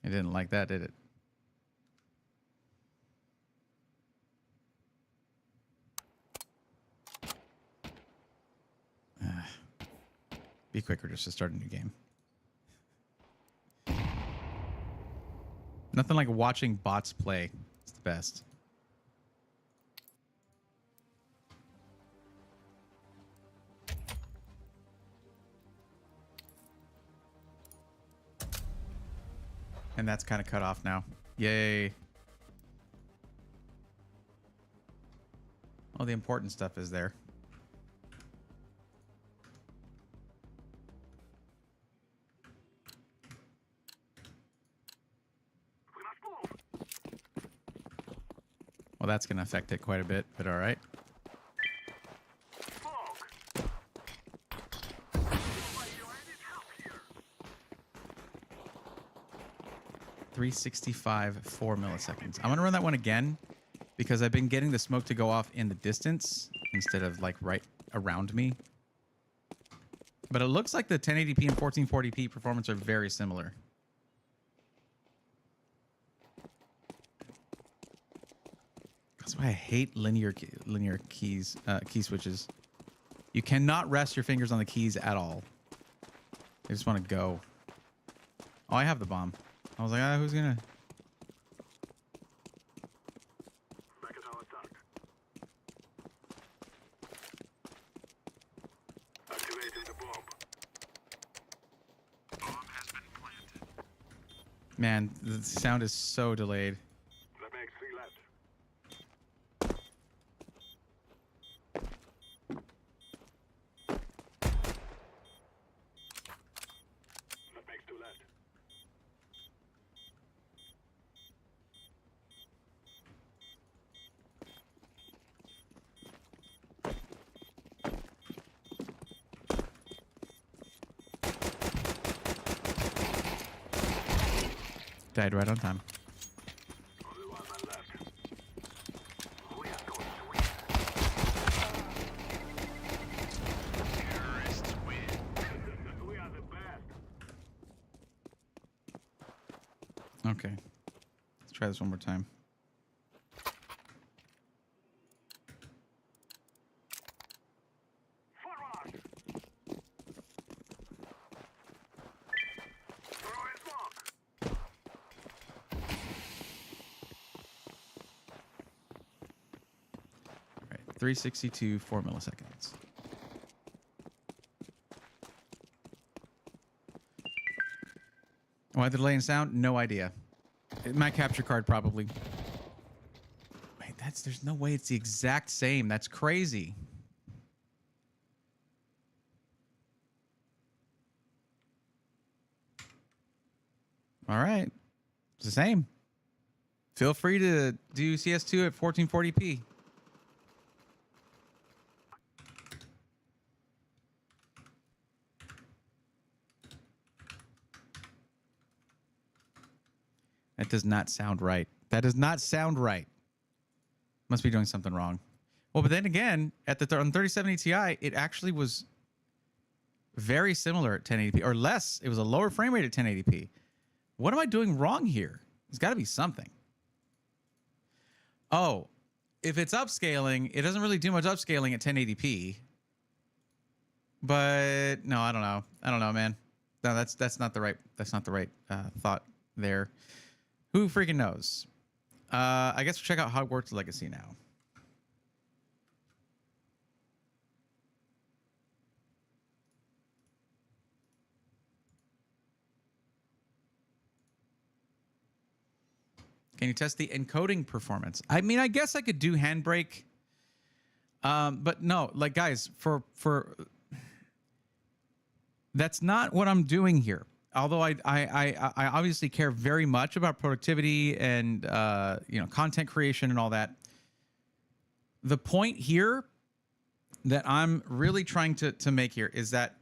It didn't like that, did it? Be quicker just to start a new game. Nothing like watching bots play. It's the best. And that's kind of cut off now. Yay. All the important stuff is there. Well, that's going to affect it quite a bit, but all right. Fog. 365, 4 milliseconds. I'm going to run that one again because I've been getting the smoke to go off in the distance instead of like right around me. But it looks like the 1080p and 1440p performance are very similar. That's why I hate linear keys, key switches. You cannot rest your fingers on the keys at all. They just want to go. Oh, I have the bomb. I was like, ah, who's gonna? Activating the bomb. Bomb has been planted. Man, the sound is so delayed. That makes 3 left. That makes 2 left. Died right on time. Only 1 man left. We are going to win. Terrorists win. We are the best. Okay. Let's try this one more time. Forward. Throwing smoke. All right. 362, 4 milliseconds. Why the delay in sound? No idea. My capture card probably. Wait, there's no way it's the exact same. That's crazy. All right. It's the same. Feel free to do CS2 at 1440p. That does not sound right. That does not sound right. Must be doing something wrong. Well, but then again, on the 3070 Ti, it actually was very similar at 1080p, or less. It was a lower frame rate at 1080p. What am I doing wrong here? There's got to be something. Oh, if it's upscaling, it doesn't really do much upscaling at 1080p. But no, I don't know. I don't know, man. No, that's not the right thought there. Who freaking knows? I guess we'll check out Hogwarts Legacy now. Can you test the encoding performance? I mean, I guess I could do Handbrake. But no, like guys, for that's not what I'm doing here. Although I obviously care very much about productivity and content creation and all that. The point here that I'm really trying to make here is that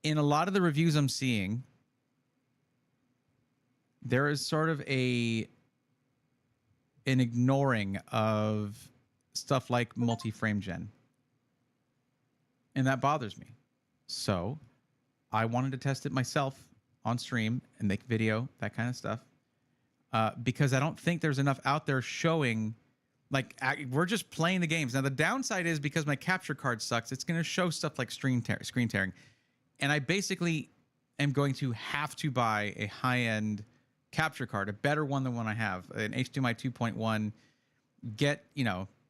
in a lot of the reviews I'm seeing, there is sort of an ignoring of stuff like multi-frame gen. And that bothers me. So I wanted to test it myself on stream and make video, that kind of stuff. Because I don't think there's enough out there showing, like, we're just playing the games. Now, the downside is because my capture card sucks, it's going to show stuff like screen tearing. And I basically am going to have to buy a high-end capture card, a better one than one I have, an HDMI 2.1, get,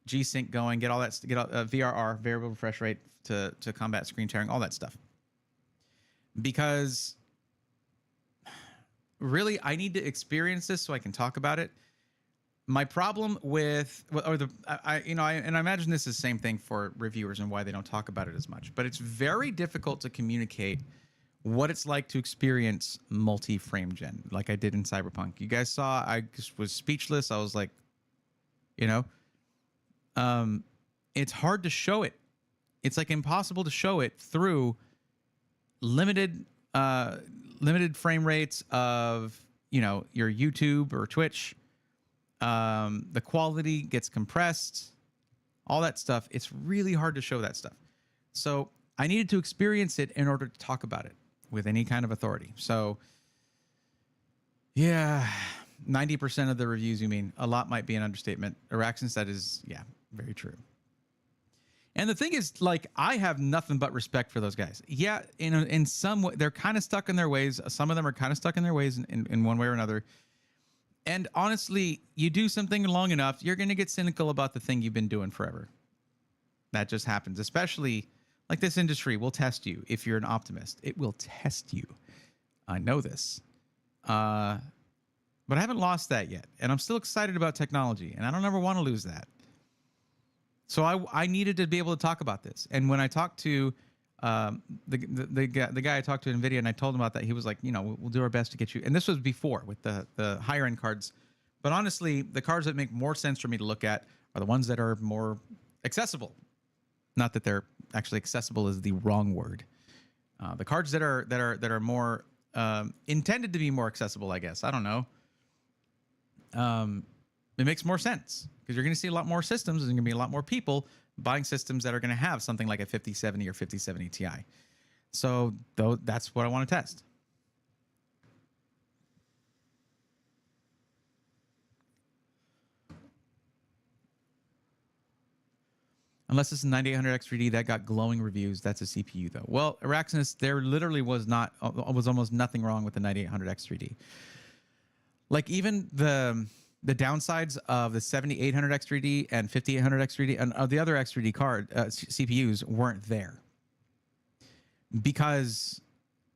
G-Sync going, get all that, get VRR, variable refresh rate to combat screen tearing, all that stuff. Because really, I need to experience this so I can talk about it. My problem with, I imagine this is the same thing for reviewers and why they don't talk about it as much. But it's very difficult to communicate what it's like to experience multi-frame gen, like I did in Cyberpunk. You guys saw, I just was speechless. I was like, You know, it's hard to show it. It's like impossible to show it through limited frame rates of, you know, your YouTube or Twitch. The quality gets compressed, all that stuff. It's really hard to show that stuff. So I needed to experience it in order to talk about it with any kind of authority. So yeah, 90% of the reviews, you mean, a lot might be an understatement. Araxin said is, yeah, very true. And the thing is, like, I have nothing but respect for those guys. Yeah, in some way, they're kind of stuck in their ways. Some of them are kind of stuck in their ways in one way or another. And honestly, you do something long enough, you're going to get cynical about the thing you've been doing forever. That just happens. Especially, like, this industry will test you if you're an optimist. It will test you. I know this. But I haven't lost that yet. And I'm still excited about technology. And I don't ever want to lose that. So I needed to be able to talk about this. And when I talked to the guy I talked to at Nvidia, and I told him about that, he was like, you know, we'll do our best to get you. And this was before with the higher end cards. But honestly, the cards that make more sense for me to look at are the ones that are more accessible. Not that they're actually accessible is the wrong word. The cards that are more intended to be more accessible, I guess. I don't know. It makes more sense because you're going to see a lot more systems. There's going to be a lot more people buying systems that are going to have something like a 5070 or 5070 Ti. So that's what I want to test. Unless it's a 9800X3D that got glowing reviews, that's a CPU though. Well, Araxinus, there literally was almost nothing wrong with the 9800X3D. Like even the downsides of the 7800X3D and 5800X3D and of the other X3D card CPUs weren't there because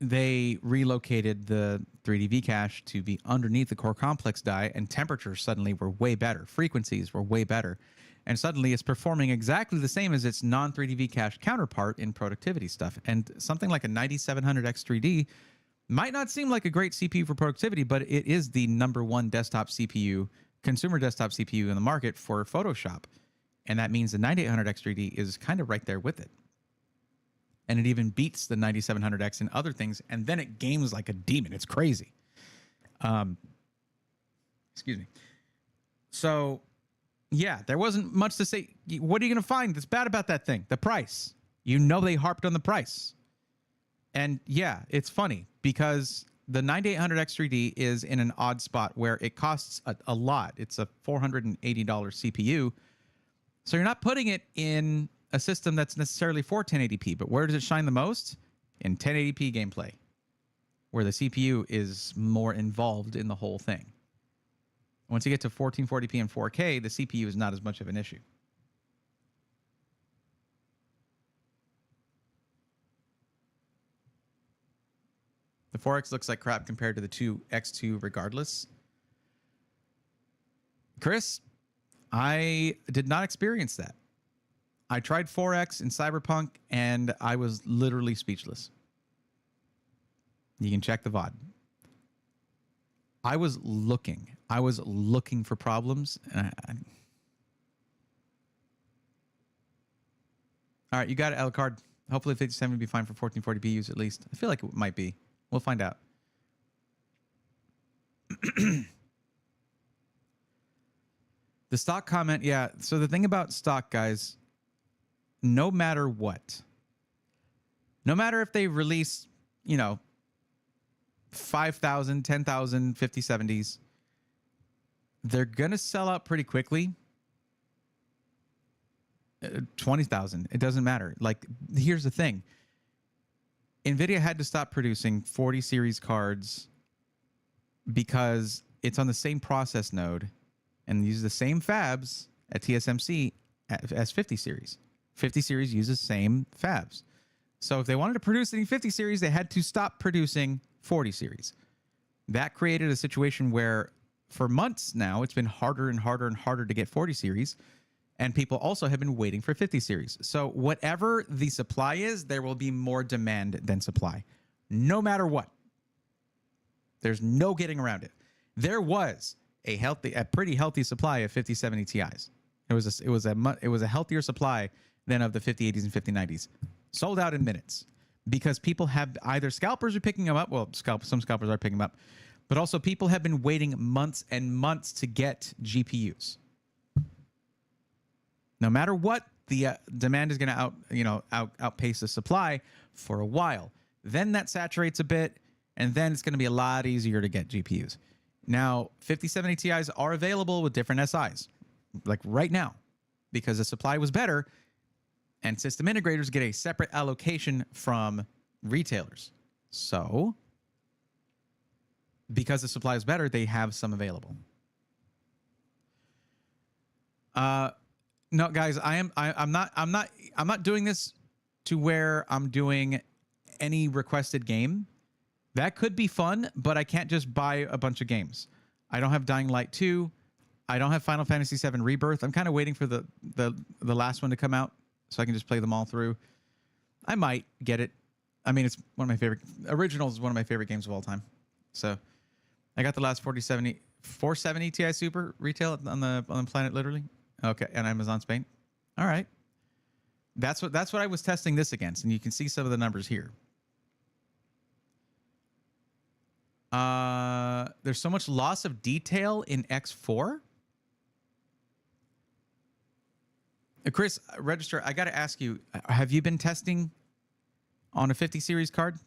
they relocated the 3D V cache to be underneath the core complex die, and temperatures suddenly were way better. Frequencies were way better. And suddenly it's performing exactly the same as its non-3D V cache counterpart in productivity stuff. And something like a 9700X3D might not seem like a great CPU for productivity, but it is the #1 desktop CPU, consumer desktop CPU in the market for Photoshop. And that means the 9800X3D is kind of right there with it. And it even beats the 9700X in other things. And then it games like a demon. It's crazy. Excuse me. So, yeah, there wasn't much to say. What are you going to find that's bad about that thing? The price. You know they harped on the price. And yeah, it's funny because the 9800X3D is in an odd spot where it costs a lot. It's a $480 CPU. So you're not putting it in a system that's necessarily for 1080p. But where does it shine the most? In 1080p gameplay, where the CPU is more involved in the whole thing. Once you get to 1440p and 4K, the CPU is not as much of an issue. The 4X looks like crap compared to the 2X2 regardless. Chris, I did not experience that. I tried 4X in Cyberpunk, and I was literally speechless. You can check the VOD. I was looking for problems. All right, you got it, Alucard. Hopefully 57 will be fine for 1440p use at least. I feel like it might be. We'll find out. The stock comment, yeah. So the thing about stock, guys, no matter what, no matter if they release, 5,000, 10,000, 5070s, they're going to sell out pretty quickly. 20,000, it doesn't matter. Like, here's the thing. Nvidia had to stop producing 40 series cards because it's on the same process node and use the same fabs at TSMC as 50 series. 50 series uses same fabs. So if they wanted to produce any 50 series, they had to stop producing 40 series. That created a situation where for months now, it's been harder and harder and harder to get 40 series. And people also have been waiting for 50 series. So whatever the supply is, there will be more demand than supply. No matter what. There's no getting around it. There was a pretty healthy supply of 5070 Ti's. It was a healthier supply than of the 5080s and 5090s. Sold out in minutes because people have either scalpers are picking them up. Well, some scalpers are picking them up, but also people have been waiting months and months to get GPUs. No matter what, the demand is going to outpace the supply for a while. Then that saturates a bit, and then it's going to be a lot easier to get GPUs. Now, 5070 Ti's are available with different SIs, like right now, because the supply was better, and system integrators get a separate allocation from retailers. So, because the supply is better, they have some available. No, guys, I'm not doing this to where I'm doing any requested game. That could be fun, but I can't just buy a bunch of games. I don't have Dying Light 2. I don't have Final Fantasy VII Rebirth. I'm kind of waiting for the last one to come out so I can just play them all through. I might get it. I mean, it's one of my favorite. Originals is one of my favorite games of all time. So I got the last 470 Ti Super retail on the planet, literally. Okay, and Amazon Spain. All right. That's what I was testing this against, and you can see some of the numbers here. There's so much loss of detail in X4. Chris, Register, I got to ask you, have you been testing on a 50 series card?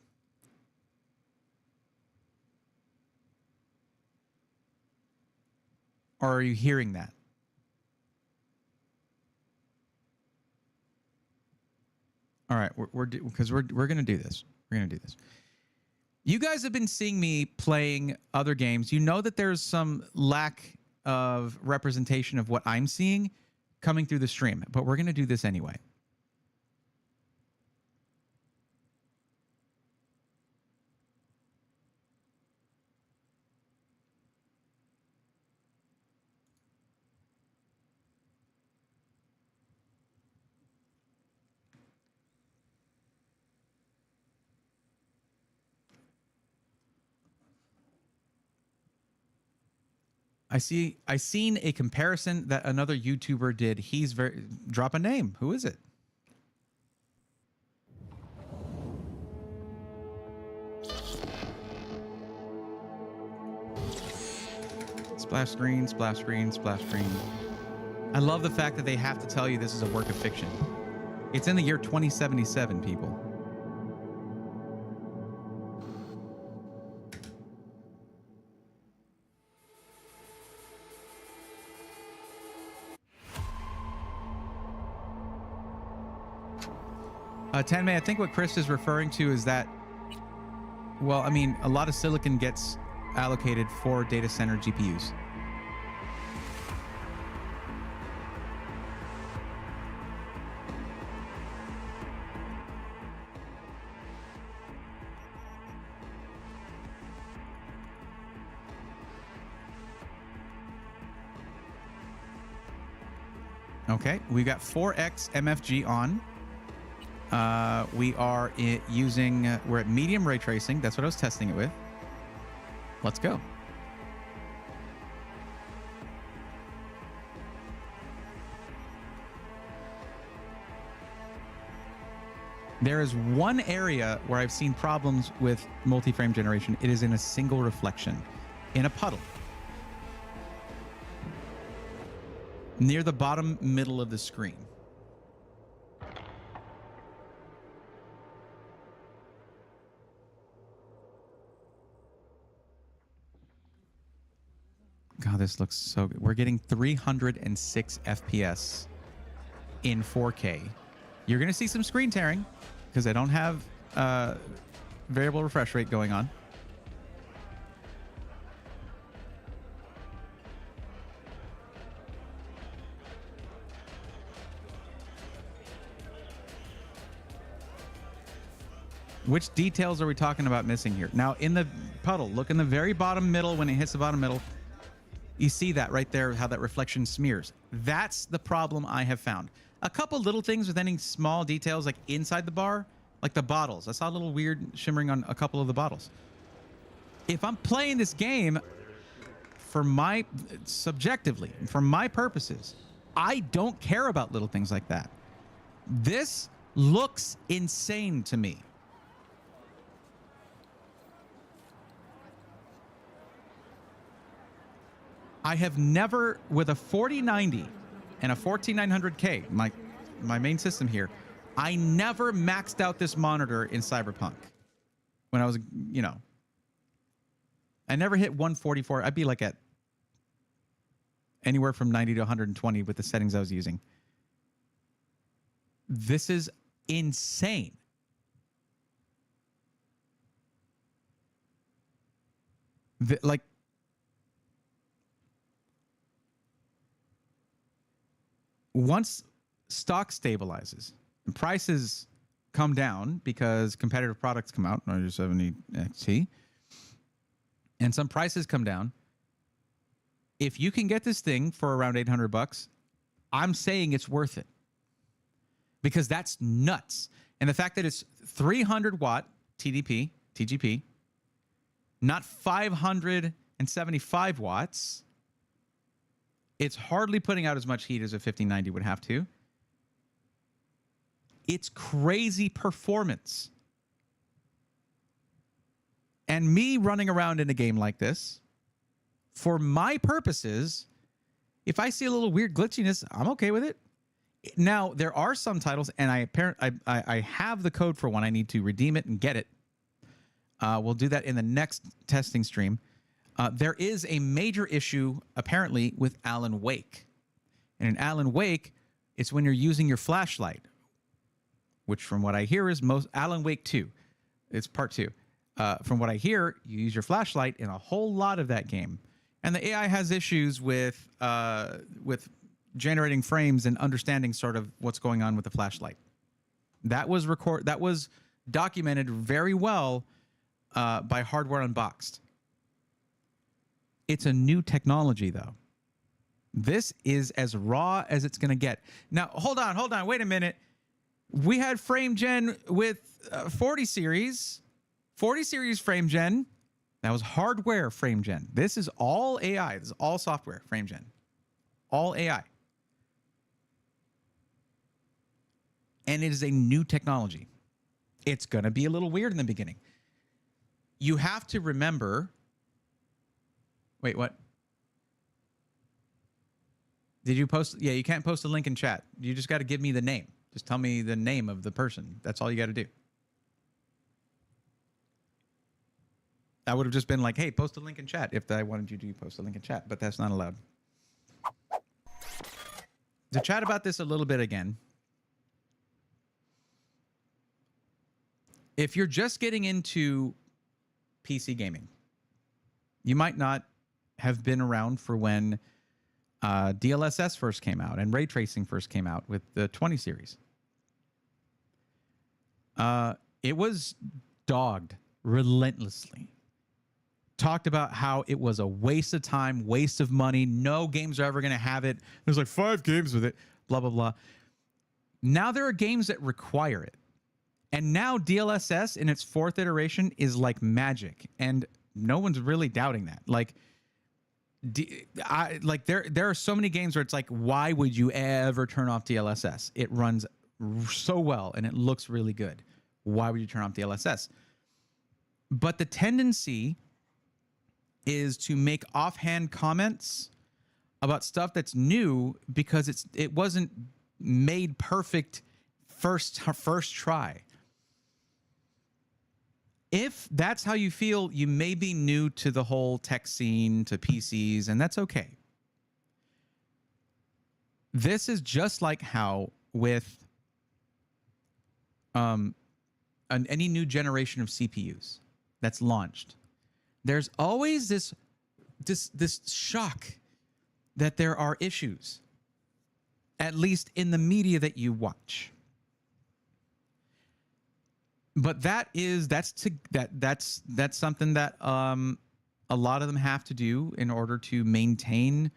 Or are you hearing that? All right, we're going to do this. We're going to do this. You guys have been seeing me playing other games. You know that there's some lack of representation of what I'm seeing coming through the stream, but we're going to do this anyway. I seen a comparison that another YouTuber did. He's drop a name. Who is it? Splash screen, splash screen, splash screen. I love the fact that they have to tell you this is a work of fiction. It's in the year 2077, people. Tanmay, I think what Chris is referring to is that, well, I mean, a lot of silicon gets allocated for data center GPUs. Okay, we got 4x MFG on. We are using, we're at medium ray tracing. That's what I was testing it with. Let's go. There is one area where I've seen problems with multi-frame generation. It is in a single reflection, in a puddle. Near the bottom middle of the screen. God, this looks so good. We're getting 306 FPS in 4K. You're going to see some screen tearing because I don't have variable refresh rate going on. Which details are we talking about missing here? Now, in the puddle, look in the very bottom middle. When it hits the bottom middle, you see that right there, how that reflection smears. That's the problem I have found. A couple little things with any small details, like inside the bar, like the bottles. I saw a little weird shimmering on a couple of the bottles. If I'm playing this game for my subjectively, for my purposes, I don't care about little things like that. This looks insane to me. I have never, with a 4090 and a 14900K, my main system here, I never maxed out this monitor in Cyberpunk. When I was, you know, I never hit 144. I'd be like at anywhere from 90 to 120 with the settings I was using. This is insane. Like, once stock stabilizes and prices come down because competitive products come out, 970 XT, and some prices come down, if you can get this thing for around $800, I'm saying it's worth it, because that's nuts. And the fact that it's 300 watt TGP, not 575 watts. It's hardly putting out as much heat as a 5090 would have to. It's crazy performance. And me running around in a game like this, for my purposes, if I see a little weird glitchiness, I'm okay with it. Now, there are some titles, and I have the code for one. I need to redeem it and get it. We'll do that in the next testing stream. There is a major issue, apparently, with Alan Wake. And in Alan Wake, it's when you're using your flashlight, which from what I hear is Alan Wake 2. It's part 2. From what I hear, you use your flashlight in a whole lot of that game. And the AI has issues with generating frames and understanding sort of what's going on with the flashlight. That was documented very well by Hardware Unboxed. It's a new technology, though. This is as raw as it's going to get. Now, hold on. Wait a minute. We had frame gen with 40 series. 40 series frame gen. That was hardware frame gen. This is all AI. This is all software frame gen. All AI. And it is a new technology. It's going to be a little weird in the beginning. You have to remember... Wait, what? Did you post? Yeah, you can't post a link in chat. You just got to give me the name. Just tell me the name of the person. That's all you got to do. I would have just been like, hey, post a link in chat if I wanted you to post a link in chat, but that's not allowed. To chat about this a little bit again, if you're just getting into PC gaming, you might not have been around for when DLSS first came out and ray tracing first came out with the 20 series. It was dogged relentlessly. Talked about how it was a waste of time, waste of money. No games are ever going to have it. There's like 5 games with it, blah, blah, blah. Now there are games that require it. And now DLSS in its 4th iteration is like magic. And no one's really doubting that. Like, there are so many games where it's like, why would you ever turn off DLSS? It runs so well and it looks really good. Why would you turn off DLSS? But the tendency is to make offhand comments about stuff that's new because it wasn't made perfect first try. If that's how you feel, you may be new to the whole tech scene, to PCs, and that's okay. This is just like how with any new generation of CPUs that's launched, there's always this shock that there are issues, at least in the media that you watch. But that's something that a lot of them have to do in order to maintain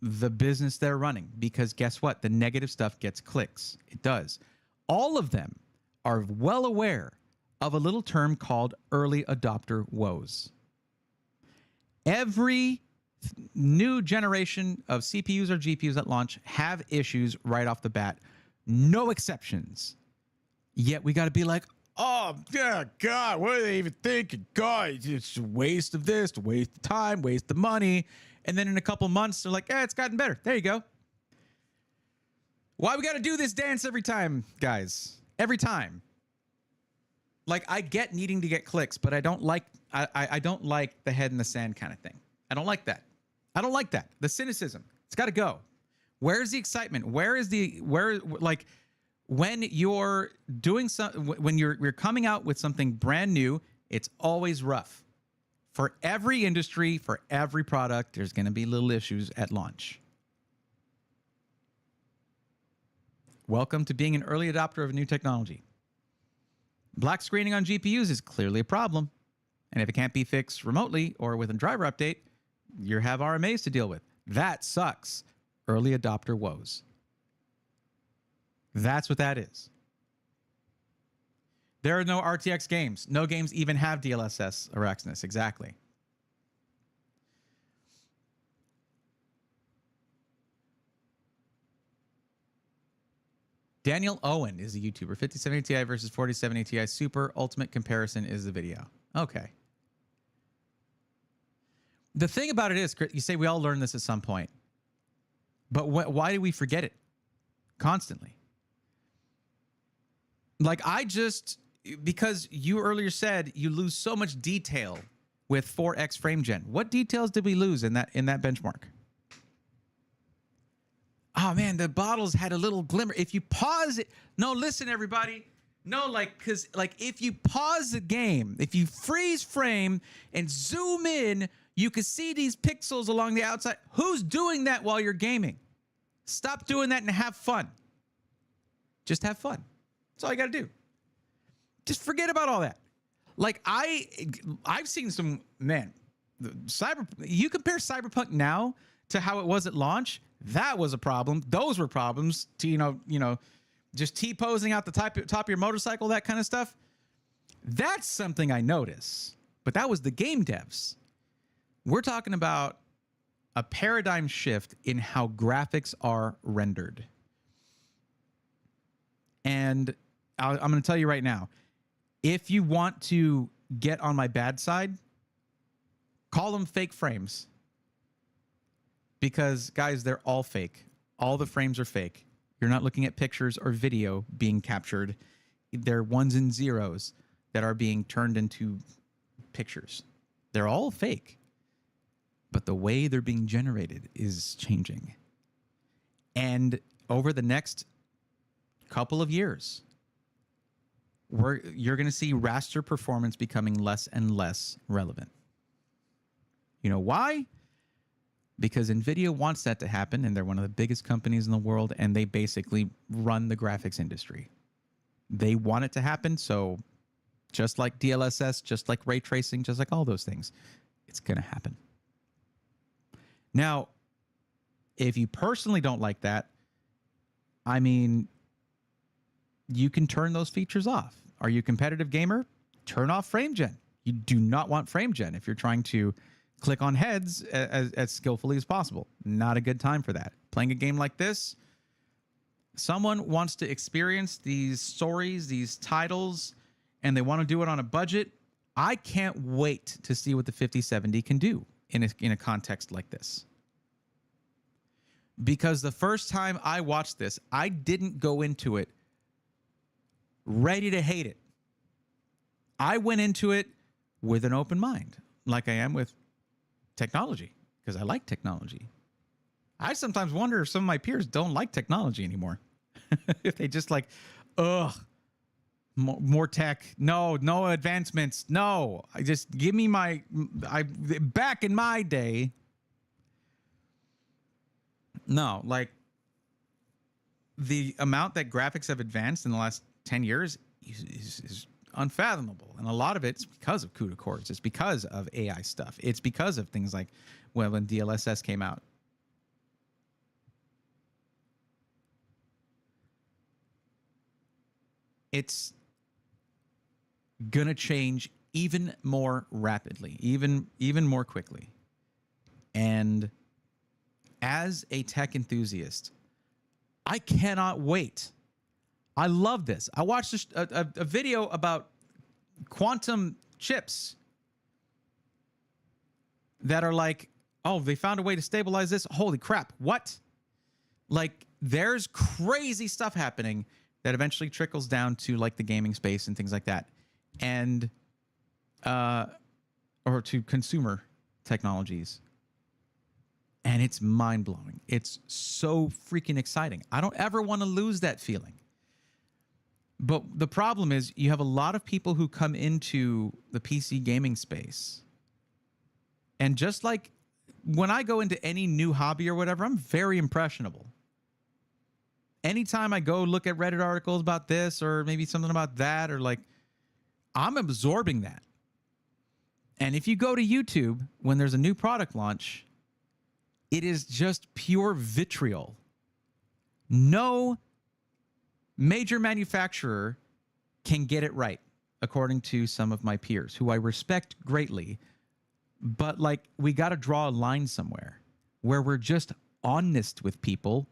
the business they're running. Because guess what? The negative stuff gets clicks. It does. All of them are well aware of a little term called early adopter woes. Every new generation of CPUs or GPUs at launch have issues right off the bat. No exceptions. Yet we got to be like, oh, yeah, God, what are they even thinking? God, it's a waste of this, a waste of time, waste of money. And then in a couple months, they're like, it's gotten better. There you go. Why we got to do this dance every time, guys? Every time. Like, I get needing to get clicks, but I don't like I don't like the head in the sand kind of thing. I don't like that. I don't like that. The cynicism. It's got to go. Where's the excitement? Like, when you're doing when you're coming out with something brand new, it's always rough. For every industry, for every product, there's going to be little issues at launch. Welcome to being an early adopter of a new technology. Black screening on GPUs is clearly a problem. And if it can't be fixed remotely or with a driver update, you have RMAs to deal with. That sucks. Early adopter woes. That's what that is. There are no RTX games. No games even have DLSS or Exynos. Exactly. Daniel Owen is a YouTuber. 5070 Ti versus 4070 Ti Super. Ultimate comparison is the video. Okay. The thing about it is, you say we all learn this at some point. But why do we forget it constantly? Like, because you earlier said you lose so much detail with 4x frame gen. What details did we lose in that benchmark? Oh man, the bottles had a little glimmer. If you pause it, no, listen everybody. No, because if you pause the game, if you freeze frame and zoom in, you can see these pixels along the outside. Who's doing that while you're gaming? Stop doing that and have fun. Just have fun. That's all you got to do. Just forget about all that. Like, I've seen some, man, you compare Cyberpunk now to how it was at launch, that was a problem. Those were problems to, just T-posing out the top of your motorcycle, that kind of stuff. That's something I notice. But that was the game devs. We're talking about a paradigm shift in how graphics are rendered. And I'm going to tell you right now, if you want to get on my bad side, call them fake frames. Because, guys, they're all fake. All the frames are fake. You're not looking at pictures or video being captured. They're ones and zeros that are being turned into pictures. They're all fake. But the way they're being generated is changing. And over the next couple of years, you're going to see raster performance becoming less and less relevant. You know why? Because Nvidia wants that to happen, and they're one of the biggest companies in the world, and they basically run the graphics industry. They want it to happen, so just like DLSS, just like ray tracing, just like all those things, it's going to happen. Now, if you personally don't like that, I mean, you can turn those features off. Are you a competitive gamer? Turn off frame gen. You do not want frame gen if you're trying to click on heads as skillfully as possible. Not a good time for that. Playing a game like this, someone wants to experience these stories, these titles, and they want to do it on a budget. I can't wait to see what the 5070 can do in a context like this. Because the first time I watched this, I didn't go into it ready to hate it. I went into it with an open mind, like I am with technology, because I like technology. I sometimes wonder if some of my peers don't like technology anymore. If they just like, more tech. No advancements. No, I just give me back in my day. No, like the amount that graphics have advanced in the last 10 years is unfathomable. And a lot of it's because of CUDA cores. It's because of AI stuff. It's because of things like when DLSS came out. It's going to change even more rapidly, even more quickly. And as a tech enthusiast, I cannot wait. I love this. I watched a video about quantum chips that are like, oh, they found a way to stabilize this. Holy crap. What? Like, there's crazy stuff happening that eventually trickles down to like the gaming space and things like that. And, or to consumer technologies. And it's mind blowing. It's so freaking exciting. I don't ever want to lose that feeling. But the problem is you have a lot of people who come into the PC gaming space. And just like when I go into any new hobby or whatever, I'm very impressionable. Anytime I go look at Reddit articles about this or maybe something about that, or like, I'm absorbing that. And if you go to YouTube when there's a new product launch, it is just pure vitriol. No major manufacturer can get it right, according to some of my peers, who I respect greatly. But like, we got to draw a line somewhere where we're just honest with people.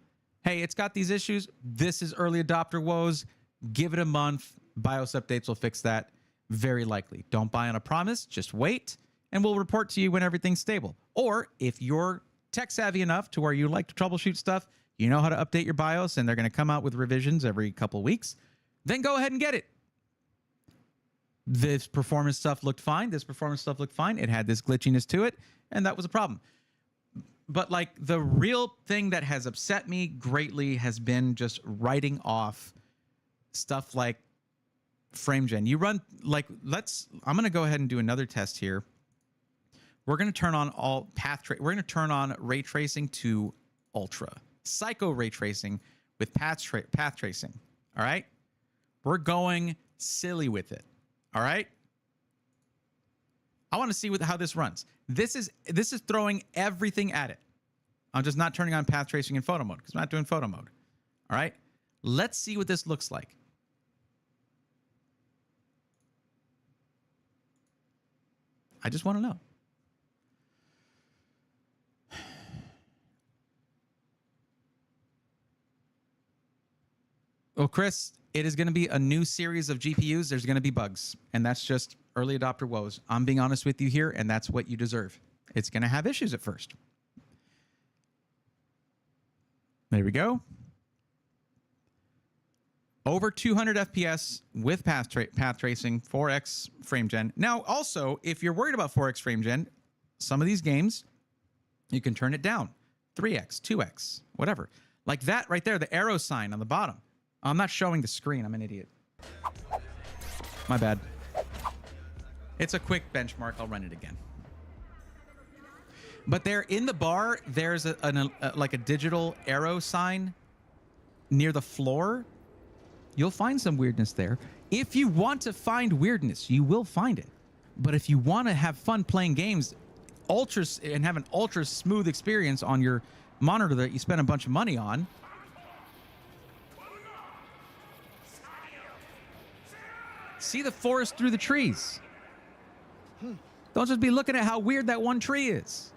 Hey, it's got these issues. This is early adopter woes. Give it a month. BIOS updates will fix that. Very likely. Don't buy on a promise. Just wait, and we'll report to you when everything's stable. Or if you're tech savvy enough to where you like to troubleshoot stuff, you know how to update your BIOS, and they're going to come out with revisions every couple of weeks, then go ahead and get it. This performance stuff looked fine. This performance stuff looked fine. It had this glitchiness to it, and that was a problem. But like, the real thing that has upset me greatly has been just writing off stuff like FrameGen. You run like, I'm going to go ahead and do another test here. We're going to turn on all we're going to turn on ray tracing to ultra. Psycho ray tracing with path tracing. All right? We're going silly with it. All right? I want to see how this runs. This is throwing everything at it. I'm just not turning on path tracing in photo mode because I'm not doing photo mode. All right? Let's see what this looks like. I just want to know. Well, Chris, it is going to be a new series of GPUs. There's going to be bugs, and that's just early adopter woes. I'm being honest with you here, and that's what you deserve. It's going to have issues at first. There we go. Over 200 FPS with path tracing, 4x frame gen. Now, also, if you're worried about 4x frame gen, some of these games, you can turn it down. 3x, 2x, whatever. Like that right there, the arrow sign on the bottom. I'm not showing the screen. I'm an idiot. My bad. It's a quick benchmark. I'll run it again. But there in the bar, there's like a digital arrow sign near the floor. You'll find some weirdness there. If you want to find weirdness, you will find it. But if you want to have fun playing games and have an ultra smooth experience on your monitor that you spend a bunch of money on, see the forest through the trees. Don't just be looking at how weird that one tree is.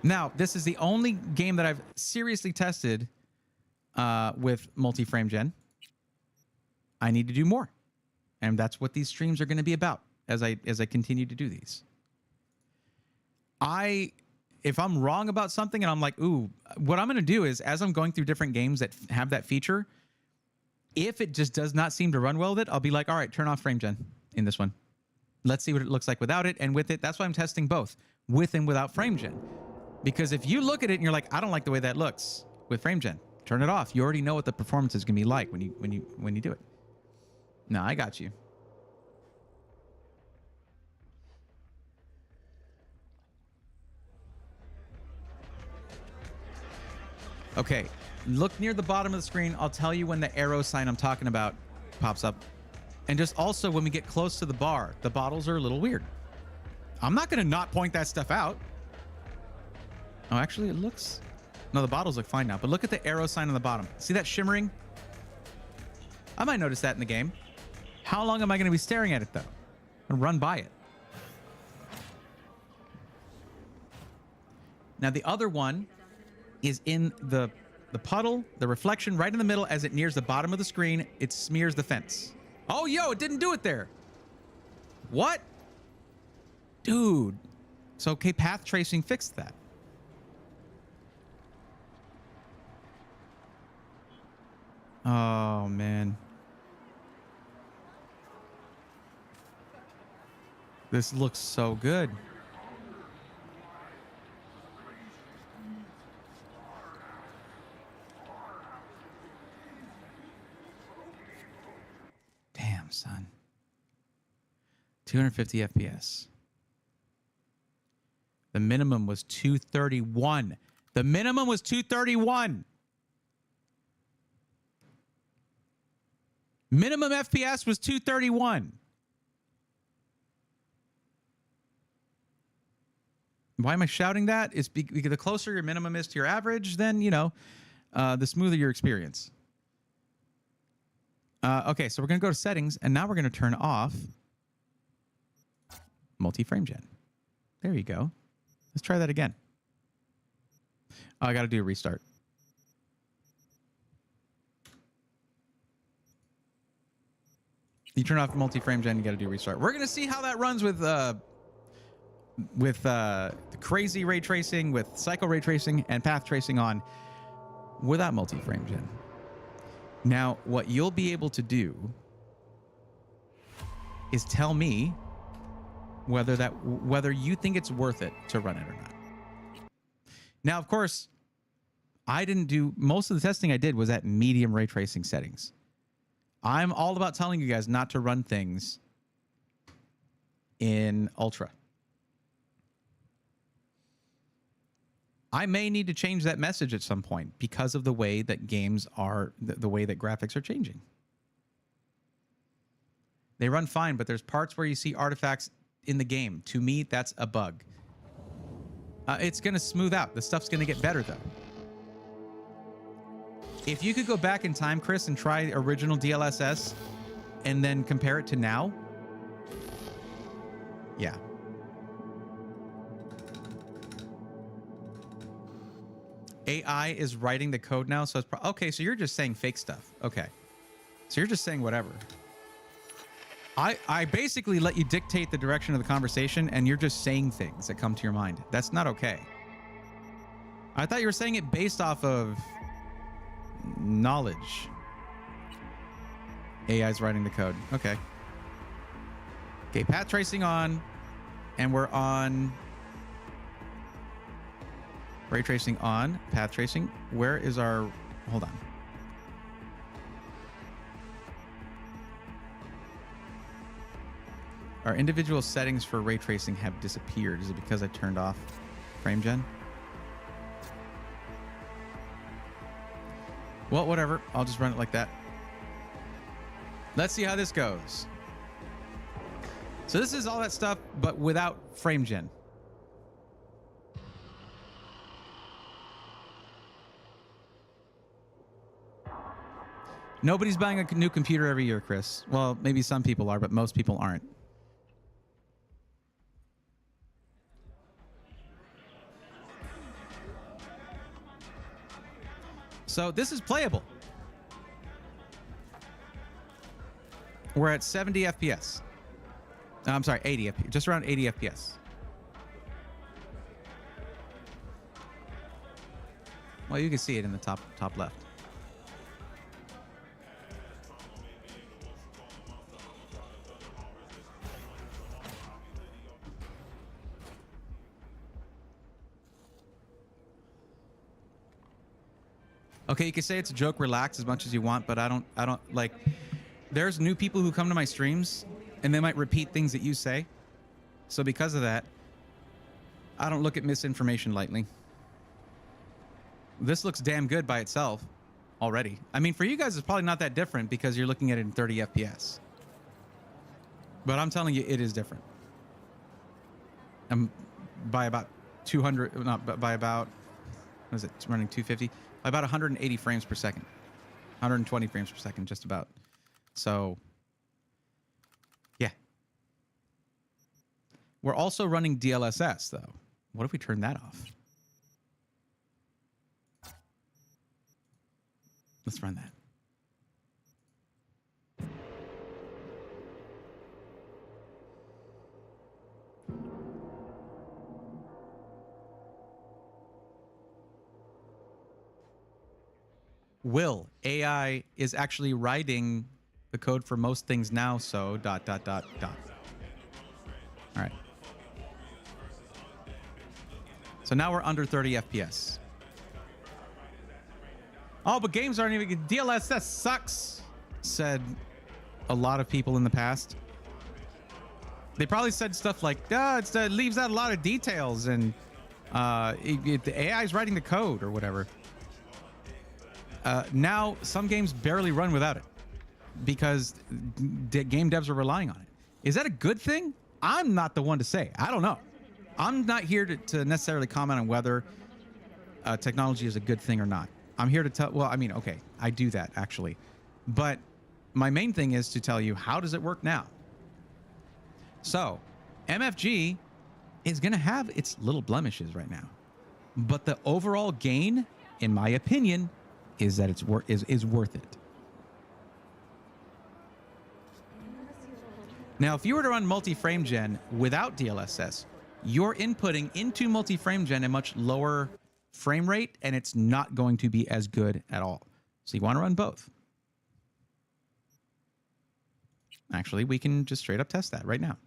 Now, this is the only game that I've seriously tested with multi-frame gen. I need to do more. And that's what these streams are going to be about as I continue to do these. If I'm wrong about something and I'm like, ooh, what I'm going to do is, as I'm going through different games that have that feature, if it just does not seem to run well with it, I'll be like, all right, turn off frame gen in this one. Let's see what it looks like without it and with it. That's why I'm testing both, with and without frame gen. Because if you look at it and you're like, I don't like the way that looks with frame gen, turn it off. You already know what the performance is going to be like when you do it. No, I got you. Okay, look near the bottom of the screen. I'll tell you when the arrow sign I'm talking about pops up. And just also when we get close to the bar, the bottles are a little weird. I'm not going to not point that stuff out. Oh, actually, it looks... No, the bottles look fine now. But look at the arrow sign on the bottom. See that shimmering? I might notice that in the game. How long am I going to be staring at it, though? And run by it. Now the other one is in the puddle, the reflection right in the middle. As it nears the bottom of the screen, it smears the fence. Oh, yo, it didn't do it there. What? Dude. So, okay, path tracing fixed that. Oh, man. This looks so good. Damn, son. 250 FPS. The minimum was 231. The minimum was 231. Minimum FPS was 231. Why am I shouting that? It's because the closer your minimum is to your average, then, you know, the smoother your experience. Okay, so we're going to go to settings, and now we're going to turn off multi-frame gen. There you go. Let's try that again. Oh, I got to do a restart. You turn off multi-frame gen, you got to do a restart. We're going to see how that runs with the crazy ray tracing, with cycle ray tracing, and path tracing on without multi-frame gen. Now, what you'll be able to do is tell me whether you think it's worth it to run it or not. Now, of course, I didn't do most of the testing I did was at medium ray tracing settings. I'm all about telling you guys not to run things in ultra. I may need to change that message at some point because of the way that games are, the way that graphics are changing. They run fine, but there's parts where you see artifacts in the game. To me, that's a bug. It's going to smooth out. The stuff's going to get better, though. If you could go back in time, Chris, and try original DLSS and then compare it to now, yeah. AI is writing the code now, so it's okay. So you're just saying fake stuff. Okay, so you're just saying whatever. I basically let you dictate the direction of the conversation, and you're just saying things that come to your mind. That's not okay. I thought you were saying it based off of knowledge. AI's writing the code. Okay. Okay, path tracing on, and we're on. Ray tracing on, path tracing. Where is our, hold on. Our individual settings for ray tracing have disappeared. Is it because I turned off frame gen? Well, whatever. I'll just run it like that. Let's see how this goes. So this is all that stuff, but without frame gen. Nobody's buying a new computer every year, Chris. Well, maybe some people are, but most people aren't. So this is playable. We're at 70 FPS. I'm sorry, 80 FPS. Just around 80 FPS. Well, you can see it in the top left. Okay, you can say it's a joke, relax as much as you want, but I don't like, there's new people who come to my streams and they might repeat things that you say. So because of that, I don't look at misinformation lightly. This looks damn good by itself already. I mean, for you guys, it's probably not that different because you're looking at it in 30 FPS. But I'm telling you, it is different. By about 200, not by about, what is it? It's running 250. By about 180 frames per second. 120 frames per second, just about. So, yeah. We're also running DLSS, though. What if we turn that off? Let's run that. Will AI is actually writing the code for most things now, so ... All right. So now we're under 30 FPS. Oh, but games aren't even... DLSS sucks, said a lot of people in the past. They probably said stuff like, it leaves out a lot of details, and the AI is writing the code or whatever. Now, some games barely run without it because game devs are relying on it. Is that a good thing? I'm not the one to say. I don't know. I'm not here to necessarily comment on whether technology is a good thing or not. I'm here to tell... Well, I mean, okay, I do that, actually. But my main thing is to tell you, how does it work now? So, MFG is going to have its little blemishes right now. But the overall gain, in my opinion, is that it's worth it. Now, if you were to run multi-frame gen without DLSS, you're inputting into multi-frame gen a much lower frame rate, and it's not going to be as good at all. So you want to run both. Actually, we can just straight up test that right now.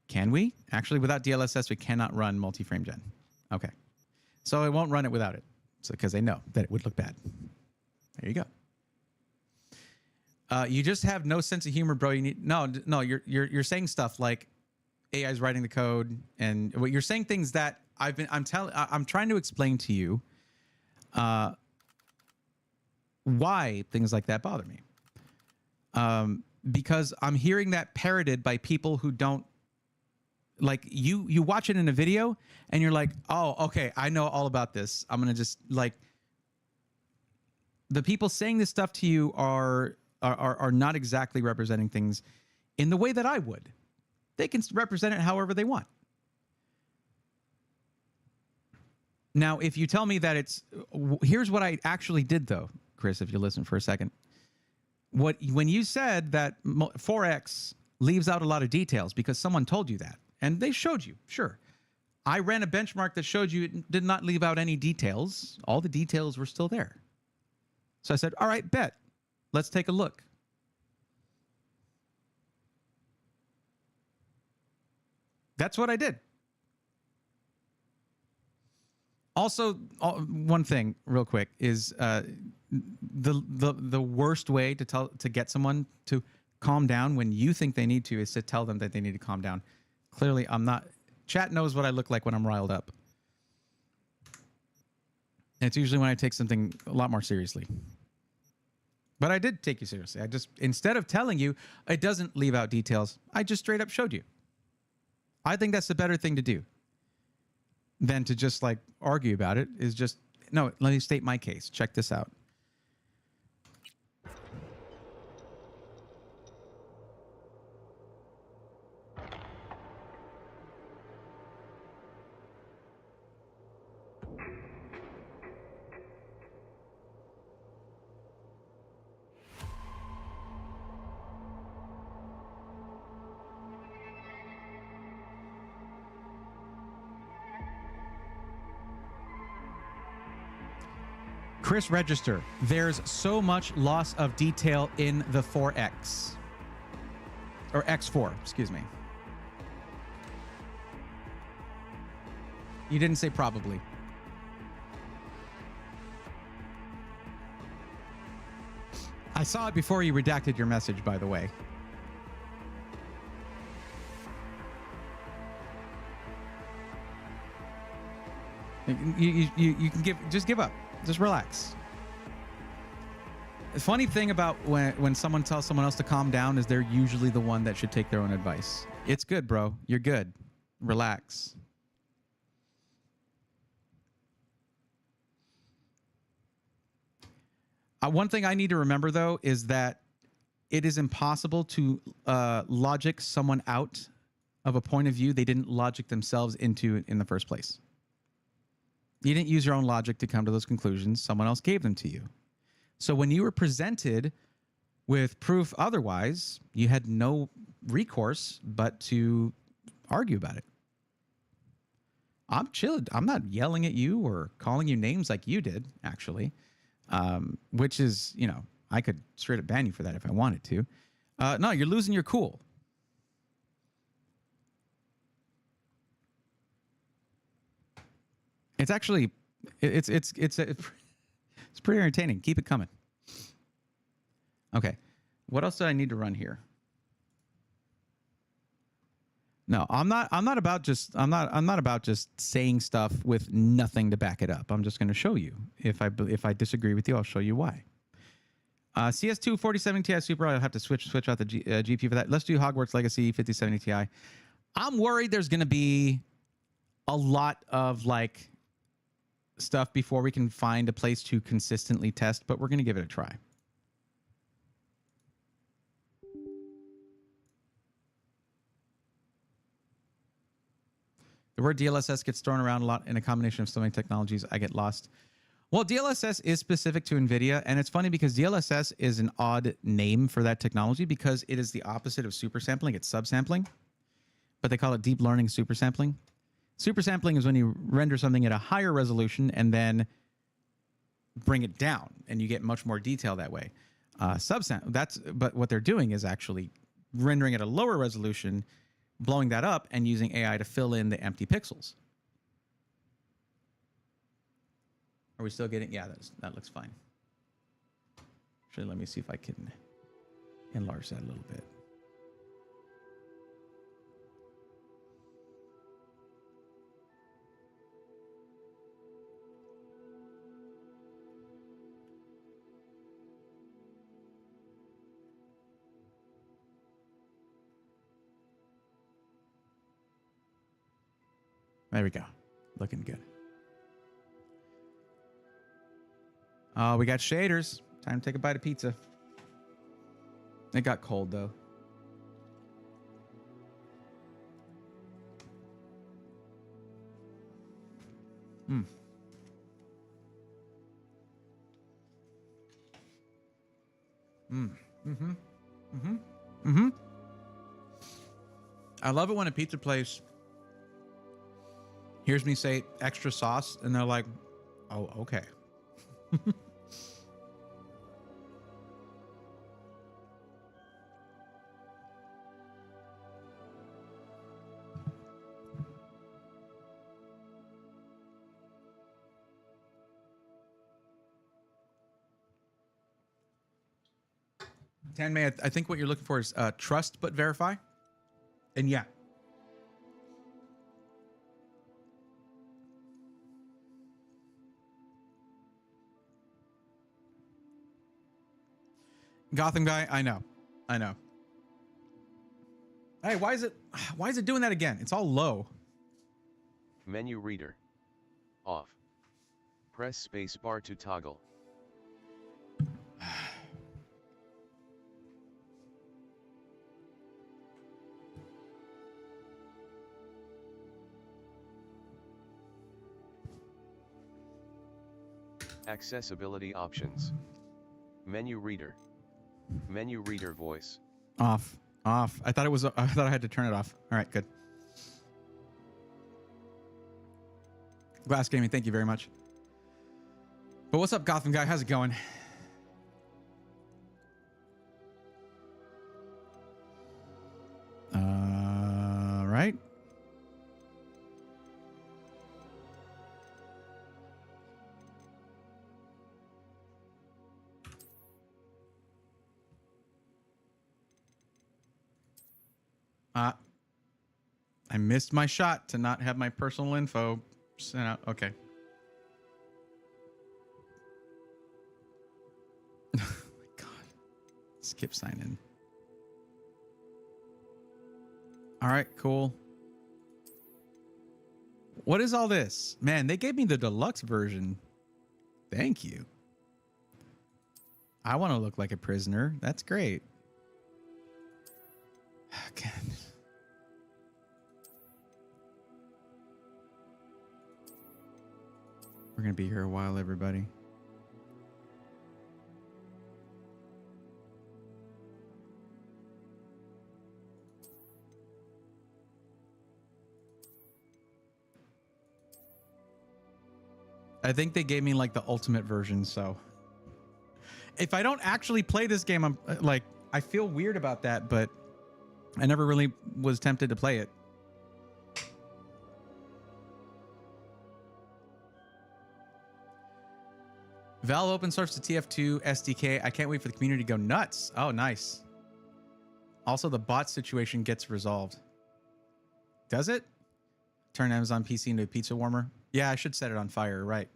Can we? Actually, without DLSS, we cannot run multi-frame gen. Okay. So it won't run it without it. So because they know that it would look bad. There you go. You just have no sense of humor, bro. You need no. You're saying stuff like AI is writing the code, and what you're saying things that I'm trying to explain to you why things like that bother me. Because I'm hearing that parroted by people who don't like you watch it in a video and you're like, oh, okay, I know all about this. I'm gonna just like the people saying this stuff to you are not exactly representing things in the way that I would. They can represent it however they want. Now, if you tell me that it's... Here's what I actually did, though, Chris, if you listen for a second. When you said that 4X leaves out a lot of details because someone told you that, and they showed you, sure. I ran a benchmark that showed you it did not leave out any details. All the details were still there. So I said, all right, bet. Let's take a look. That's what I did. Also, one thing real quick is the worst way to get someone to calm down when you think they need to is to tell them that they need to calm down. Clearly, I'm not. Chat knows what I look like when I'm riled up. And it's usually when I take something a lot more seriously. But I did take you seriously. I just, instead of telling you, it doesn't leave out details, I just straight up showed you. I think that's the better thing to do than to just like argue about it. Is just, no, let me state my case. Check this out. Chris Register, there's so much loss of detail in the 4X. Or X4, excuse me. You didn't say probably. I saw it before you redacted your message, by the way. You can just give up. Just relax. The funny thing about when someone tells someone else to calm down is they're usually the one that should take their own advice. It's good, bro. You're good. Relax. One thing I need to remember, though, is that it is impossible to logic someone out of a point of view they didn't logic themselves into in the first place. You didn't use your own logic to come to those conclusions. Someone else gave them to you. So when you were presented with proof otherwise, you had no recourse but to argue about it. I'm chilled. I'm not yelling at you or calling you names like you did, actually, which is, you know, I could straight up ban you for that if I wanted to. No, you're losing your cool. It's actually, it's pretty entertaining. Keep it coming. Okay, what else do I need to run here? No, I'm not about just I'm not about just saying stuff with nothing to back it up. I'm just going to show you. If I disagree with you, I'll show you why. CS2 4070 Ti Super. I'll have to switch out the GPU for that. Let's do Hogwarts Legacy 5070 Ti. I'm worried there's going to be a lot of like stuff before we can find a place to consistently test, but we're going to give it a try. The word DLSS gets thrown around a lot in a combination of so many technologies. I get lost. Well, DLSS is specific to NVIDIA, and it's funny because DLSS is an odd name for that technology because it is the opposite of supersampling. It's subsampling, but they call it deep learning supersampling. Supersampling is when you render something at a higher resolution and then bring it down, and you get much more detail that way. But what they're doing is actually rendering at a lower resolution, blowing that up, and using AI to fill in the empty pixels. Are we still getting? Yeah, that looks fine. Actually, let me see if I can enlarge that a little bit. There we go. Looking good. Oh, we got shaders. Time to take a bite of pizza. It got cold, though. Mm. Mm. Mm-hmm. Mm-hmm. Mm-hmm. I love it when a pizza place hears me say extra sauce, and they're like, oh, okay. Tanmay, I think what you're looking for is trust but verify. And yeah. Gotham guy, I know. Hey, why is it doing that again? It's all low. Menu reader. Off. Press space bar to toggle. Accessibility options. Menu reader. Menu reader voice. Off. I thought I had to turn it off. All right, good. Glass Gaming, thank you very much. But what's up, Gotham guy? How's it going? Right. I missed my shot to not have my personal info sent out. Okay. Oh my God. Skip sign in. All right, cool. What is all this? Man, they gave me the deluxe version. Thank you. I want to look like a prisoner. That's great. Okay. We're going to be here a while, everybody. I think they gave me like the ultimate version, so if I don't actually play this game, I'm like, I feel weird about that, but I never really was tempted to play it. Valve open source the TF2 SDK. I can't wait for the community to go nuts. Oh, nice. Also, the bot situation gets resolved. Does it? Turn Amazon PC into a pizza warmer? Yeah, I should set it on fire, right.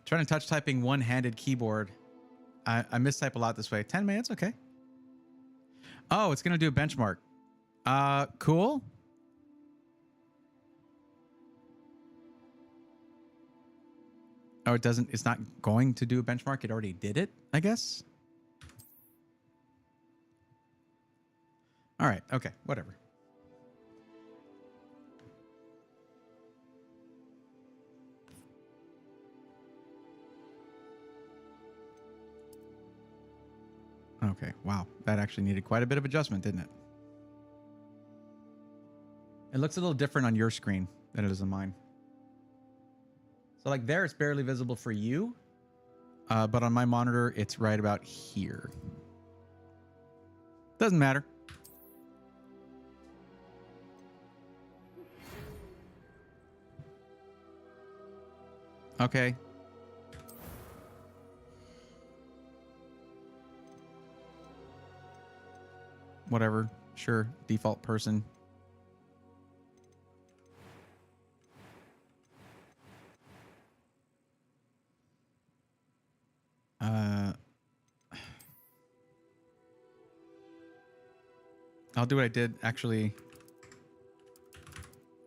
Trying to touch typing one-handed keyboard. I mistype a lot this way. 10 minutes, okay. Oh, it's gonna do a benchmark. Cool. Oh, it doesn't, it's not going to do a benchmark. It already did it, I guess. All right, okay, whatever. Okay, wow. That actually needed quite a bit of adjustment, didn't it? It looks a little different on your screen than it is on mine. So like there, it's barely visible for you. But on my monitor, it's right about here. Doesn't matter. Okay. Whatever. Sure. Default person. I'll do what I did, actually.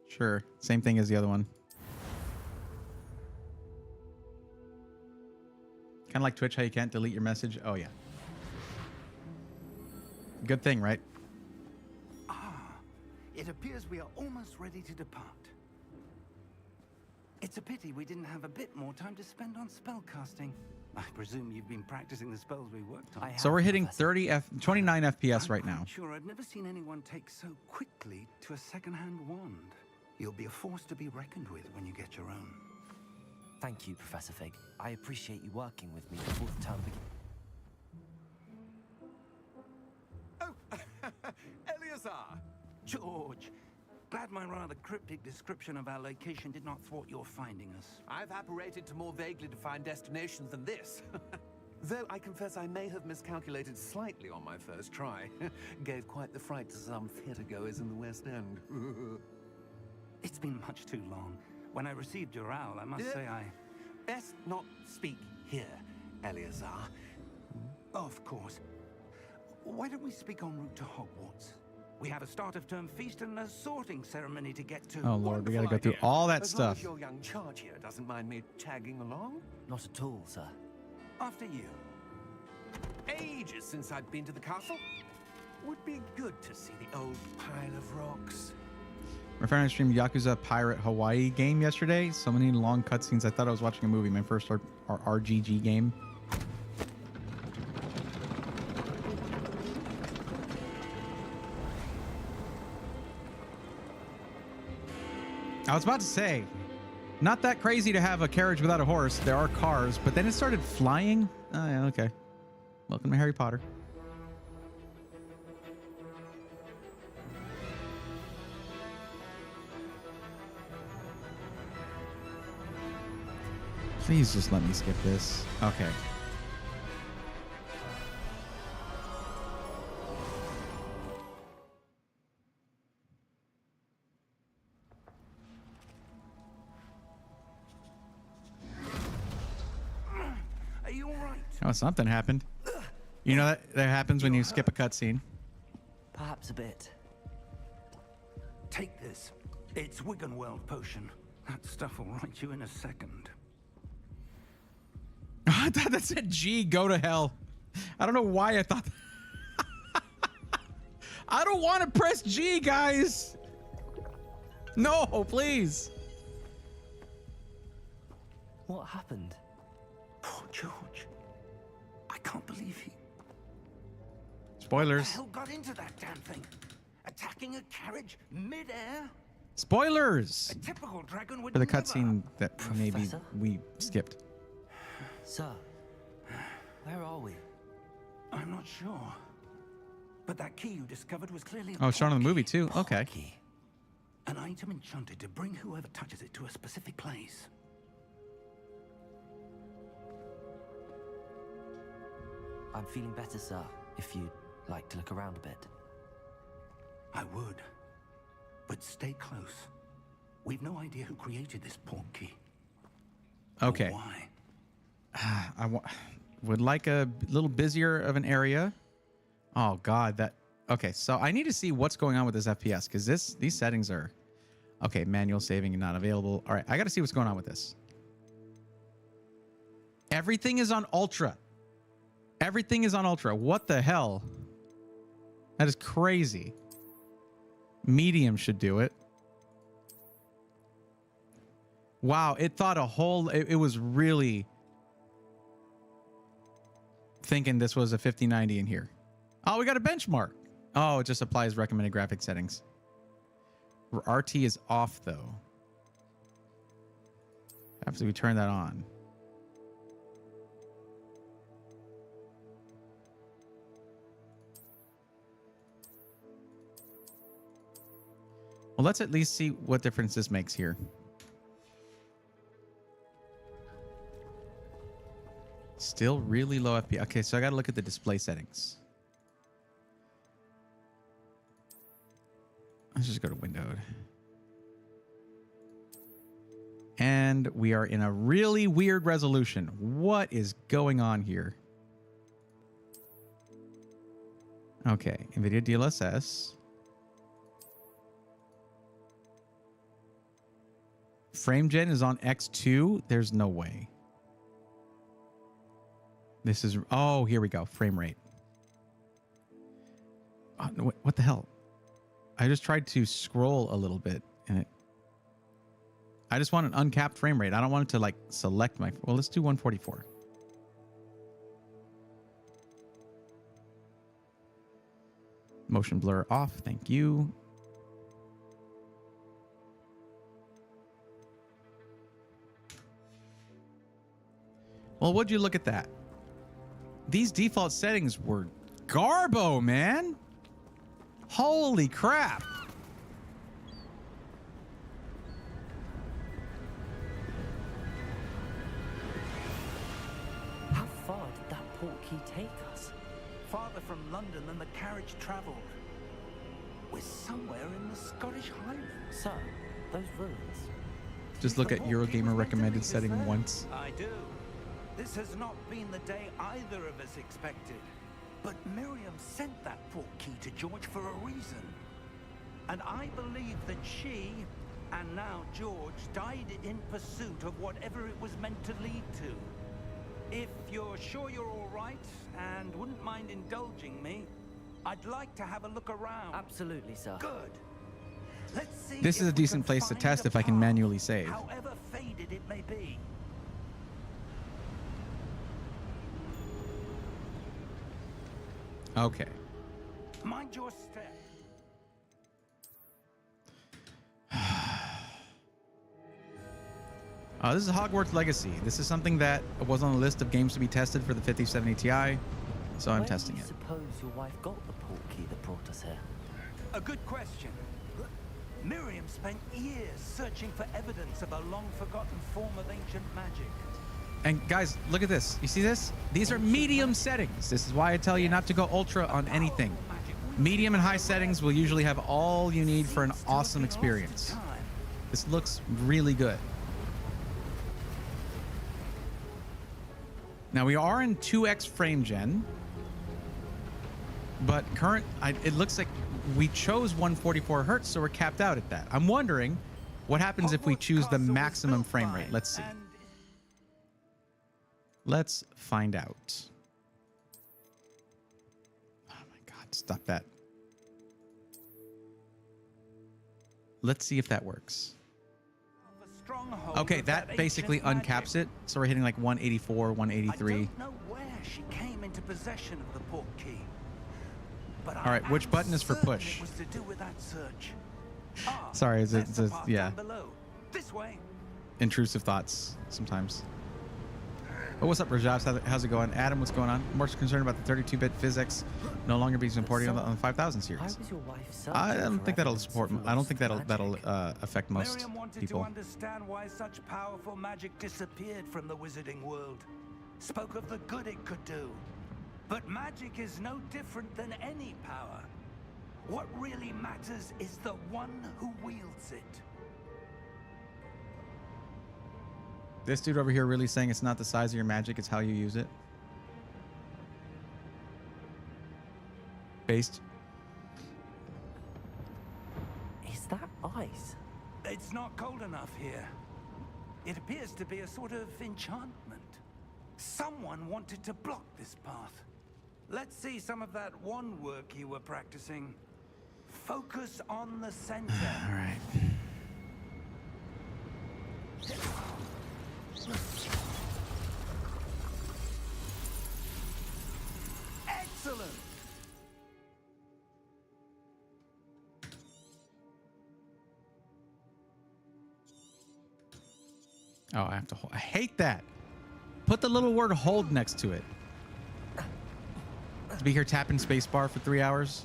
Sure. Same thing as the other one. Kind of like Twitch, how you can't delete your message. Oh, yeah. Good thing, right? It appears we are almost ready to depart. It's a pity we didn't have a bit more time to spend on spellcasting. I presume you've been practicing the spells we worked on. So we're hitting 29 FPS right now. Sure, I've never seen anyone take so quickly to a second-hand wand. You'll be a force to be reckoned with when you get your own. Thank you, Professor Fig. I appreciate you working with me before the term begins. Oh, Eleazar! George, glad my rather cryptic description of our location did not thwart your finding us. I've apparated to more vaguely defined destinations than this. Though I confess I may have miscalculated slightly on my first try. Gave quite the fright to some theatergoers in the West End. It's been much too long. When I received your owl, I must say I... Best not speak here, Eleazar. Of course. Why don't we speak en route to Hogwarts? We have a start of term feast and a sorting ceremony to get to. Oh, Lord, we got to go through all that as long stuff. as your young charge here doesn't mind me tagging along. Not at all, sir. After you. Ages since I've been to the castle. Would be good to see the old pile of rocks. My friend streamed Yakuza Pirate Hawaii game yesterday. So many long cutscenes. I thought I was watching a movie. My first RGG game. I was about to say, not that crazy to have a carriage without a horse. There are cars, but then it started flying. Oh, yeah, okay. Welcome to Harry Potter. Please just let me skip this. Okay. Are you all right? Oh, something happened. You know that happens when you skip a cutscene. Perhaps a bit. Take this. It's Wiggenweld potion. That stuff will right you in a second. I thought that said G, go to hell. I don't know why I thought I don't want to press G, guys. No, please. What happened? Poor George. I can't believe he... Spoilers. What the hell got into that damn thing? Attacking a carriage mid-air? Spoilers A typical dragon would for the never. cutscene that maybe Professor? we skipped. Sir, where are we? I'm not sure. But that key you discovered was clearly a Oh, it's shown in the port movie key. too. Okay. An item enchanted to bring whoever touches it to a specific place. I'm feeling better, sir, if you'd like to look around a bit. I would. But stay close. We've no idea who created this port key. Okay. Or why. Would like a little busier of an area. Oh God, that. Okay, so I need to see what's going on with this FPS because these settings are. Okay, manual saving not available. All right, I got to see what's going on with this. Everything is on ultra. Everything is on ultra. What the hell? That is crazy. Medium should do it. Wow, it thought a whole. It was really thinking this was a 5090 in here. Oh, we got a benchmark. Oh, it just applies recommended graphic settings. RT is off though. After we turn that on. Well, let's at least see what difference this makes here. Still really low FPS. Okay, so I got to look at the display settings. Let's just go to windowed. And we are in a really weird resolution. What is going on here? Okay, NVIDIA DLSS. Frame gen is on X2. There's no way. This is, oh, here we go. Frame rate. Oh, no, what the hell? I just tried to scroll a little bit and I just want an uncapped frame rate. I don't want it to like select my, well, let's do 144. Motion blur off. Thank you. Well, would you look at that? These default settings were garbo, man. Holy crap. How far did that port key take us? Farther from London than the carriage travelled. We're somewhere in the Scottish Highlands. Sir, those ruins. Just look at Eurogamer recommended setting once. I do. This has not been the day either of us expected. But Miriam sent that port key to George for a reason. And I believe that she, and now George, died in pursuit of whatever it was meant to lead to. If you're sure you're all right and wouldn't mind indulging me, I'd like to have a look around. Absolutely, sir. Good. Let's see. This is a decent place to test if I can manually save. However faded it may be. Okay. Mind your step. This is Hogwarts Legacy. This is something that was on the list of games to be tested for the 5070 Ti, so I'm testing it. Suppose your wife got the port key that brought us here. A good question. Miriam spent years searching for evidence of a long-forgotten form of ancient magic. And guys, look at this. You see this? These are medium settings. This is why I tell you not to go ultra on anything. Medium and high settings will usually have all you need for an awesome experience. This looks really good. Now we are in 2x frame gen, but it looks like we chose 144 hertz, so we're capped out at that. I'm wondering what happens if we choose the maximum frame rate. Let's see. Let's find out. Oh my God, stop that. Let's see if that works. Okay, that basically uncaps it. So we're hitting like 184, 183. I don't know where she came into possession of the port key. But all right, which button is for push? It was to do with that search. Sorry, There's the it's path yeah, down below. This way. intrusive thoughts sometimes. Oh, what's up, Rajab? How's it going? Adam, what's going on? More concerned about the 32-bit physics no longer being supported on the 5000 series. Why was your wife I searching don't for think that'll evidence support. of I don't think lost that'll magic? affect most Miriam wanted people. to understand why such powerful magic disappeared from the wizarding world. Spoke of the good it could do. But magic is no different than any power. What really matters is the one who wields it. This dude over here really saying it's not the size of your magic, it's how you use it. Based. Is that ice? It's not cold enough here. It appears to be a sort of enchantment. Someone wanted to block this path. Let's see some of that one work you were practicing. Focus on the center. All right. Excellent. Oh, I have to hold. I hate that. Put the little word hold next to it. To be here tapping spacebar for 3 hours.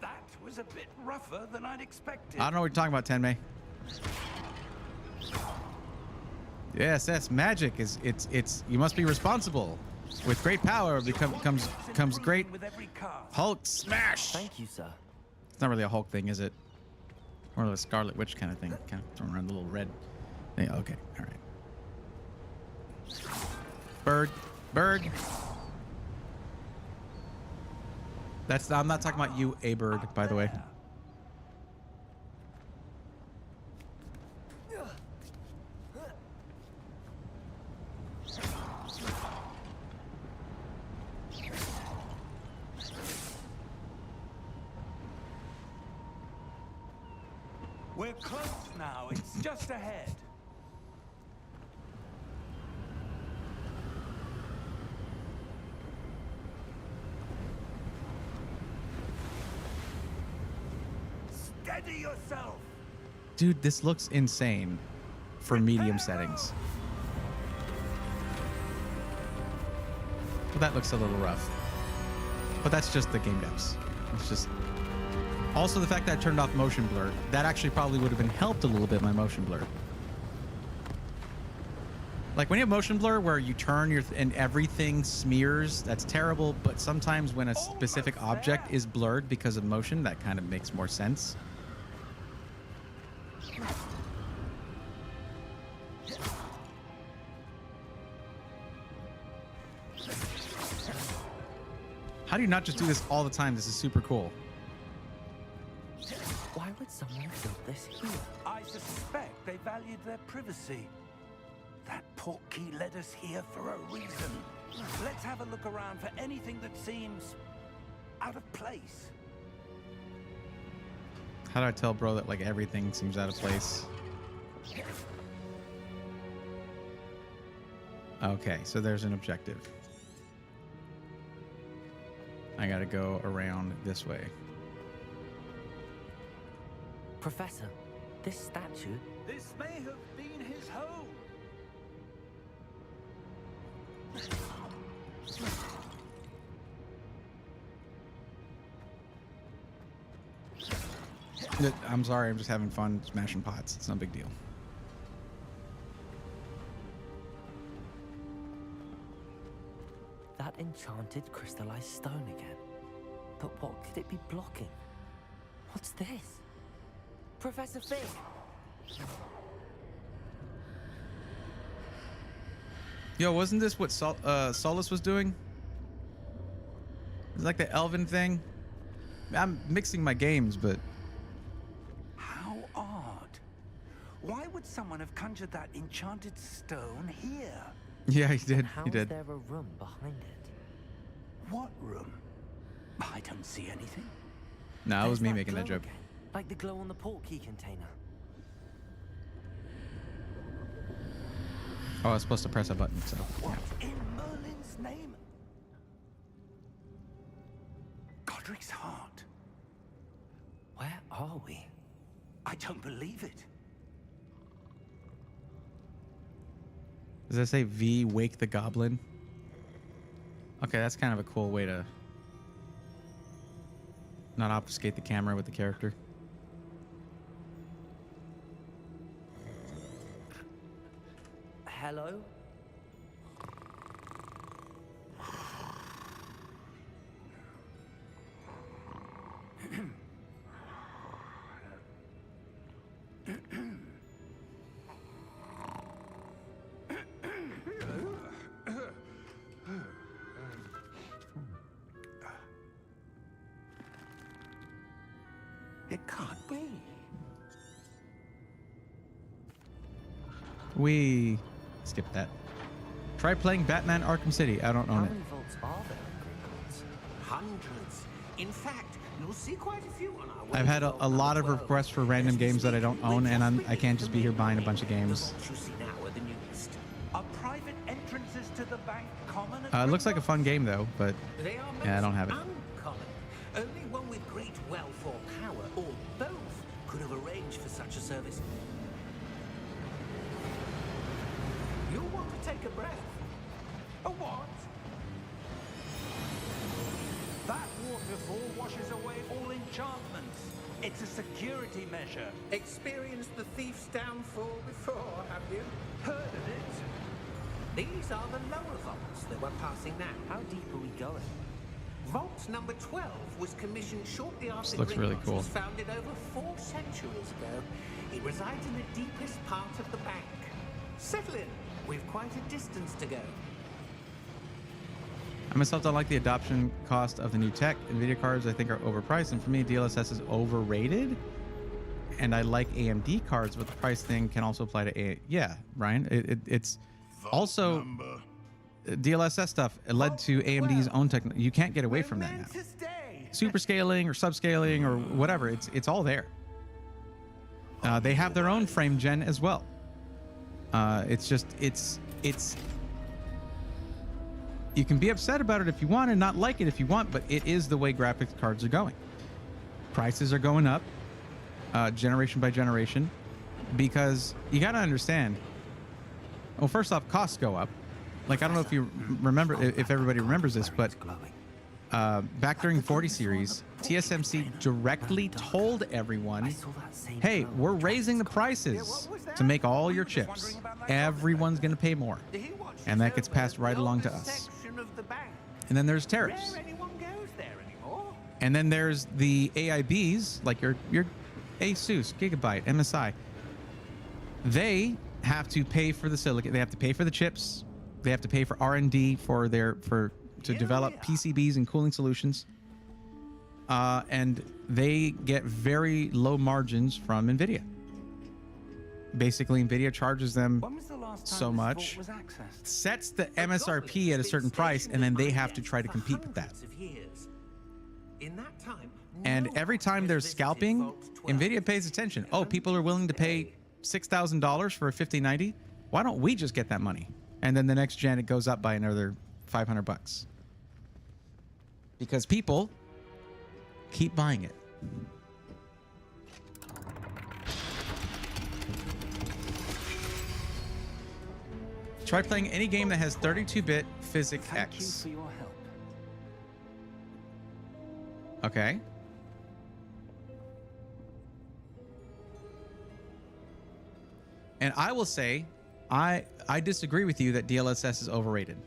That was a bit rougher than I'd expected. I don't know what you're talking about, Tenmei. Yes, magic is it's you must be responsible. With great power comes great Hulk smash. Thank you, sir. It's not really a Hulk thing, is it? More of a Scarlet Witch kind of thing. Kind of throwing around the little red thing. Okay, all right. Bird. I'm not talking about you, a bird, by the way. We're close now. It's just ahead. Steady yourself. Dude, this looks insane for medium settings. Well, that looks a little rough. But that's just the game devs. It's just... Also, the fact that I turned off motion blur, that actually probably would have been helped a little bit, my motion blur. Like when you have motion blur where you turn and everything smears, that's terrible. But sometimes when a specific object is blurred because of motion, that kind of makes more sense. How do you not just do this all the time? This is super cool. Why would someone have built this here? I suspect they valued their privacy. That portkey led us here for a reason. Let's have a look around for anything that seems out of place. How do I tell bro that like everything seems out of place? Okay, so there's an objective. I gotta go around this way. Professor, this statue... This may have been his home. I'm sorry, I'm just having fun smashing pots. It's no big deal. That enchanted crystallized stone again. But what could it be blocking? What's this? Professor Fig! Yo, wasn't this what Solus was doing? It's like the elven thing. I'm mixing my games, but... How odd. Why would someone have conjured that enchanted stone here? Yeah, he did. How He did. is there a room behind it? What room? I don't see anything. No, it was There's me making that glow joke. again, like the glow on the portkey container. Oh, I was supposed to press a button, so... Yeah. What in Merlin's name? Godric's heart. Where are we? I don't believe it. Does that say V Wake the Goblin? Okay, that's kind of a cool way to not obfuscate the camera with the character. Hello? It can't be. We skip that. Try playing Batman Arkham City. I don't own How it. many vaults are there in Gringotts? Hundreds. In fact, you'll see quite a few on our way. I've had a lot of requests for random games that I don't own, and I can't just be here buying a bunch of games. You see now are the newest. Are private entrances to the bank common? It looks like a fun game though, but They are yeah, I don't have it. uncommon. Only one with great wealth or power, or both, could have arranged for such a service. You'll want to take a breath. A what? That waterfall washes away all enchantments. It's a security measure. Experienced the thief's downfall before, have you? Heard of it? These are the lower vaults that we're passing now. How deep are we going? Vault number 12 was commissioned shortly after This looks really Gringotts cool. was founded over 4 centuries ago. It resides in the deepest part of the bank. Settle in. We've quite a distance to go. I myself don't like the adoption cost of the new tech. Nvidia cards I think are overpriced, and for me DLSS is overrated. And I like AMD cards, but the price thing can also apply to yeah, Ryan. It's also DLSS stuff. It led to AMD's own tech. You can't get away from that now. Super scaling or subscaling or whatever. It's all there. They have their own frame gen as well. It's just it's you can be upset about it if you want and not like it if you want, but it is the way graphics cards are going. Prices are going up generation by generation because you got to understand. Well, first off, costs go up. Like, I don't know if you remember, if everybody remembers this, but back during 40 series, TSMC directly told everyone, hey, we're raising the prices to make all your chips. Everyone's going to pay more. And that gets passed right along to us. And then there's tariffs. And then there's the AIBs, like your Asus, Gigabyte, MSI. They have to pay for the silicon. They have to pay for the chips. They have to pay for R&D to develop PCBs and cooling solutions. And they get very low margins from Nvidia. Basically, Nvidia charges them so much, sets the MSRP at a certain price, and then they have to try to compete with that. And every time there's scalping, Nvidia pays attention. Oh, people are willing to pay $6,000 for a 5090. Why don't we just get that money? And then the next gen, it goes up by another $500 because people keep buying it. Try playing any game that has 32-bit physics Thank you X. for your help. Okay. And I will say, I disagree with you that DLSS is overrated.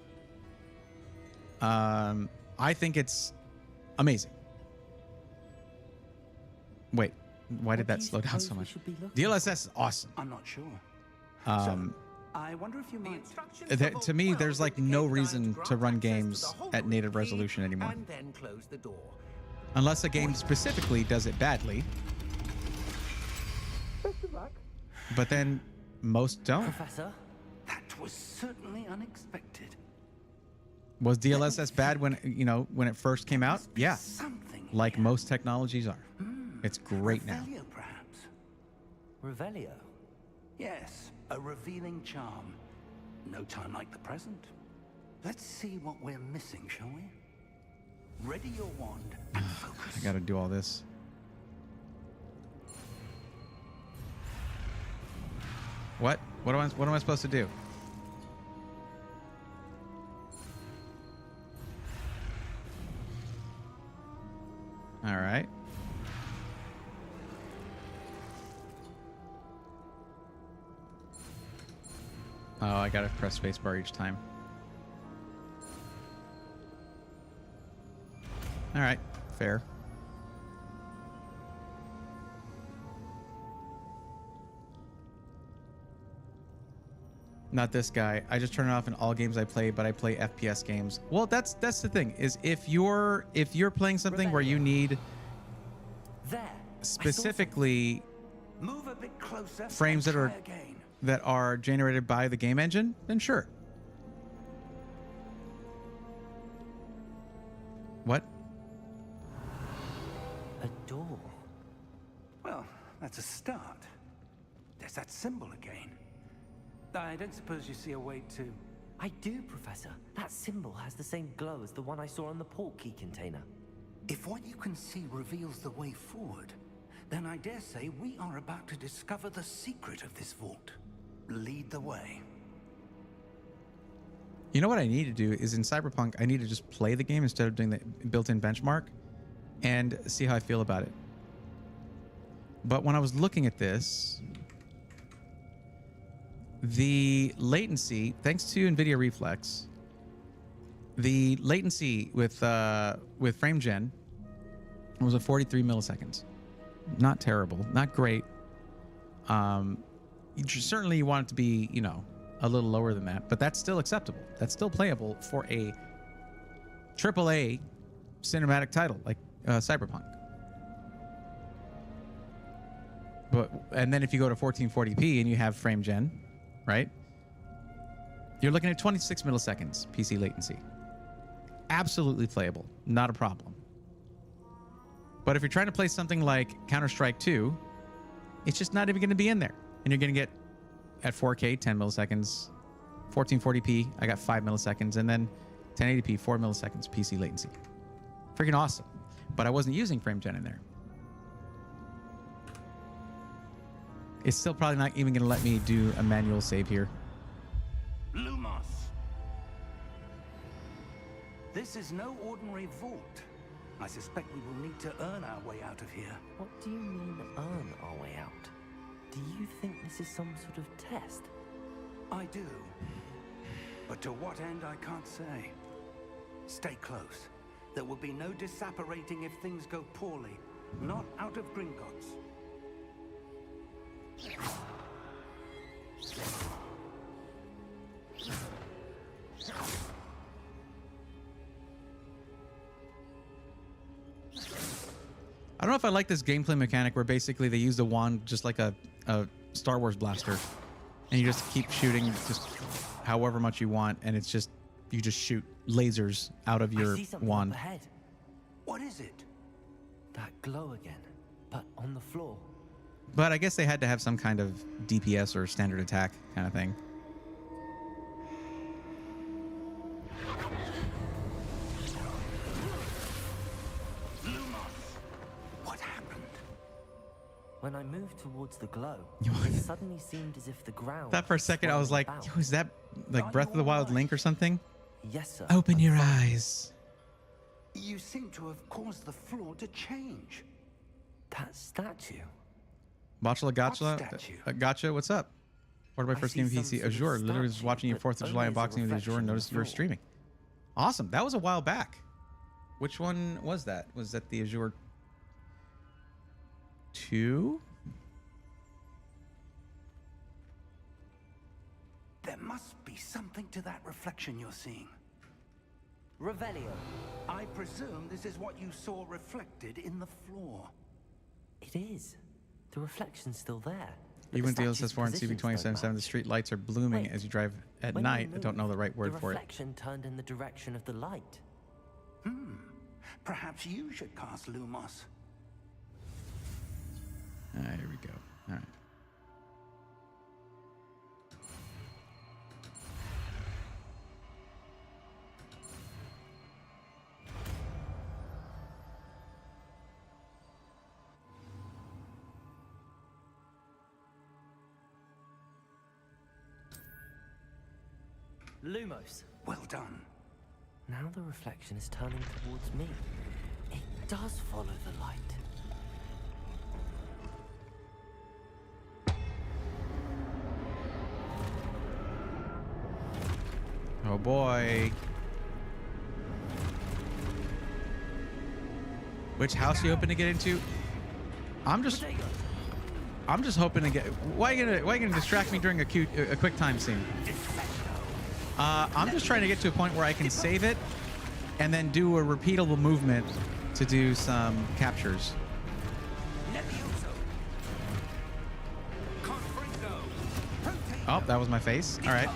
I think it's amazing. Wait, why did that slow down so much? DLSS is awesome. I'm not sure. I wonder if you might. To me, there's like no reason to run games at native resolution anymore. And then close the door. Unless a game specifically does it badly. But then most don't. Professor? That was certainly unexpected. Was DLSS bad when it first came out? Yeah. Like most technologies are. It's great now. Revelio, perhaps. Revelio? Yes, a revealing charm. No time like the present. Let's see what we're missing, shall we? Ready your wand and focus. I gotta do all this. What? What am I supposed to do? All right. Oh, I gotta press spacebar each time. All right, fair. Not this guy. I just turn it off in all games I play, but I play FPS games. Well, that's the thing is if you're playing something where you need specifically Move a bit closer frames and that are try again. that are generated by the game engine, then sure. What? A door. Well, that's a start. There's that symbol again. I don't suppose you see a way to... I do, Professor. That symbol has the same glow as the one I saw on the port key container. If what you can see reveals the way forward, then I dare say we are about to discover the secret of this vault. Lead the way. You know what I need to do is in Cyberpunk, I need to just play the game instead of doing the built-in benchmark and see how I feel about it. But when I was looking at this, the latency, thanks to Nvidia Reflex, the latency with frame gen was a 43 milliseconds. Not terrible, not great. Certainly you want it to be, you know, a little lower than that, but that's still acceptable. That's still playable for a AAA cinematic title like Cyberpunk. And then if you go to 1440p and you have frame gen, right? You're looking at 26 milliseconds PC latency. Absolutely playable, not a problem. But if you're trying to play something like Counter-Strike 2, it's just not even going to be in there. And you're going to get at 4K 10 milliseconds, 1440p I got 5 milliseconds, and then 1080p 4 milliseconds PC latency. Freaking awesome. But I wasn't using frame gen in there. It's still probably not even going to let me do a manual save here. Lumos. This is no ordinary vault. I suspect we will need to earn our way out of here. What do you mean, earn our way out? Do you think this is some sort of test? I do. But to what end, I can't say. Stay close. There will be no disapparating if things go poorly. Not out of Gringotts. I don't know if I like this gameplay mechanic where basically they use the wand just like a Star Wars blaster, and you just keep shooting just however much you want, and it's just you just shoot lasers out of your wand. Up ahead. What is it? That glow again, but on the floor. But I guess they had to have some kind of DPS or standard attack kind of thing. When I moved towards the glow, it suddenly seemed as if the ground... That for a second, I was like, yo, is that like Breath of the Wild Link or something? Yes, sir. Open your eyes. You seem to have caused the floor to change. That statue? Botchla Gotcha, what's up? What my first game PC? Azure. Literally was watching your 4th of July unboxing with Azure and noticed you were streaming. Awesome. That was a while back. Which one was that? Was that the Azure 2? There must be something to that reflection you're seeing. Revelio. I presume this is what you saw reflected in the floor. It is. The reflection's still there. Even DLSS 4 and CB277, the street lights are blooming as you drive at night. I don't know the right word for it. The reflection turned in the direction of the light. Perhaps you should cast Lumos. Here we go. All right. Lumos. Well done. Now the reflection is turning towards me. It does follow the light. Oh boy. Which house you hoping to get into? I'm just hoping to get. Why you gonna distract me during a quick time scene? I'm just trying to get to a point where I can save it, and then do a repeatable movement to do some captures. Oh, that was my face. All right.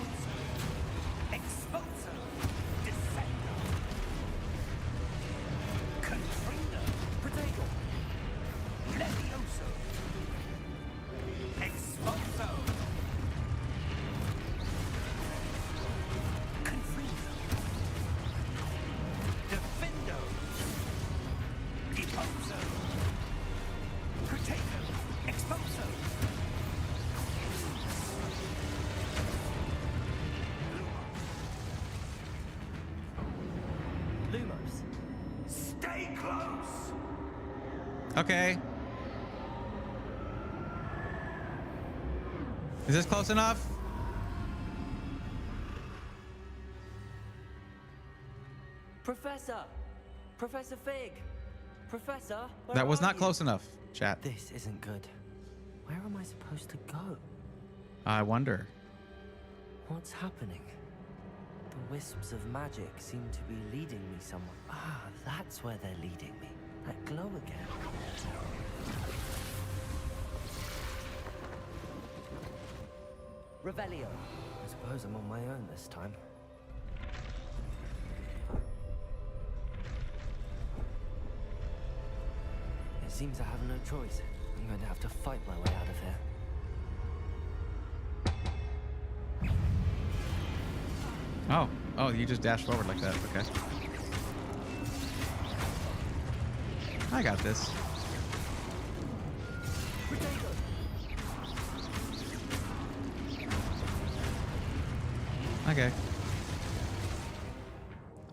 Stay close. Okay. Is this close enough? Professor! Professor Fig! Professor! That was not close enough, chat. This isn't good. Where am I supposed to go? I wonder. What's happening? The wisps of magic seem to be leading me somewhere. Ah, that's where they're leading me. That glow again. Revelio. I suppose I'm on my own this time. It seems I have no choice. I'm going to have to fight my way out of here. Oh, you just dashed forward like that. Okay. I got this. Okay.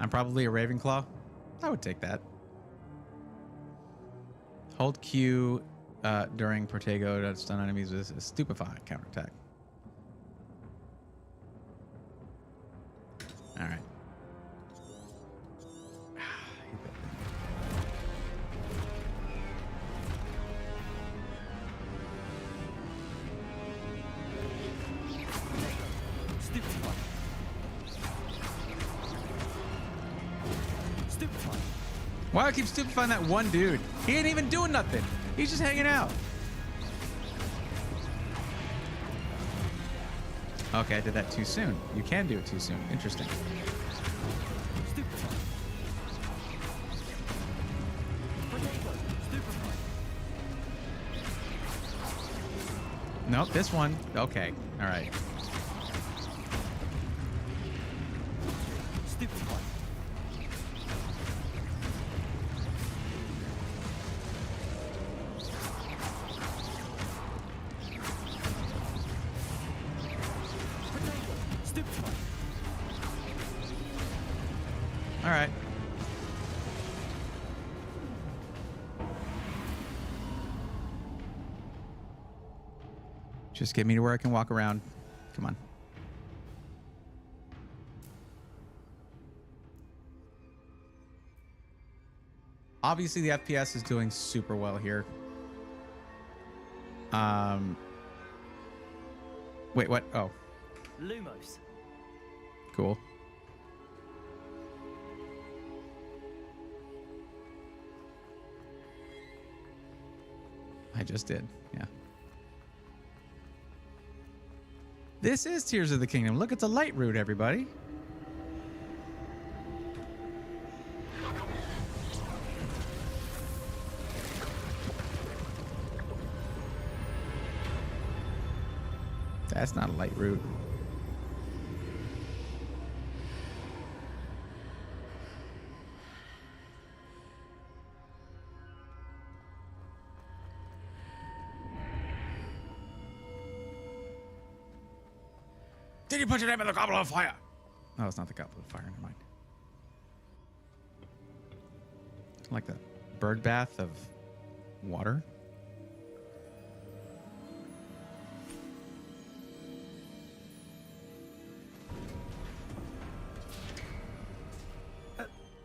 I'm probably a Ravenclaw. I would take that. Hold Q during Protego to stun enemies with a stupefy counterattack. All right. Why do I keep stupefying that one dude? He ain't even doing nothing. He's just hanging out. Okay, I did that too soon. You can do it too soon. Interesting. Nope, this one. Okay, all right. All right. Just get me to where I can walk around. Come on. Obviously, the FPS is doing super well here. Wait, what? Oh. Lumos. Cool. I just did, yeah. This is Tears of the Kingdom. Look, it's a light route, everybody. That's not a light route. Did you put your name in the goblet of fire? Oh, it's not the goblet of fire. Never mind. Like the bird bath of water.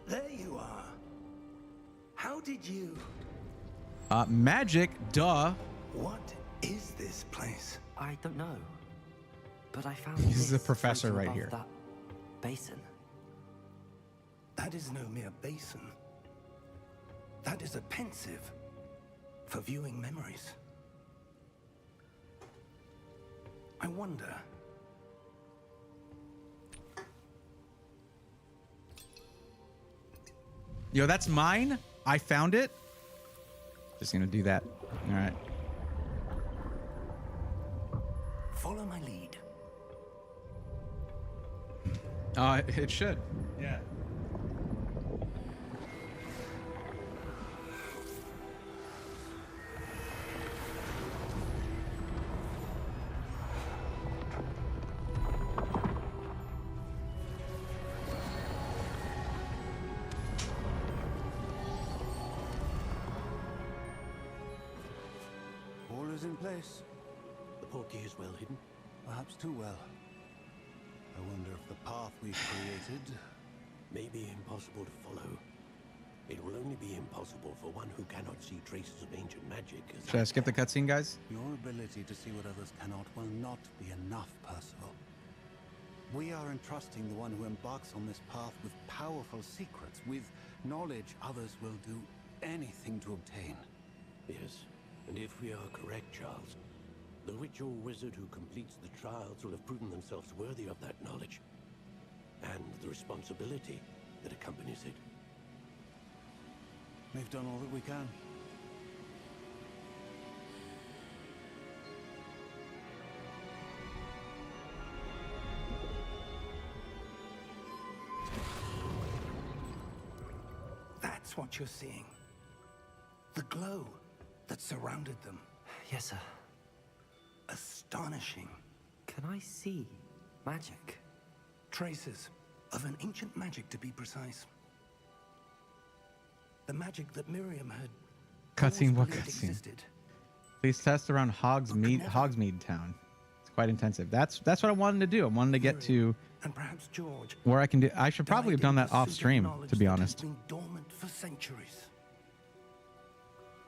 There you are. How did you... Magic, duh. What is this place? I don't know. But I found This is the this professor floating right above here. That basin. That is no mere basin. That is a pensive for viewing memories. I wonder... Yo, that's mine. I found it. Just gonna do that. All right. Follow my lead. It should. Yeah. All is in place. The portkey is well hidden. Perhaps too well. I wonder if the path we've created may be impossible to follow. It will only be impossible for one who cannot see traces of ancient magic. Should I skip the cutscene, guys? Your ability to see what others cannot will not be enough, Percival. We are entrusting the one who embarks on this path with powerful secrets, with knowledge others will do anything to obtain. Yes, and if we are correct, Charles, the witch or wizard who completes the trials will have proven themselves worthy of that knowledge, and the responsibility that accompanies it. We've done all that we can. That's what you're seeing. The glow that surrounded them. Yes, sir. Astonishing. Can I see magic? Traces of an ancient magic, to be precise. The magic that Miriam had Cutscene. What always believed cutscene? existed. Please test around Hogsmeade Town. It's quite intensive. That's what I wanted to do. I wanted to get to And perhaps George, where I can do. I should probably have done that off stream, to be honest. been dormant for centuries.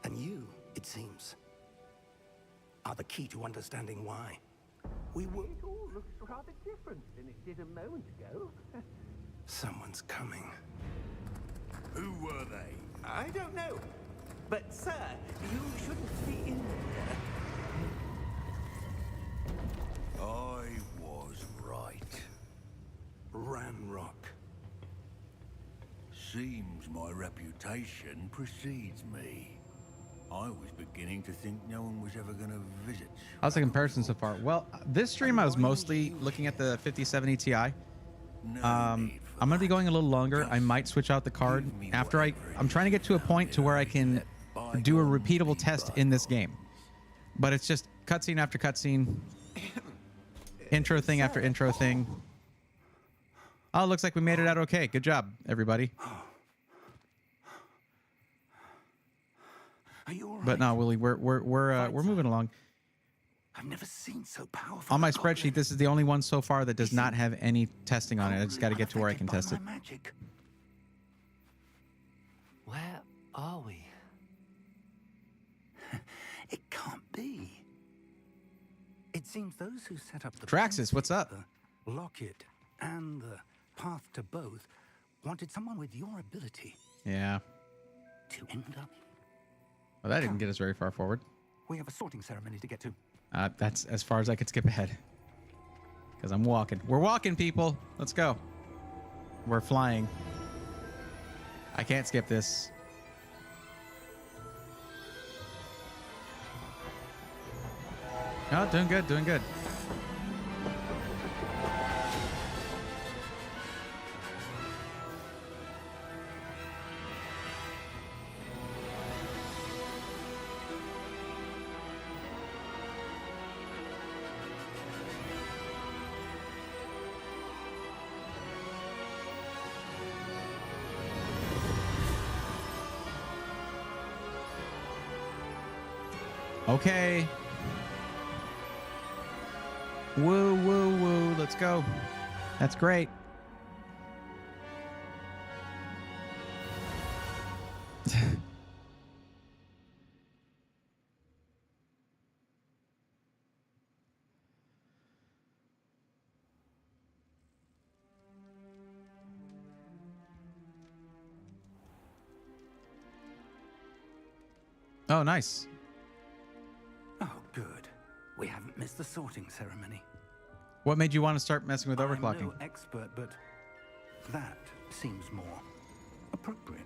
And you, it seems, are the key to understanding why. We were... It all looks rather different than it did a moment ago. Someone's coming. Who were they? I don't know. But, sir, you shouldn't be in here. I was right. Ramrock. Seems my reputation precedes me. I was beginning to think no one was ever going to visit. How's the comparison so far? Well, this stream I was mostly looking at the 5070 Ti. I'm gonna be going a little longer. I might switch out the card after I'm trying to get to a point to where I can do a repeatable test in this game. But it's just cutscene after cutscene, intro thing after intro thing. Oh, it looks like we made it out okay. Good job, everybody. Are you all right? But no, Willie, we're moving along. I've never seen so powerful. On my spreadsheet, this is the only one so far that does not have any testing on it. I just got to get to where I can test it. Magic. Where are we? It can't be. It seems those who set up the Traxxas, what's up? the locket and the path to both wanted someone with your ability Yeah. to end up. Well, that didn't get us very far forward. We have a sorting ceremony to get to. That's as far as I could skip ahead. Because I'm walking. We're walking, people. Let's go. We're flying. I can't skip this. Oh, doing good, doing good. Okay. Woo, woo, woo. Let's go. That's great. Oh, nice. Oh, good. We haven't missed the sorting ceremony. What made you want to start messing with I'm overclocking? no expert, but that seems more appropriate.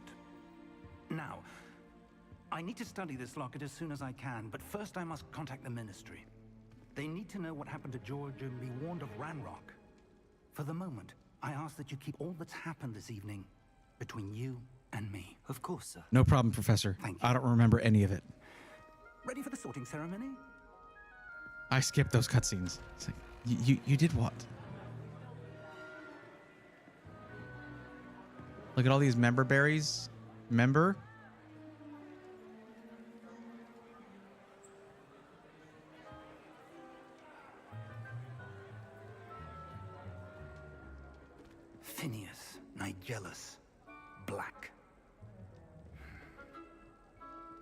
Now, I need to study this locket as soon as I can, but first I must contact the Ministry. They need to know what happened to George and be warned of Ranrock. For the moment, I ask that you keep all that's happened this evening between you and me. Of course, sir. No problem, Professor. Thank you. I don't remember any of it. Ready for the sorting ceremony? I skipped those cutscenes. It's like, you did what? Look at all these member berries. Member? Phineas, Nigellus, Black.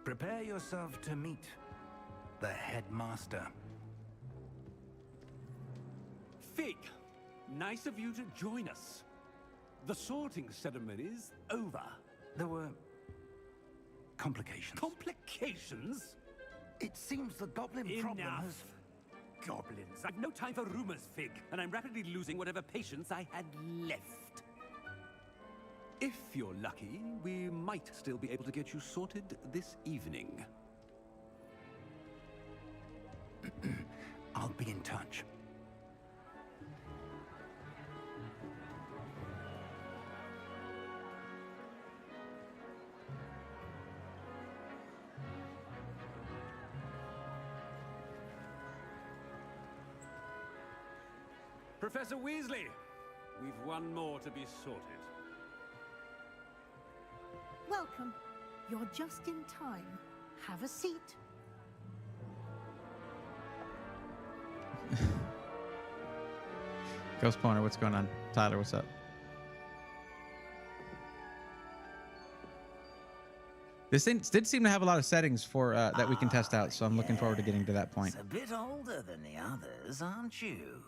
Prepare yourself to meet the headmaster. Fig, nice of you to join us. The sorting ceremony's over. There were complications. Complications? It seems the goblin problem Enough. has... Goblins. I've no time for rumors, Fig, and I'm rapidly losing whatever patience I had left. If you're lucky, we might still be able to get you sorted this evening. I'll be in touch. Professor Weasley, we've one more to be sorted. Welcome. You're just in time. Have a seat. Ghost Poner, what's going on? Tyler, what's up? This thing did seem to have a lot of settings for that we can test out, so I'm looking forward to getting to that point. A bit older than the others, aren't you?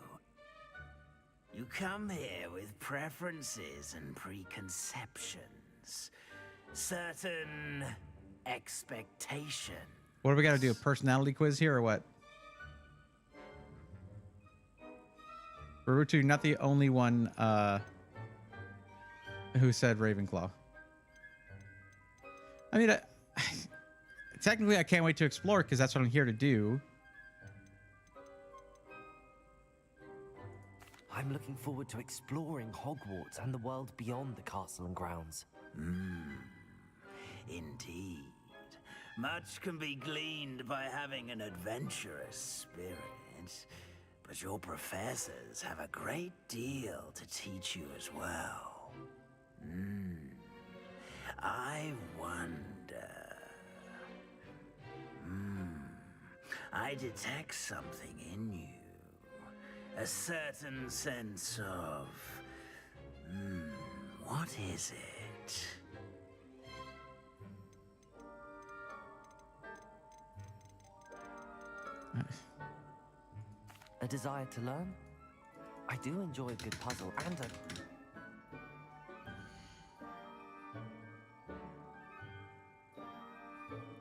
You come here with preferences and preconceptions. Certain expectations. What do we got to do? A personality quiz here or what? Baruto, you're not the only one who said Ravenclaw. I mean, technically I can't wait to explore because that's what I'm here to do. I'm looking forward to exploring Hogwarts and the world beyond the castle and grounds. Indeed. Much can be gleaned by having an adventurous spirit, but your professors have a great deal to teach you as well. I wonder... I detect something in you. A certain sense of... what is it? A desire to learn? I do enjoy a good puzzle and a...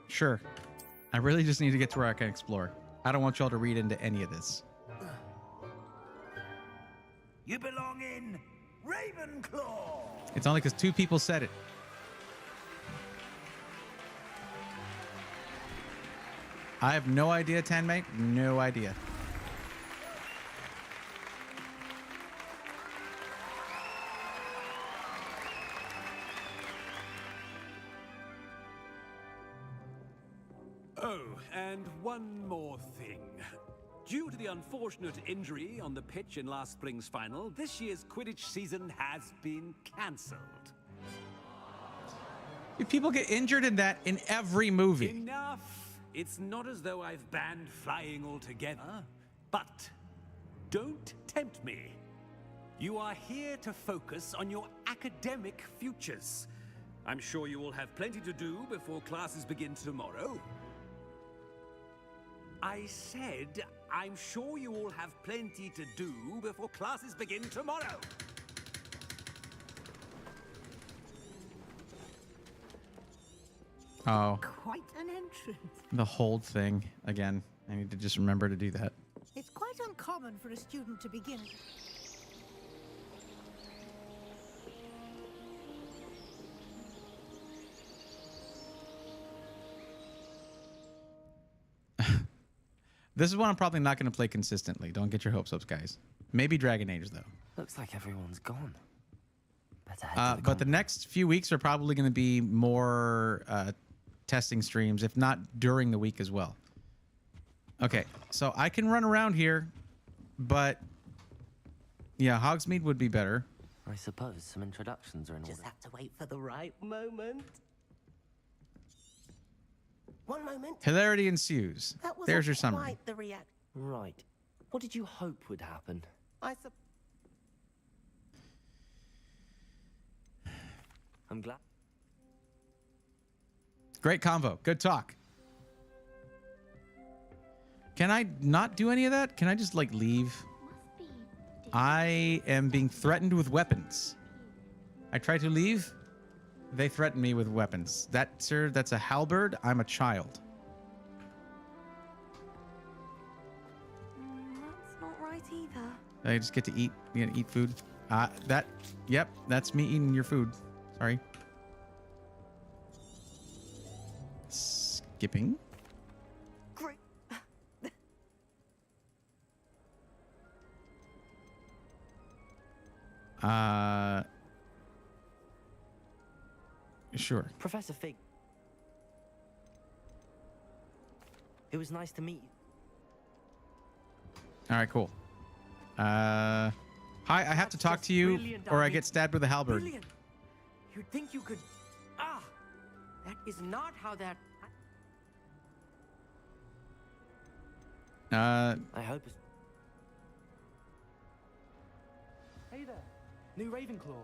Sure. I really just need to get to where I can explore. I don't want y'all to read into any of this. You belong in Ravenclaw! It's only because 2 people said it. I have no idea, Tanmate. No idea. Oh, and one more thing. Due to the unfortunate injury on the pitch in last spring's final, this year's Quidditch season has been cancelled. People get injured in that in every movie. Enough! it's not as though I've banned flying altogether, but don't tempt me. You are here to focus on your academic futures. I'm sure you will have plenty to do before classes begin tomorrow. I said, I'm sure you all have plenty to do before classes begin tomorrow. Oh, Quite an entrance. the hold thing again. I need to just remember to do that. It's quite uncommon for a student to begin. This is one I'm probably not going to play consistently. Don't get your hopes up, guys. Maybe Dragon Age, though. Looks like everyone's gone. Better head to But the next few weeks are probably going to be more testing streams, if not during the week as well. Okay, so I can run around here, but yeah, Hogsmeade would be better. I suppose some introductions are in order. Just have to wait for the right moment. One moment. Hilarity ensues. That was There's your summary. quite the react. Right. What did you hope would happen? I'm glad. Great convo. Good talk. Can I not do any of that? Can I just, like, leave? I am being threatened with weapons. I try to leave. They threaten me with weapons. That, sir, that's a halberd. I'm a child. That's not right either. I just get to eat. You know, eat food. Yep, that's me eating your food. Sorry. Skipping. Great. Sure. Professor Fig. It was nice to meet you. All right, cool. Hi, I have to talk to you, or I get stabbed with a halberd. Brilliant. You'd think you could... Ah! That is not how that... I hope it's... Hey there, new Ravenclaw.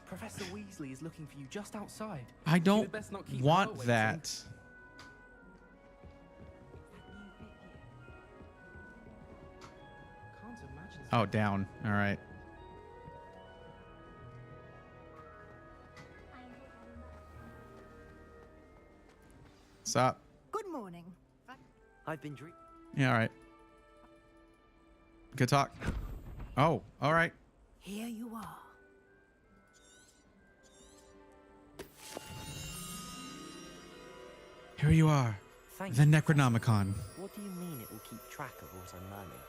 Professor Weasley is looking for you just outside. I don't You'd best not keep want her waiting. that. Can't imagine. Oh, down. All right. What's up? Good morning. I've been dreaming. Yeah, all right. Good talk. Oh, all right. Here you are. Here you are. Thank The you, Necronomicon. What do you mean it will keep track of what I'm learning?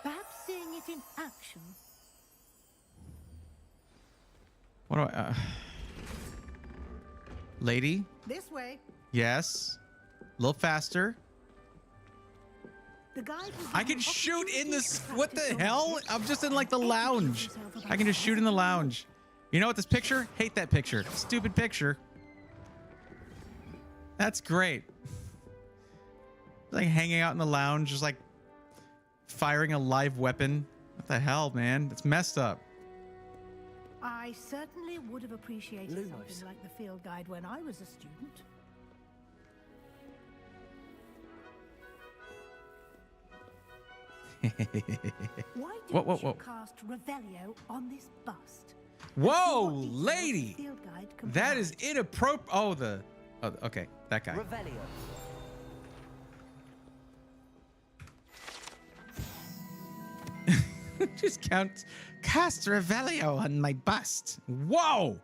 Perhaps seeing it in action. What do I... Lady? This way. Yes. A little faster. The guide will I can shoot in this... What the hell? I'm just in, like, the lounge. I can just shoot in the lounge. You know what? This picture? Hate that picture. Stupid picture. That's great. Like, hanging out in the lounge, just, like, firing a live weapon. What the hell, man? That's messed up. I certainly would have appreciated something like the field guide when I was a student. Why didn't you cast Revelio on this bust? Whoa, lady! Field guide That is inappropriate. Oh, okay, that guy. Revelio. Just cast Revelio on my bust. Whoa!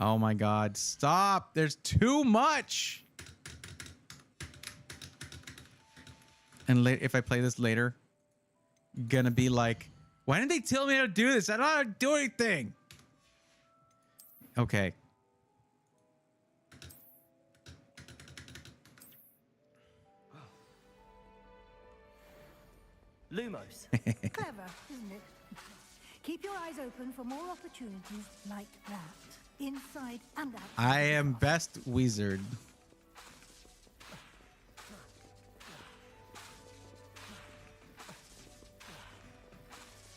Oh my God! Stop! There's too much. And if I play this later, gonna be like, why didn't they tell me how to do this? I don't know how to do anything. Okay. Lumos. Clever, isn't it? Keep your eyes open for more opportunities like that, inside and out. I am best wizard.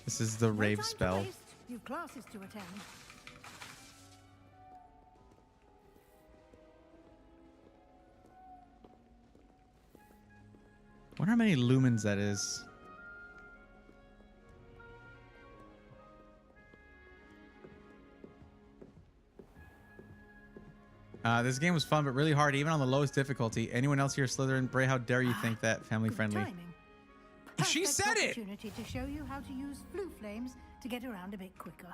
This is the rave time to spell. waste. You've classes to attend. Wonder how many lumens that is. This game was fun, but really hard, even on the lowest difficulty. Anyone else here, Slytherin? Bray, how dare you think that family friendly? She said it! Opportunity to show you how to use flue flames to get around a bit quicker.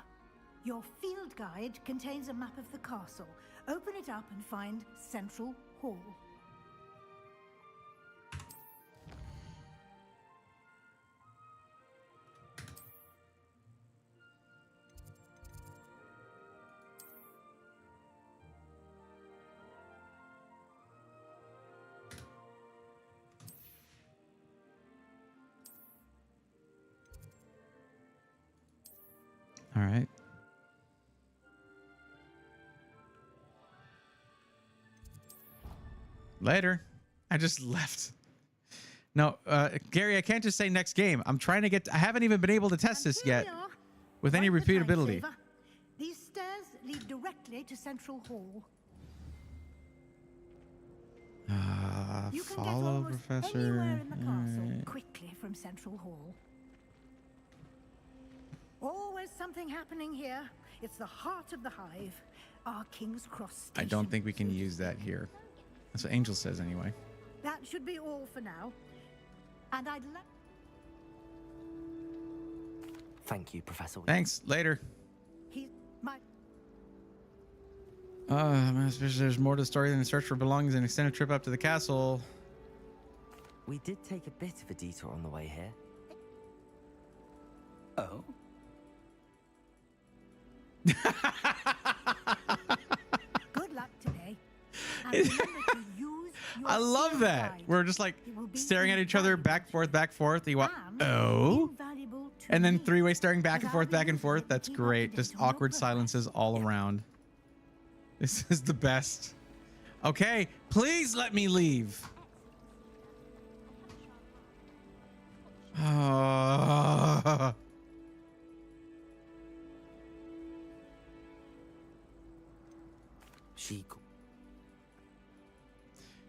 Your field guide contains a map of the castle. Open it up and find Central Hall. All right. Later. I just left. No, Gary, I can't just say next game. I'm trying to get... I haven't even been able to test this yet with any repeatability. These stairs lead directly to Central Hall. You can Follow, get Professor. anywhere in the castle All right. quickly from Central Hall. Always something happening here. It's the heart of the hive. Our King's Cross I station. don't think we can use that here. That's what Angel says anyway. That should be all for now. And I'd like... Thank you, Professor. Thanks. Later. He's my... There's more to the story than the search for belongings and extended trip up to the castle. We did take a bit of a detour on the way here. Oh? Good luck today. And remember to use your I love field that. guide. We're just like It will be staring at each other, back, forth. You want, and oh? invaluable to And then me, three-way staring back and as I'll forth, be That's keep up great. to Just date on your awkward silences all around. This is the best. Okay, please let me leave.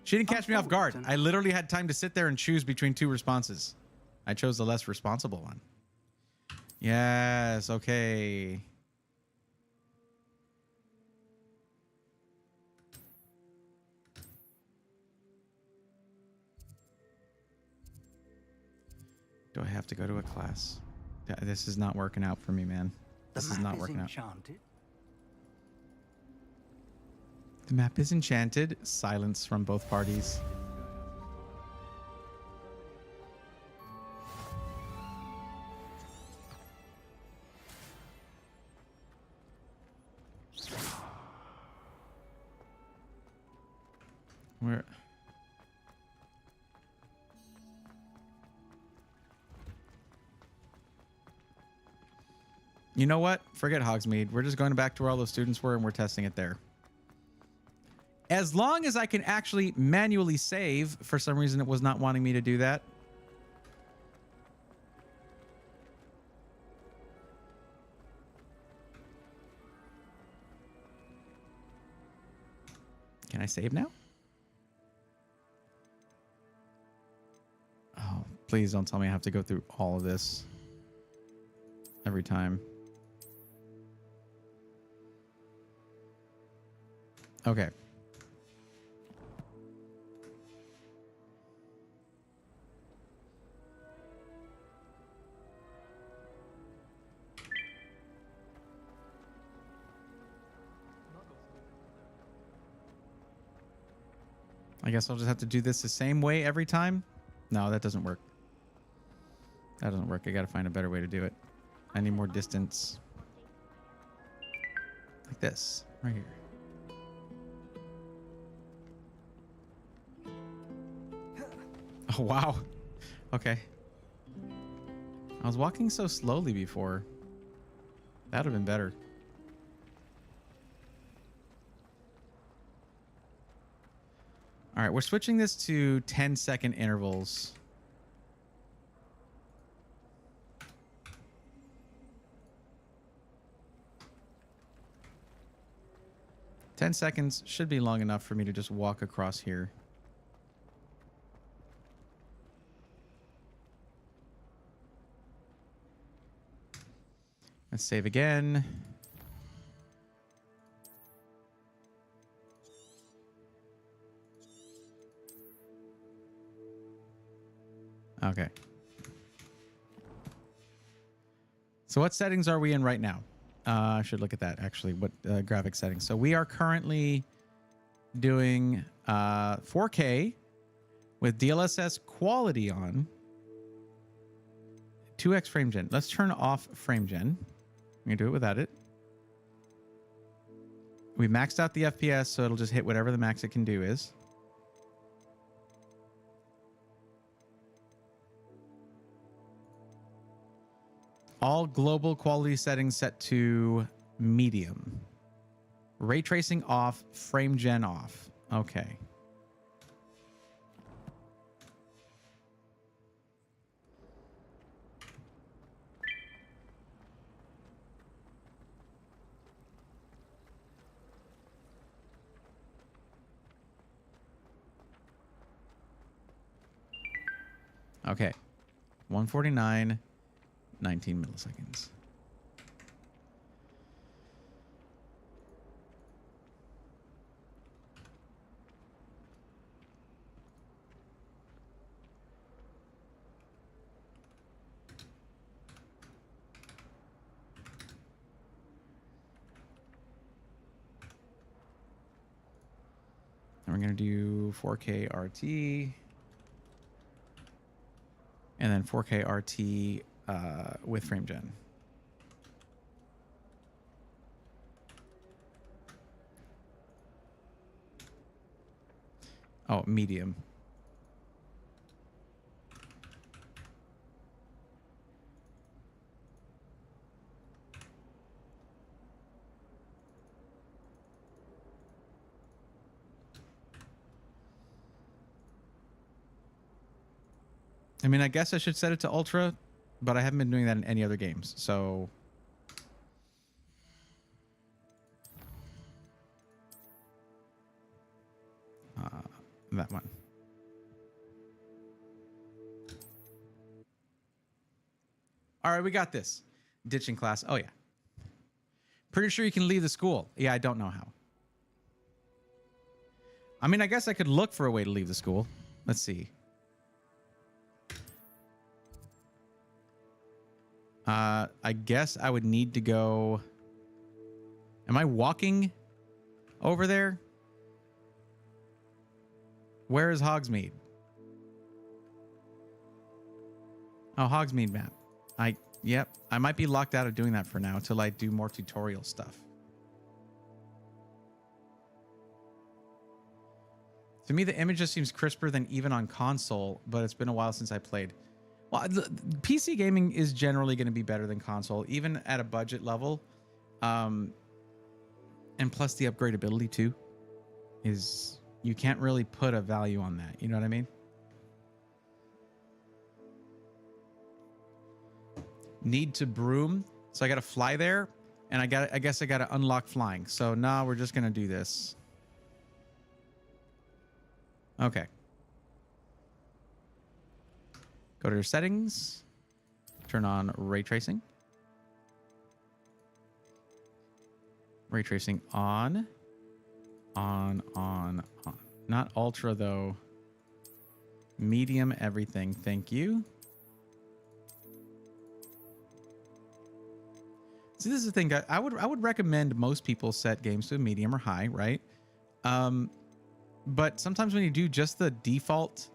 She didn't catch me off guard. I literally had time to sit there and choose between two responses. I chose the less responsible one. Yes, okay. Do I have to go to a class? This is not working out for me, man. This is not working out. The map is enchanted. Silence from both parties. Where? You know what? Forget Hogsmeade. We're just going back to where all those students were and we're testing it there. As long as I can actually manually save, for some reason it was not wanting me to do that. Can I save now? Oh, please don't tell me I have to go through all of this every time. Okay. I guess I'll just have to do this the same way every time. No, that doesn't work. That doesn't work. I gotta find a better way to do it. I need more distance. Like this, right here. Oh, wow. Okay. I was walking so slowly before. That would have been better. All right, we're switching this to 10-second intervals. Ten seconds should be long enough for me to just walk across here. Let's save again. Okay. So what settings are we in right now? I should look at that actually. What graphic settings? So we are currently doing 4K with DLSS quality on. 2x frame gen. Let's turn off frame gen. I'm gonna do it without it. We maxed out the FPS, so it'll just hit whatever the max it can do is. All global quality settings set to medium. Ray tracing off, frame gen off. Okay. Okay. 149, 19 milliseconds. And we're going to do 4K RT. And then 4K RT with frame gen. Oh, medium. I mean, I guess I should set it to ultra, but I haven't been doing that in any other games, so... that one. All right, we got this. Ditching class. Oh, yeah. Pretty sure you can leave the school. Yeah, I don't know how. I mean, I guess I could look for a way to leave the school. Let's see. I guess I would need to go... Am I walking over there? Where is Hogsmeade? Oh, Hogsmeade map. Yep. I might be locked out of doing that for now until I do more tutorial stuff. To me, the image just seems crisper than even on console, but it's been a while since I played. Well, the PC gaming is generally going to be better than console, even at a budget level. And plus the upgradability too is... You can't really put a value on that. You know what I mean? Need to broom. So I got to fly there. And I guess I got to unlock flying. So now we're just going to do this. Okay. Go to your settings. Turn on ray tracing. Ray tracing on. On. Not ultra, though. Medium everything. Thank you. See, this is the thing. I would recommend most people set games to medium or high, right? But sometimes when you do just the default,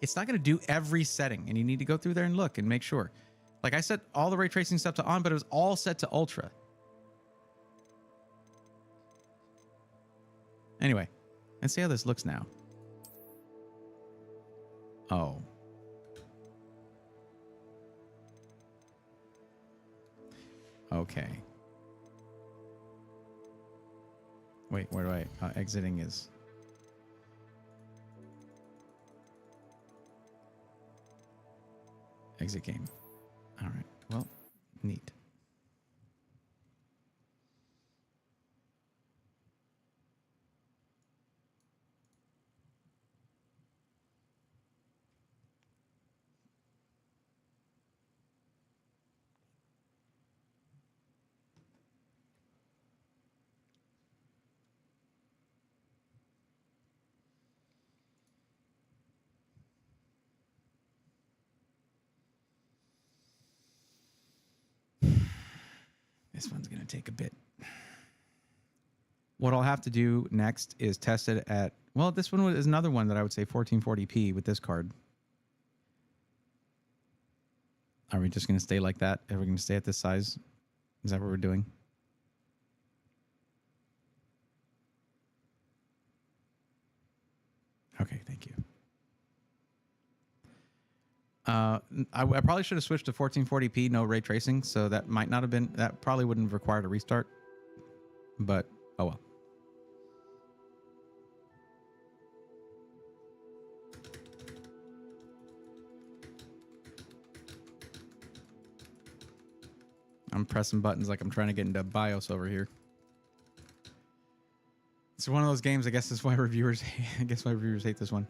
it's not going to do every setting, and you need to go through there and look and make sure. Like I set all the ray tracing stuff to on, but it was all set to ultra. Anyway, let's see how this looks now. Oh. Okay. Wait, where do I... exiting is... Exit game. All right. Well, neat. This one's going to take a bit. What I'll have to do next is test it at... Well, this one is another one that I would say 1440p with this card. Are we just going to stay like that? Are we going to stay at this size? Is that what we're doing? Okay, thank you. I probably should have switched to 1440p, no ray tracing, so that might not have been... That probably wouldn't have required a restart. But, oh well. I'm pressing buttons like I'm trying to get into BIOS over here. It's one of those games, I guess that's why reviewers... I guess why reviewers hate this one.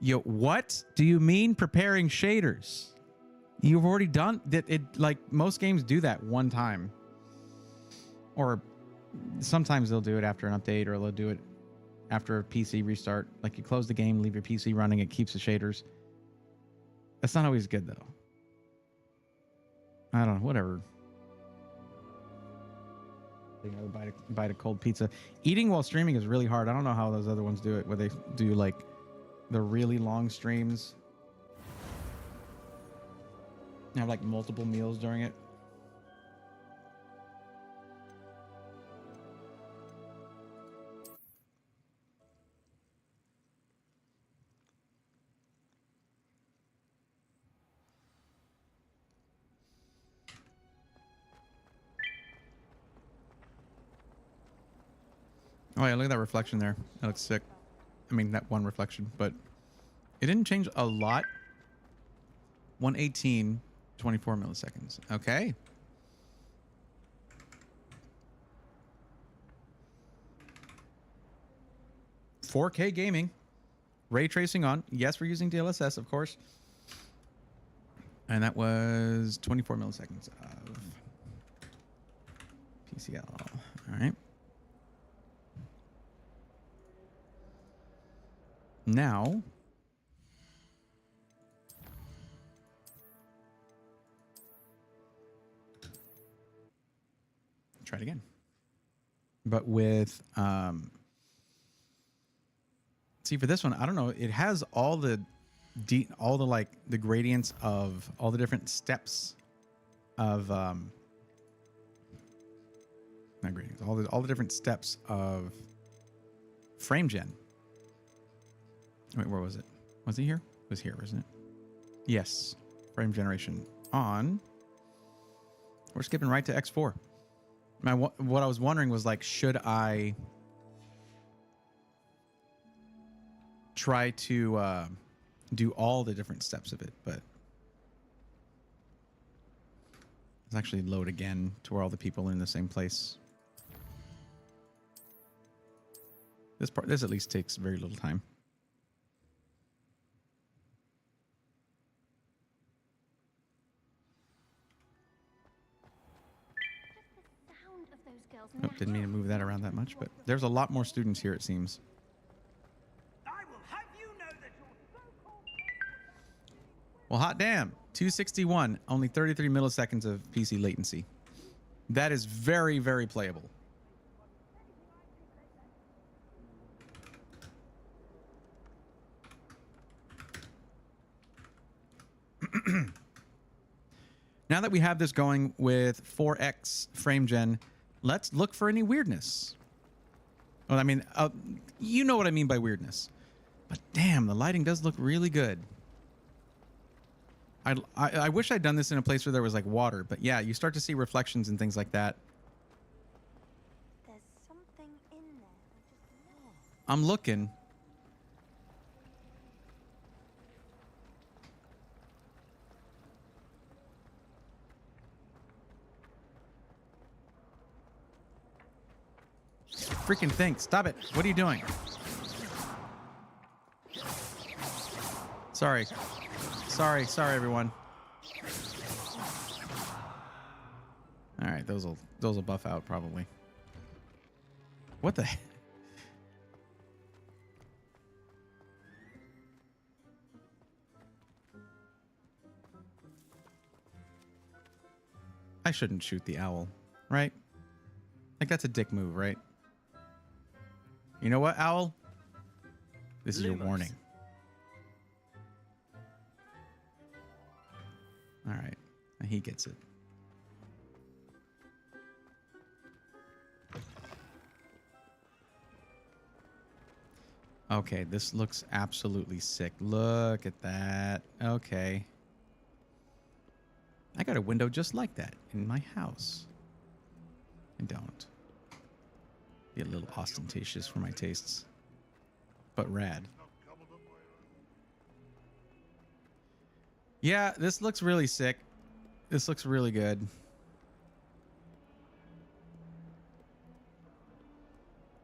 Yo, what do you mean preparing shaders? You've already done that. It like most games do that one time, or sometimes they'll do it after an update, or they'll do it after a PC restart. Like you close the game, leave your PC running, it keeps the shaders. That's not always good though. I don't know. Whatever. Take another bite of cold pizza. Eating while streaming is really hard. I don't know how those other ones do it, where they do like the really long streams. You have like multiple meals during it. Oh yeah, look at that reflection there. That looks sick. I mean, that one reflection, but it didn't change a lot. 118, 24 milliseconds. Okay. $4K gaming. Ray tracing on. Yes, we're using DLSS, of course. And that was 24 milliseconds of PCL. All right. Now, try it again. But with, see for this one, I don't know. It has all the like the gradients of all the different steps of, not gradients, all the different steps of frame gen. Wait, where was it? Was he here? It was here, wasn't it? Yes. Frame generation on. We're skipping right to X4. Now, what I was wondering was like, should I try to do all the different steps of it? But let's actually load again to where all the people are in the same place. This at least takes very little time. Oh, didn't mean to move that around that much, but there's a lot more students here, it seems. Well, hot damn. 261, only 33 milliseconds of PC latency. That is very, very playable. Now that we have this going with 4X frame gen, let's look for any weirdness. Well, I mean, you know what I mean by weirdness. But damn, the lighting does look really good. I wish I'd done this in a place where there was like water, but yeah, you start to see reflections and things like that. There's something in there. I'm looking. Freaking thing. Stop it. What are you doing? Sorry. Sorry, everyone. All right, those will buff out probably. What the? I shouldn't shoot the owl, right? Like that's a dick move, right? You know what, owl? This is your warning. All right, he gets it. Okay, this looks absolutely sick. Look at that. Okay. I got a window just like that in my house. I don't. Be a little ostentatious for my tastes. But rad. Yeah, this looks really sick. This looks really good.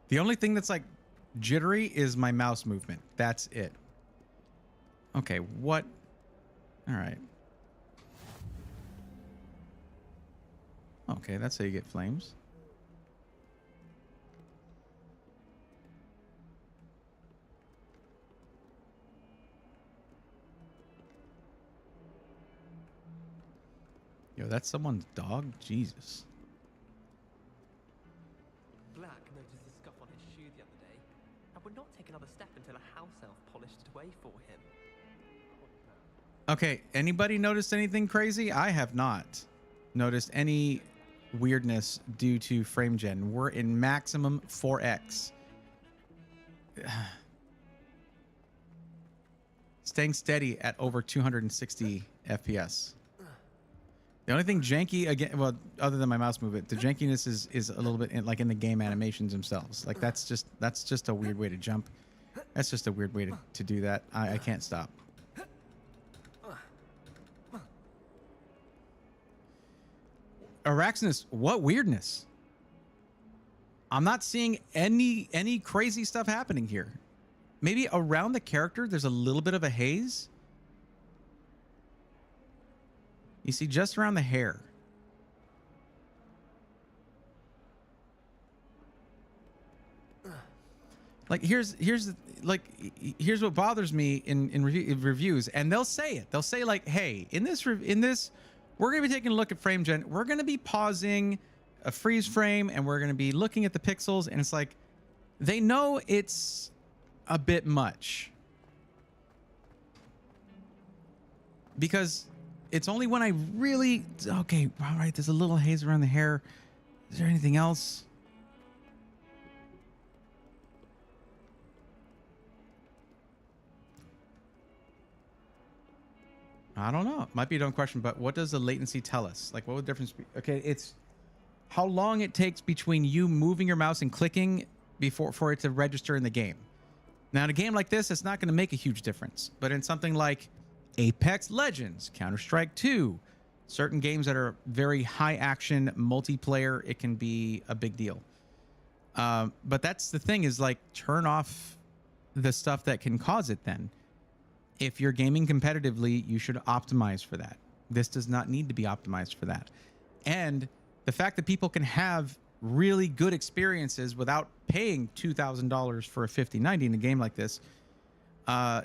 The only thing that's like jittery is my mouse movement. That's it. Okay, what? All right. Okay, that's how you get flames. Yo, that's someone's dog? Jesus. Black noticed the scuff on his shoe the other day, and would not take another step until a house elf polished it away for him. Okay, anybody noticed anything crazy? I have not noticed any weirdness due to frame gen. We're in maximum 4x. Staying steady at over 260 FPS. The only thing janky again, well, other than my mouse movement, the jankiness is a little bit in, like in the game animations themselves. Like that's just a weird way to jump. That's just a weird way to do that. I can't stop. Araxinus, what weirdness? I'm not seeing any crazy stuff happening here. Maybe around the character, there's a little bit of a haze. You see, just around the hair. Like here's what bothers me in reviews, and they'll say it. They'll say like, "Hey, in this we're going to be taking a look at frame gen. We're going to be pausing a freeze frame, and we're going to be looking at the pixels." And it's like, they know it's a bit much, because it's only when I really, okay, all right, there's a little haze around the hair. Is there anything else? I don't know. It might be a dumb question, but what does the latency tell us? Like, what would the difference be? Okay, it's how long it takes between you moving your mouse and clicking for it to register in the game. Now, in a game like this, it's not going to make a huge difference. But in something like Apex Legends, Counter-Strike 2, certain games that are very high action multiplayer, it can be a big deal. But that's the thing, is like, turn off the stuff that can cause it then. If you're gaming competitively, you should optimize for that. This does not need to be optimized for that. And the fact that people can have really good experiences without paying $2,000 for a 5090 in a game like this,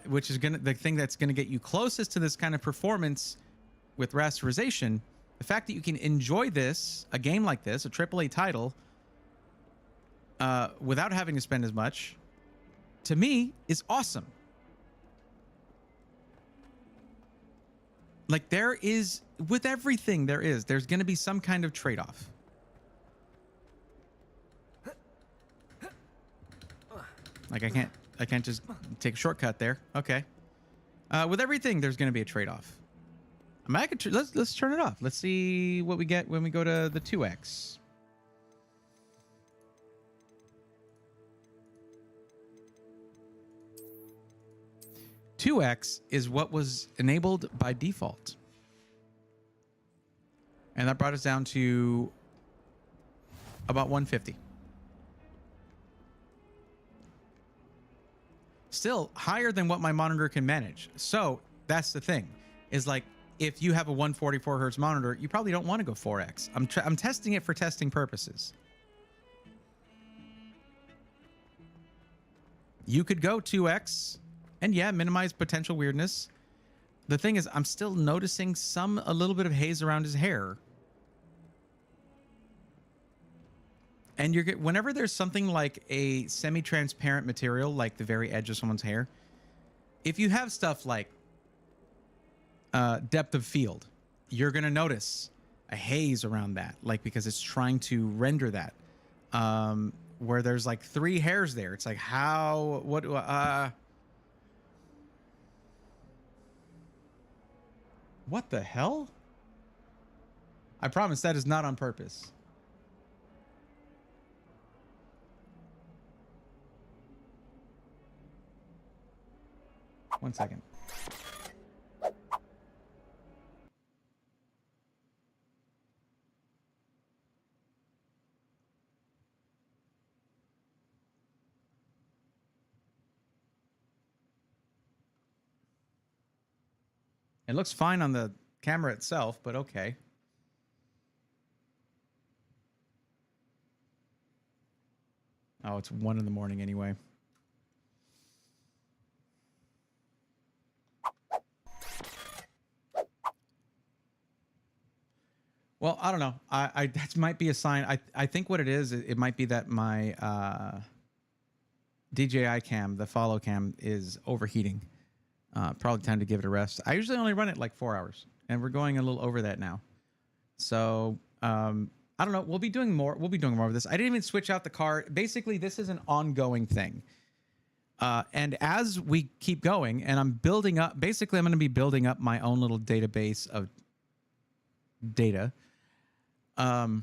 which is the thing that's gonna get you closest to this kind of performance with rasterization. The fact that you can enjoy a game like this, a AAA title, without having to spend as much, to me, is awesome. Like, there is, with everything there's going to be some kind of trade-off. Like, I can't just take a shortcut there. Okay. With everything, there's going to be a trade-off. Let's turn it off. Let's see what we get when we go to the 2x. 2x is what was enabled by default. And that brought us down to about 150. Still higher than what my monitor can manage. So that's the thing, is like, if you have a 144 hertz monitor, you probably don't want to go 4x. I'm testing it for testing purposes. You could go 2x and yeah, minimize potential weirdness. The thing is, I'm still noticing a little bit of haze around his hair. And whenever there's something like a semi-transparent material, like the very edge of someone's hair, if you have stuff like depth of field, you're going to notice a haze around that, like, because it's trying to render that. Where there's like 3 hairs there. It's like, what the hell? I promise that is not on purpose. One second. It looks fine on the camera itself, but okay. Oh, it's 1 in the morning anyway. Well, I don't know. That might be a sign. I think what it is, it might be that my DJI cam, the follow cam, is overheating. Probably time to give it a rest. I usually only run it like 4 hours, and we're going a little over that now. So I don't know. We'll be doing more. We'll be doing more of this. I didn't even switch out the card. Basically, this is an ongoing thing. And as we keep going, and I'm building up, basically, I'm going to be building up my own little database of data. The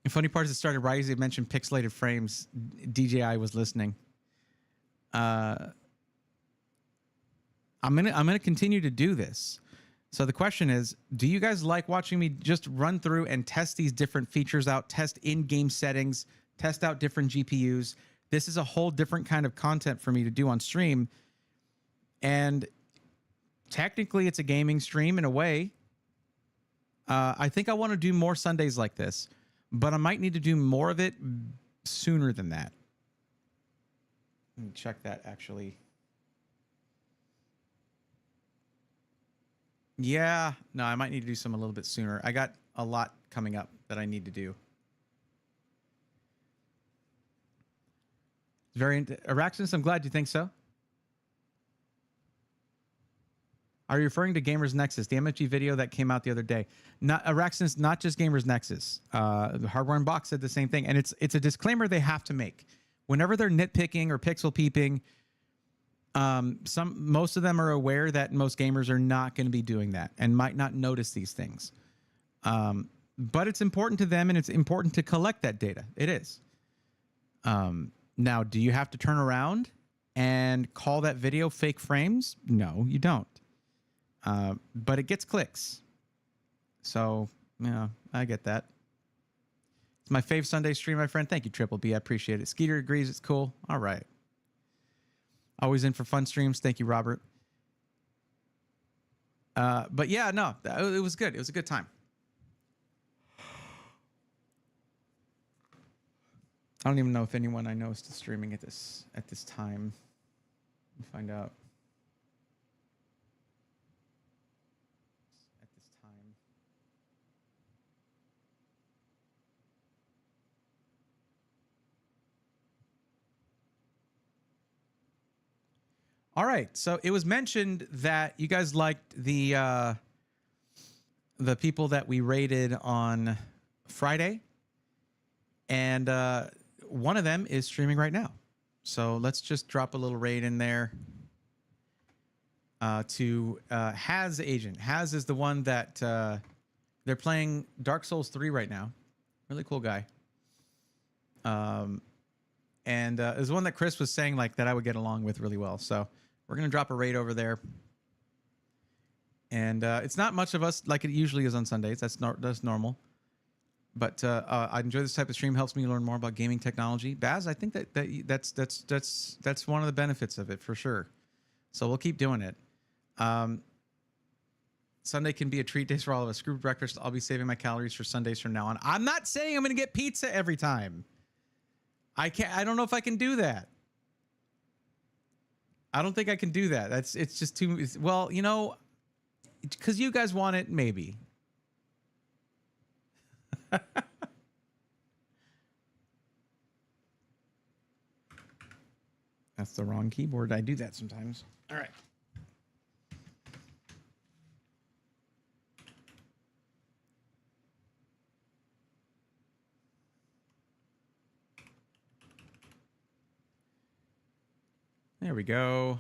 funny part is it started right as you mentioned pixelated frames. DJI was listening. I'm gonna continue to do this. So the question is, do you guys like watching me just run through and test these different features out, test in-game settings, test out different GPUs? This is a whole different kind of content for me to do on stream. And technically it's a gaming stream in a way. I think I want to do more Sundays like this, but I might need to do more of it sooner than that. Let me check that actually. Yeah, no, I might need to do some a little bit sooner. I got a lot coming up that I need to do. Araxis, I'm glad you think so. Are you referring to Gamers Nexus, the MFG video that came out the other day? Not Araxis, not just Gamers Nexus. The Hardware Unboxed said the same thing, and it's a disclaimer they have to make whenever they're nitpicking or pixel peeping. Most of them are aware that most gamers are not going to be doing that and might not notice these things. But it's important to them, and it's important to collect that data. It is. Now, do you have to turn around and call that video fake frames? No, you don't. But it gets clicks. So, yeah, I get that. It's my fave Sunday stream, my friend. Thank you, Triple B. I appreciate it. Skeeter agrees it's cool. All right. Always in for fun streams. Thank you, Robert. But yeah, no, it was good. It was a good time. I don't even know if anyone I know is still streaming at this time. Let me find out. At this time. All right, so it was mentioned that you guys liked the people that we rated on Friday, and one of them is streaming right now. So let's just drop a little raid in there to Haz Agent. Haz is the one that they're playing Dark Souls 3 right now. Really cool guy. And it was one that Chris was saying like that I would get along with really well. So We're going to drop a raid over there. And it's not much of us like it usually is on Sundays. That's normal. But I enjoy this type of stream. Helps me learn more about gaming technology. Baz, I think that's one of the benefits of it for sure. So we'll keep doing it. Sunday can be a treat days for all of us. Screwed breakfast. I'll be saving my calories for Sundays from now on. I'm not saying I'm going to get pizza every time. I don't know if I can do that. I don't think I can do that. It's just too well, you know, because you guys want it, maybe. That's the wrong keyboard. I do that sometimes. All right. There we go.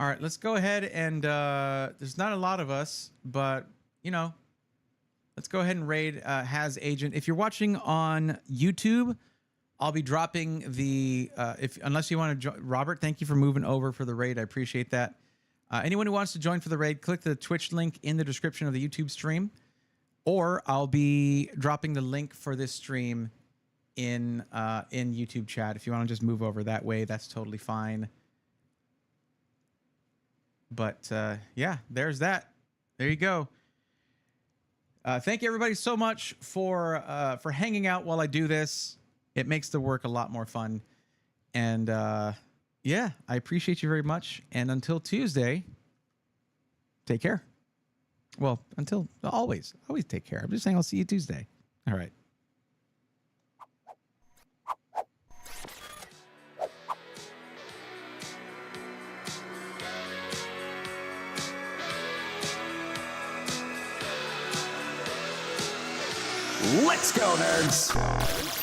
All right, let's go ahead and there's not a lot of us, but you know, let's go ahead and raid Has Agent. If you're watching on YouTube, I'll be dropping the unless you want to Robert, thank you for moving over for the raid. I appreciate that. Anyone who wants to join for the raid, click the Twitch link in the description of the YouTube stream, or I'll be dropping the link for this stream in YouTube chat. If you want to just move over that way, that's totally fine. But yeah, there's that. There you go. Thank you everybody so much for hanging out while I do this. It makes the work a lot more fun. And yeah, I appreciate you very much. And until Tuesday, take care. Well, until always take care. I'm just saying I'll see you Tuesday. All right. Let's go, nerds!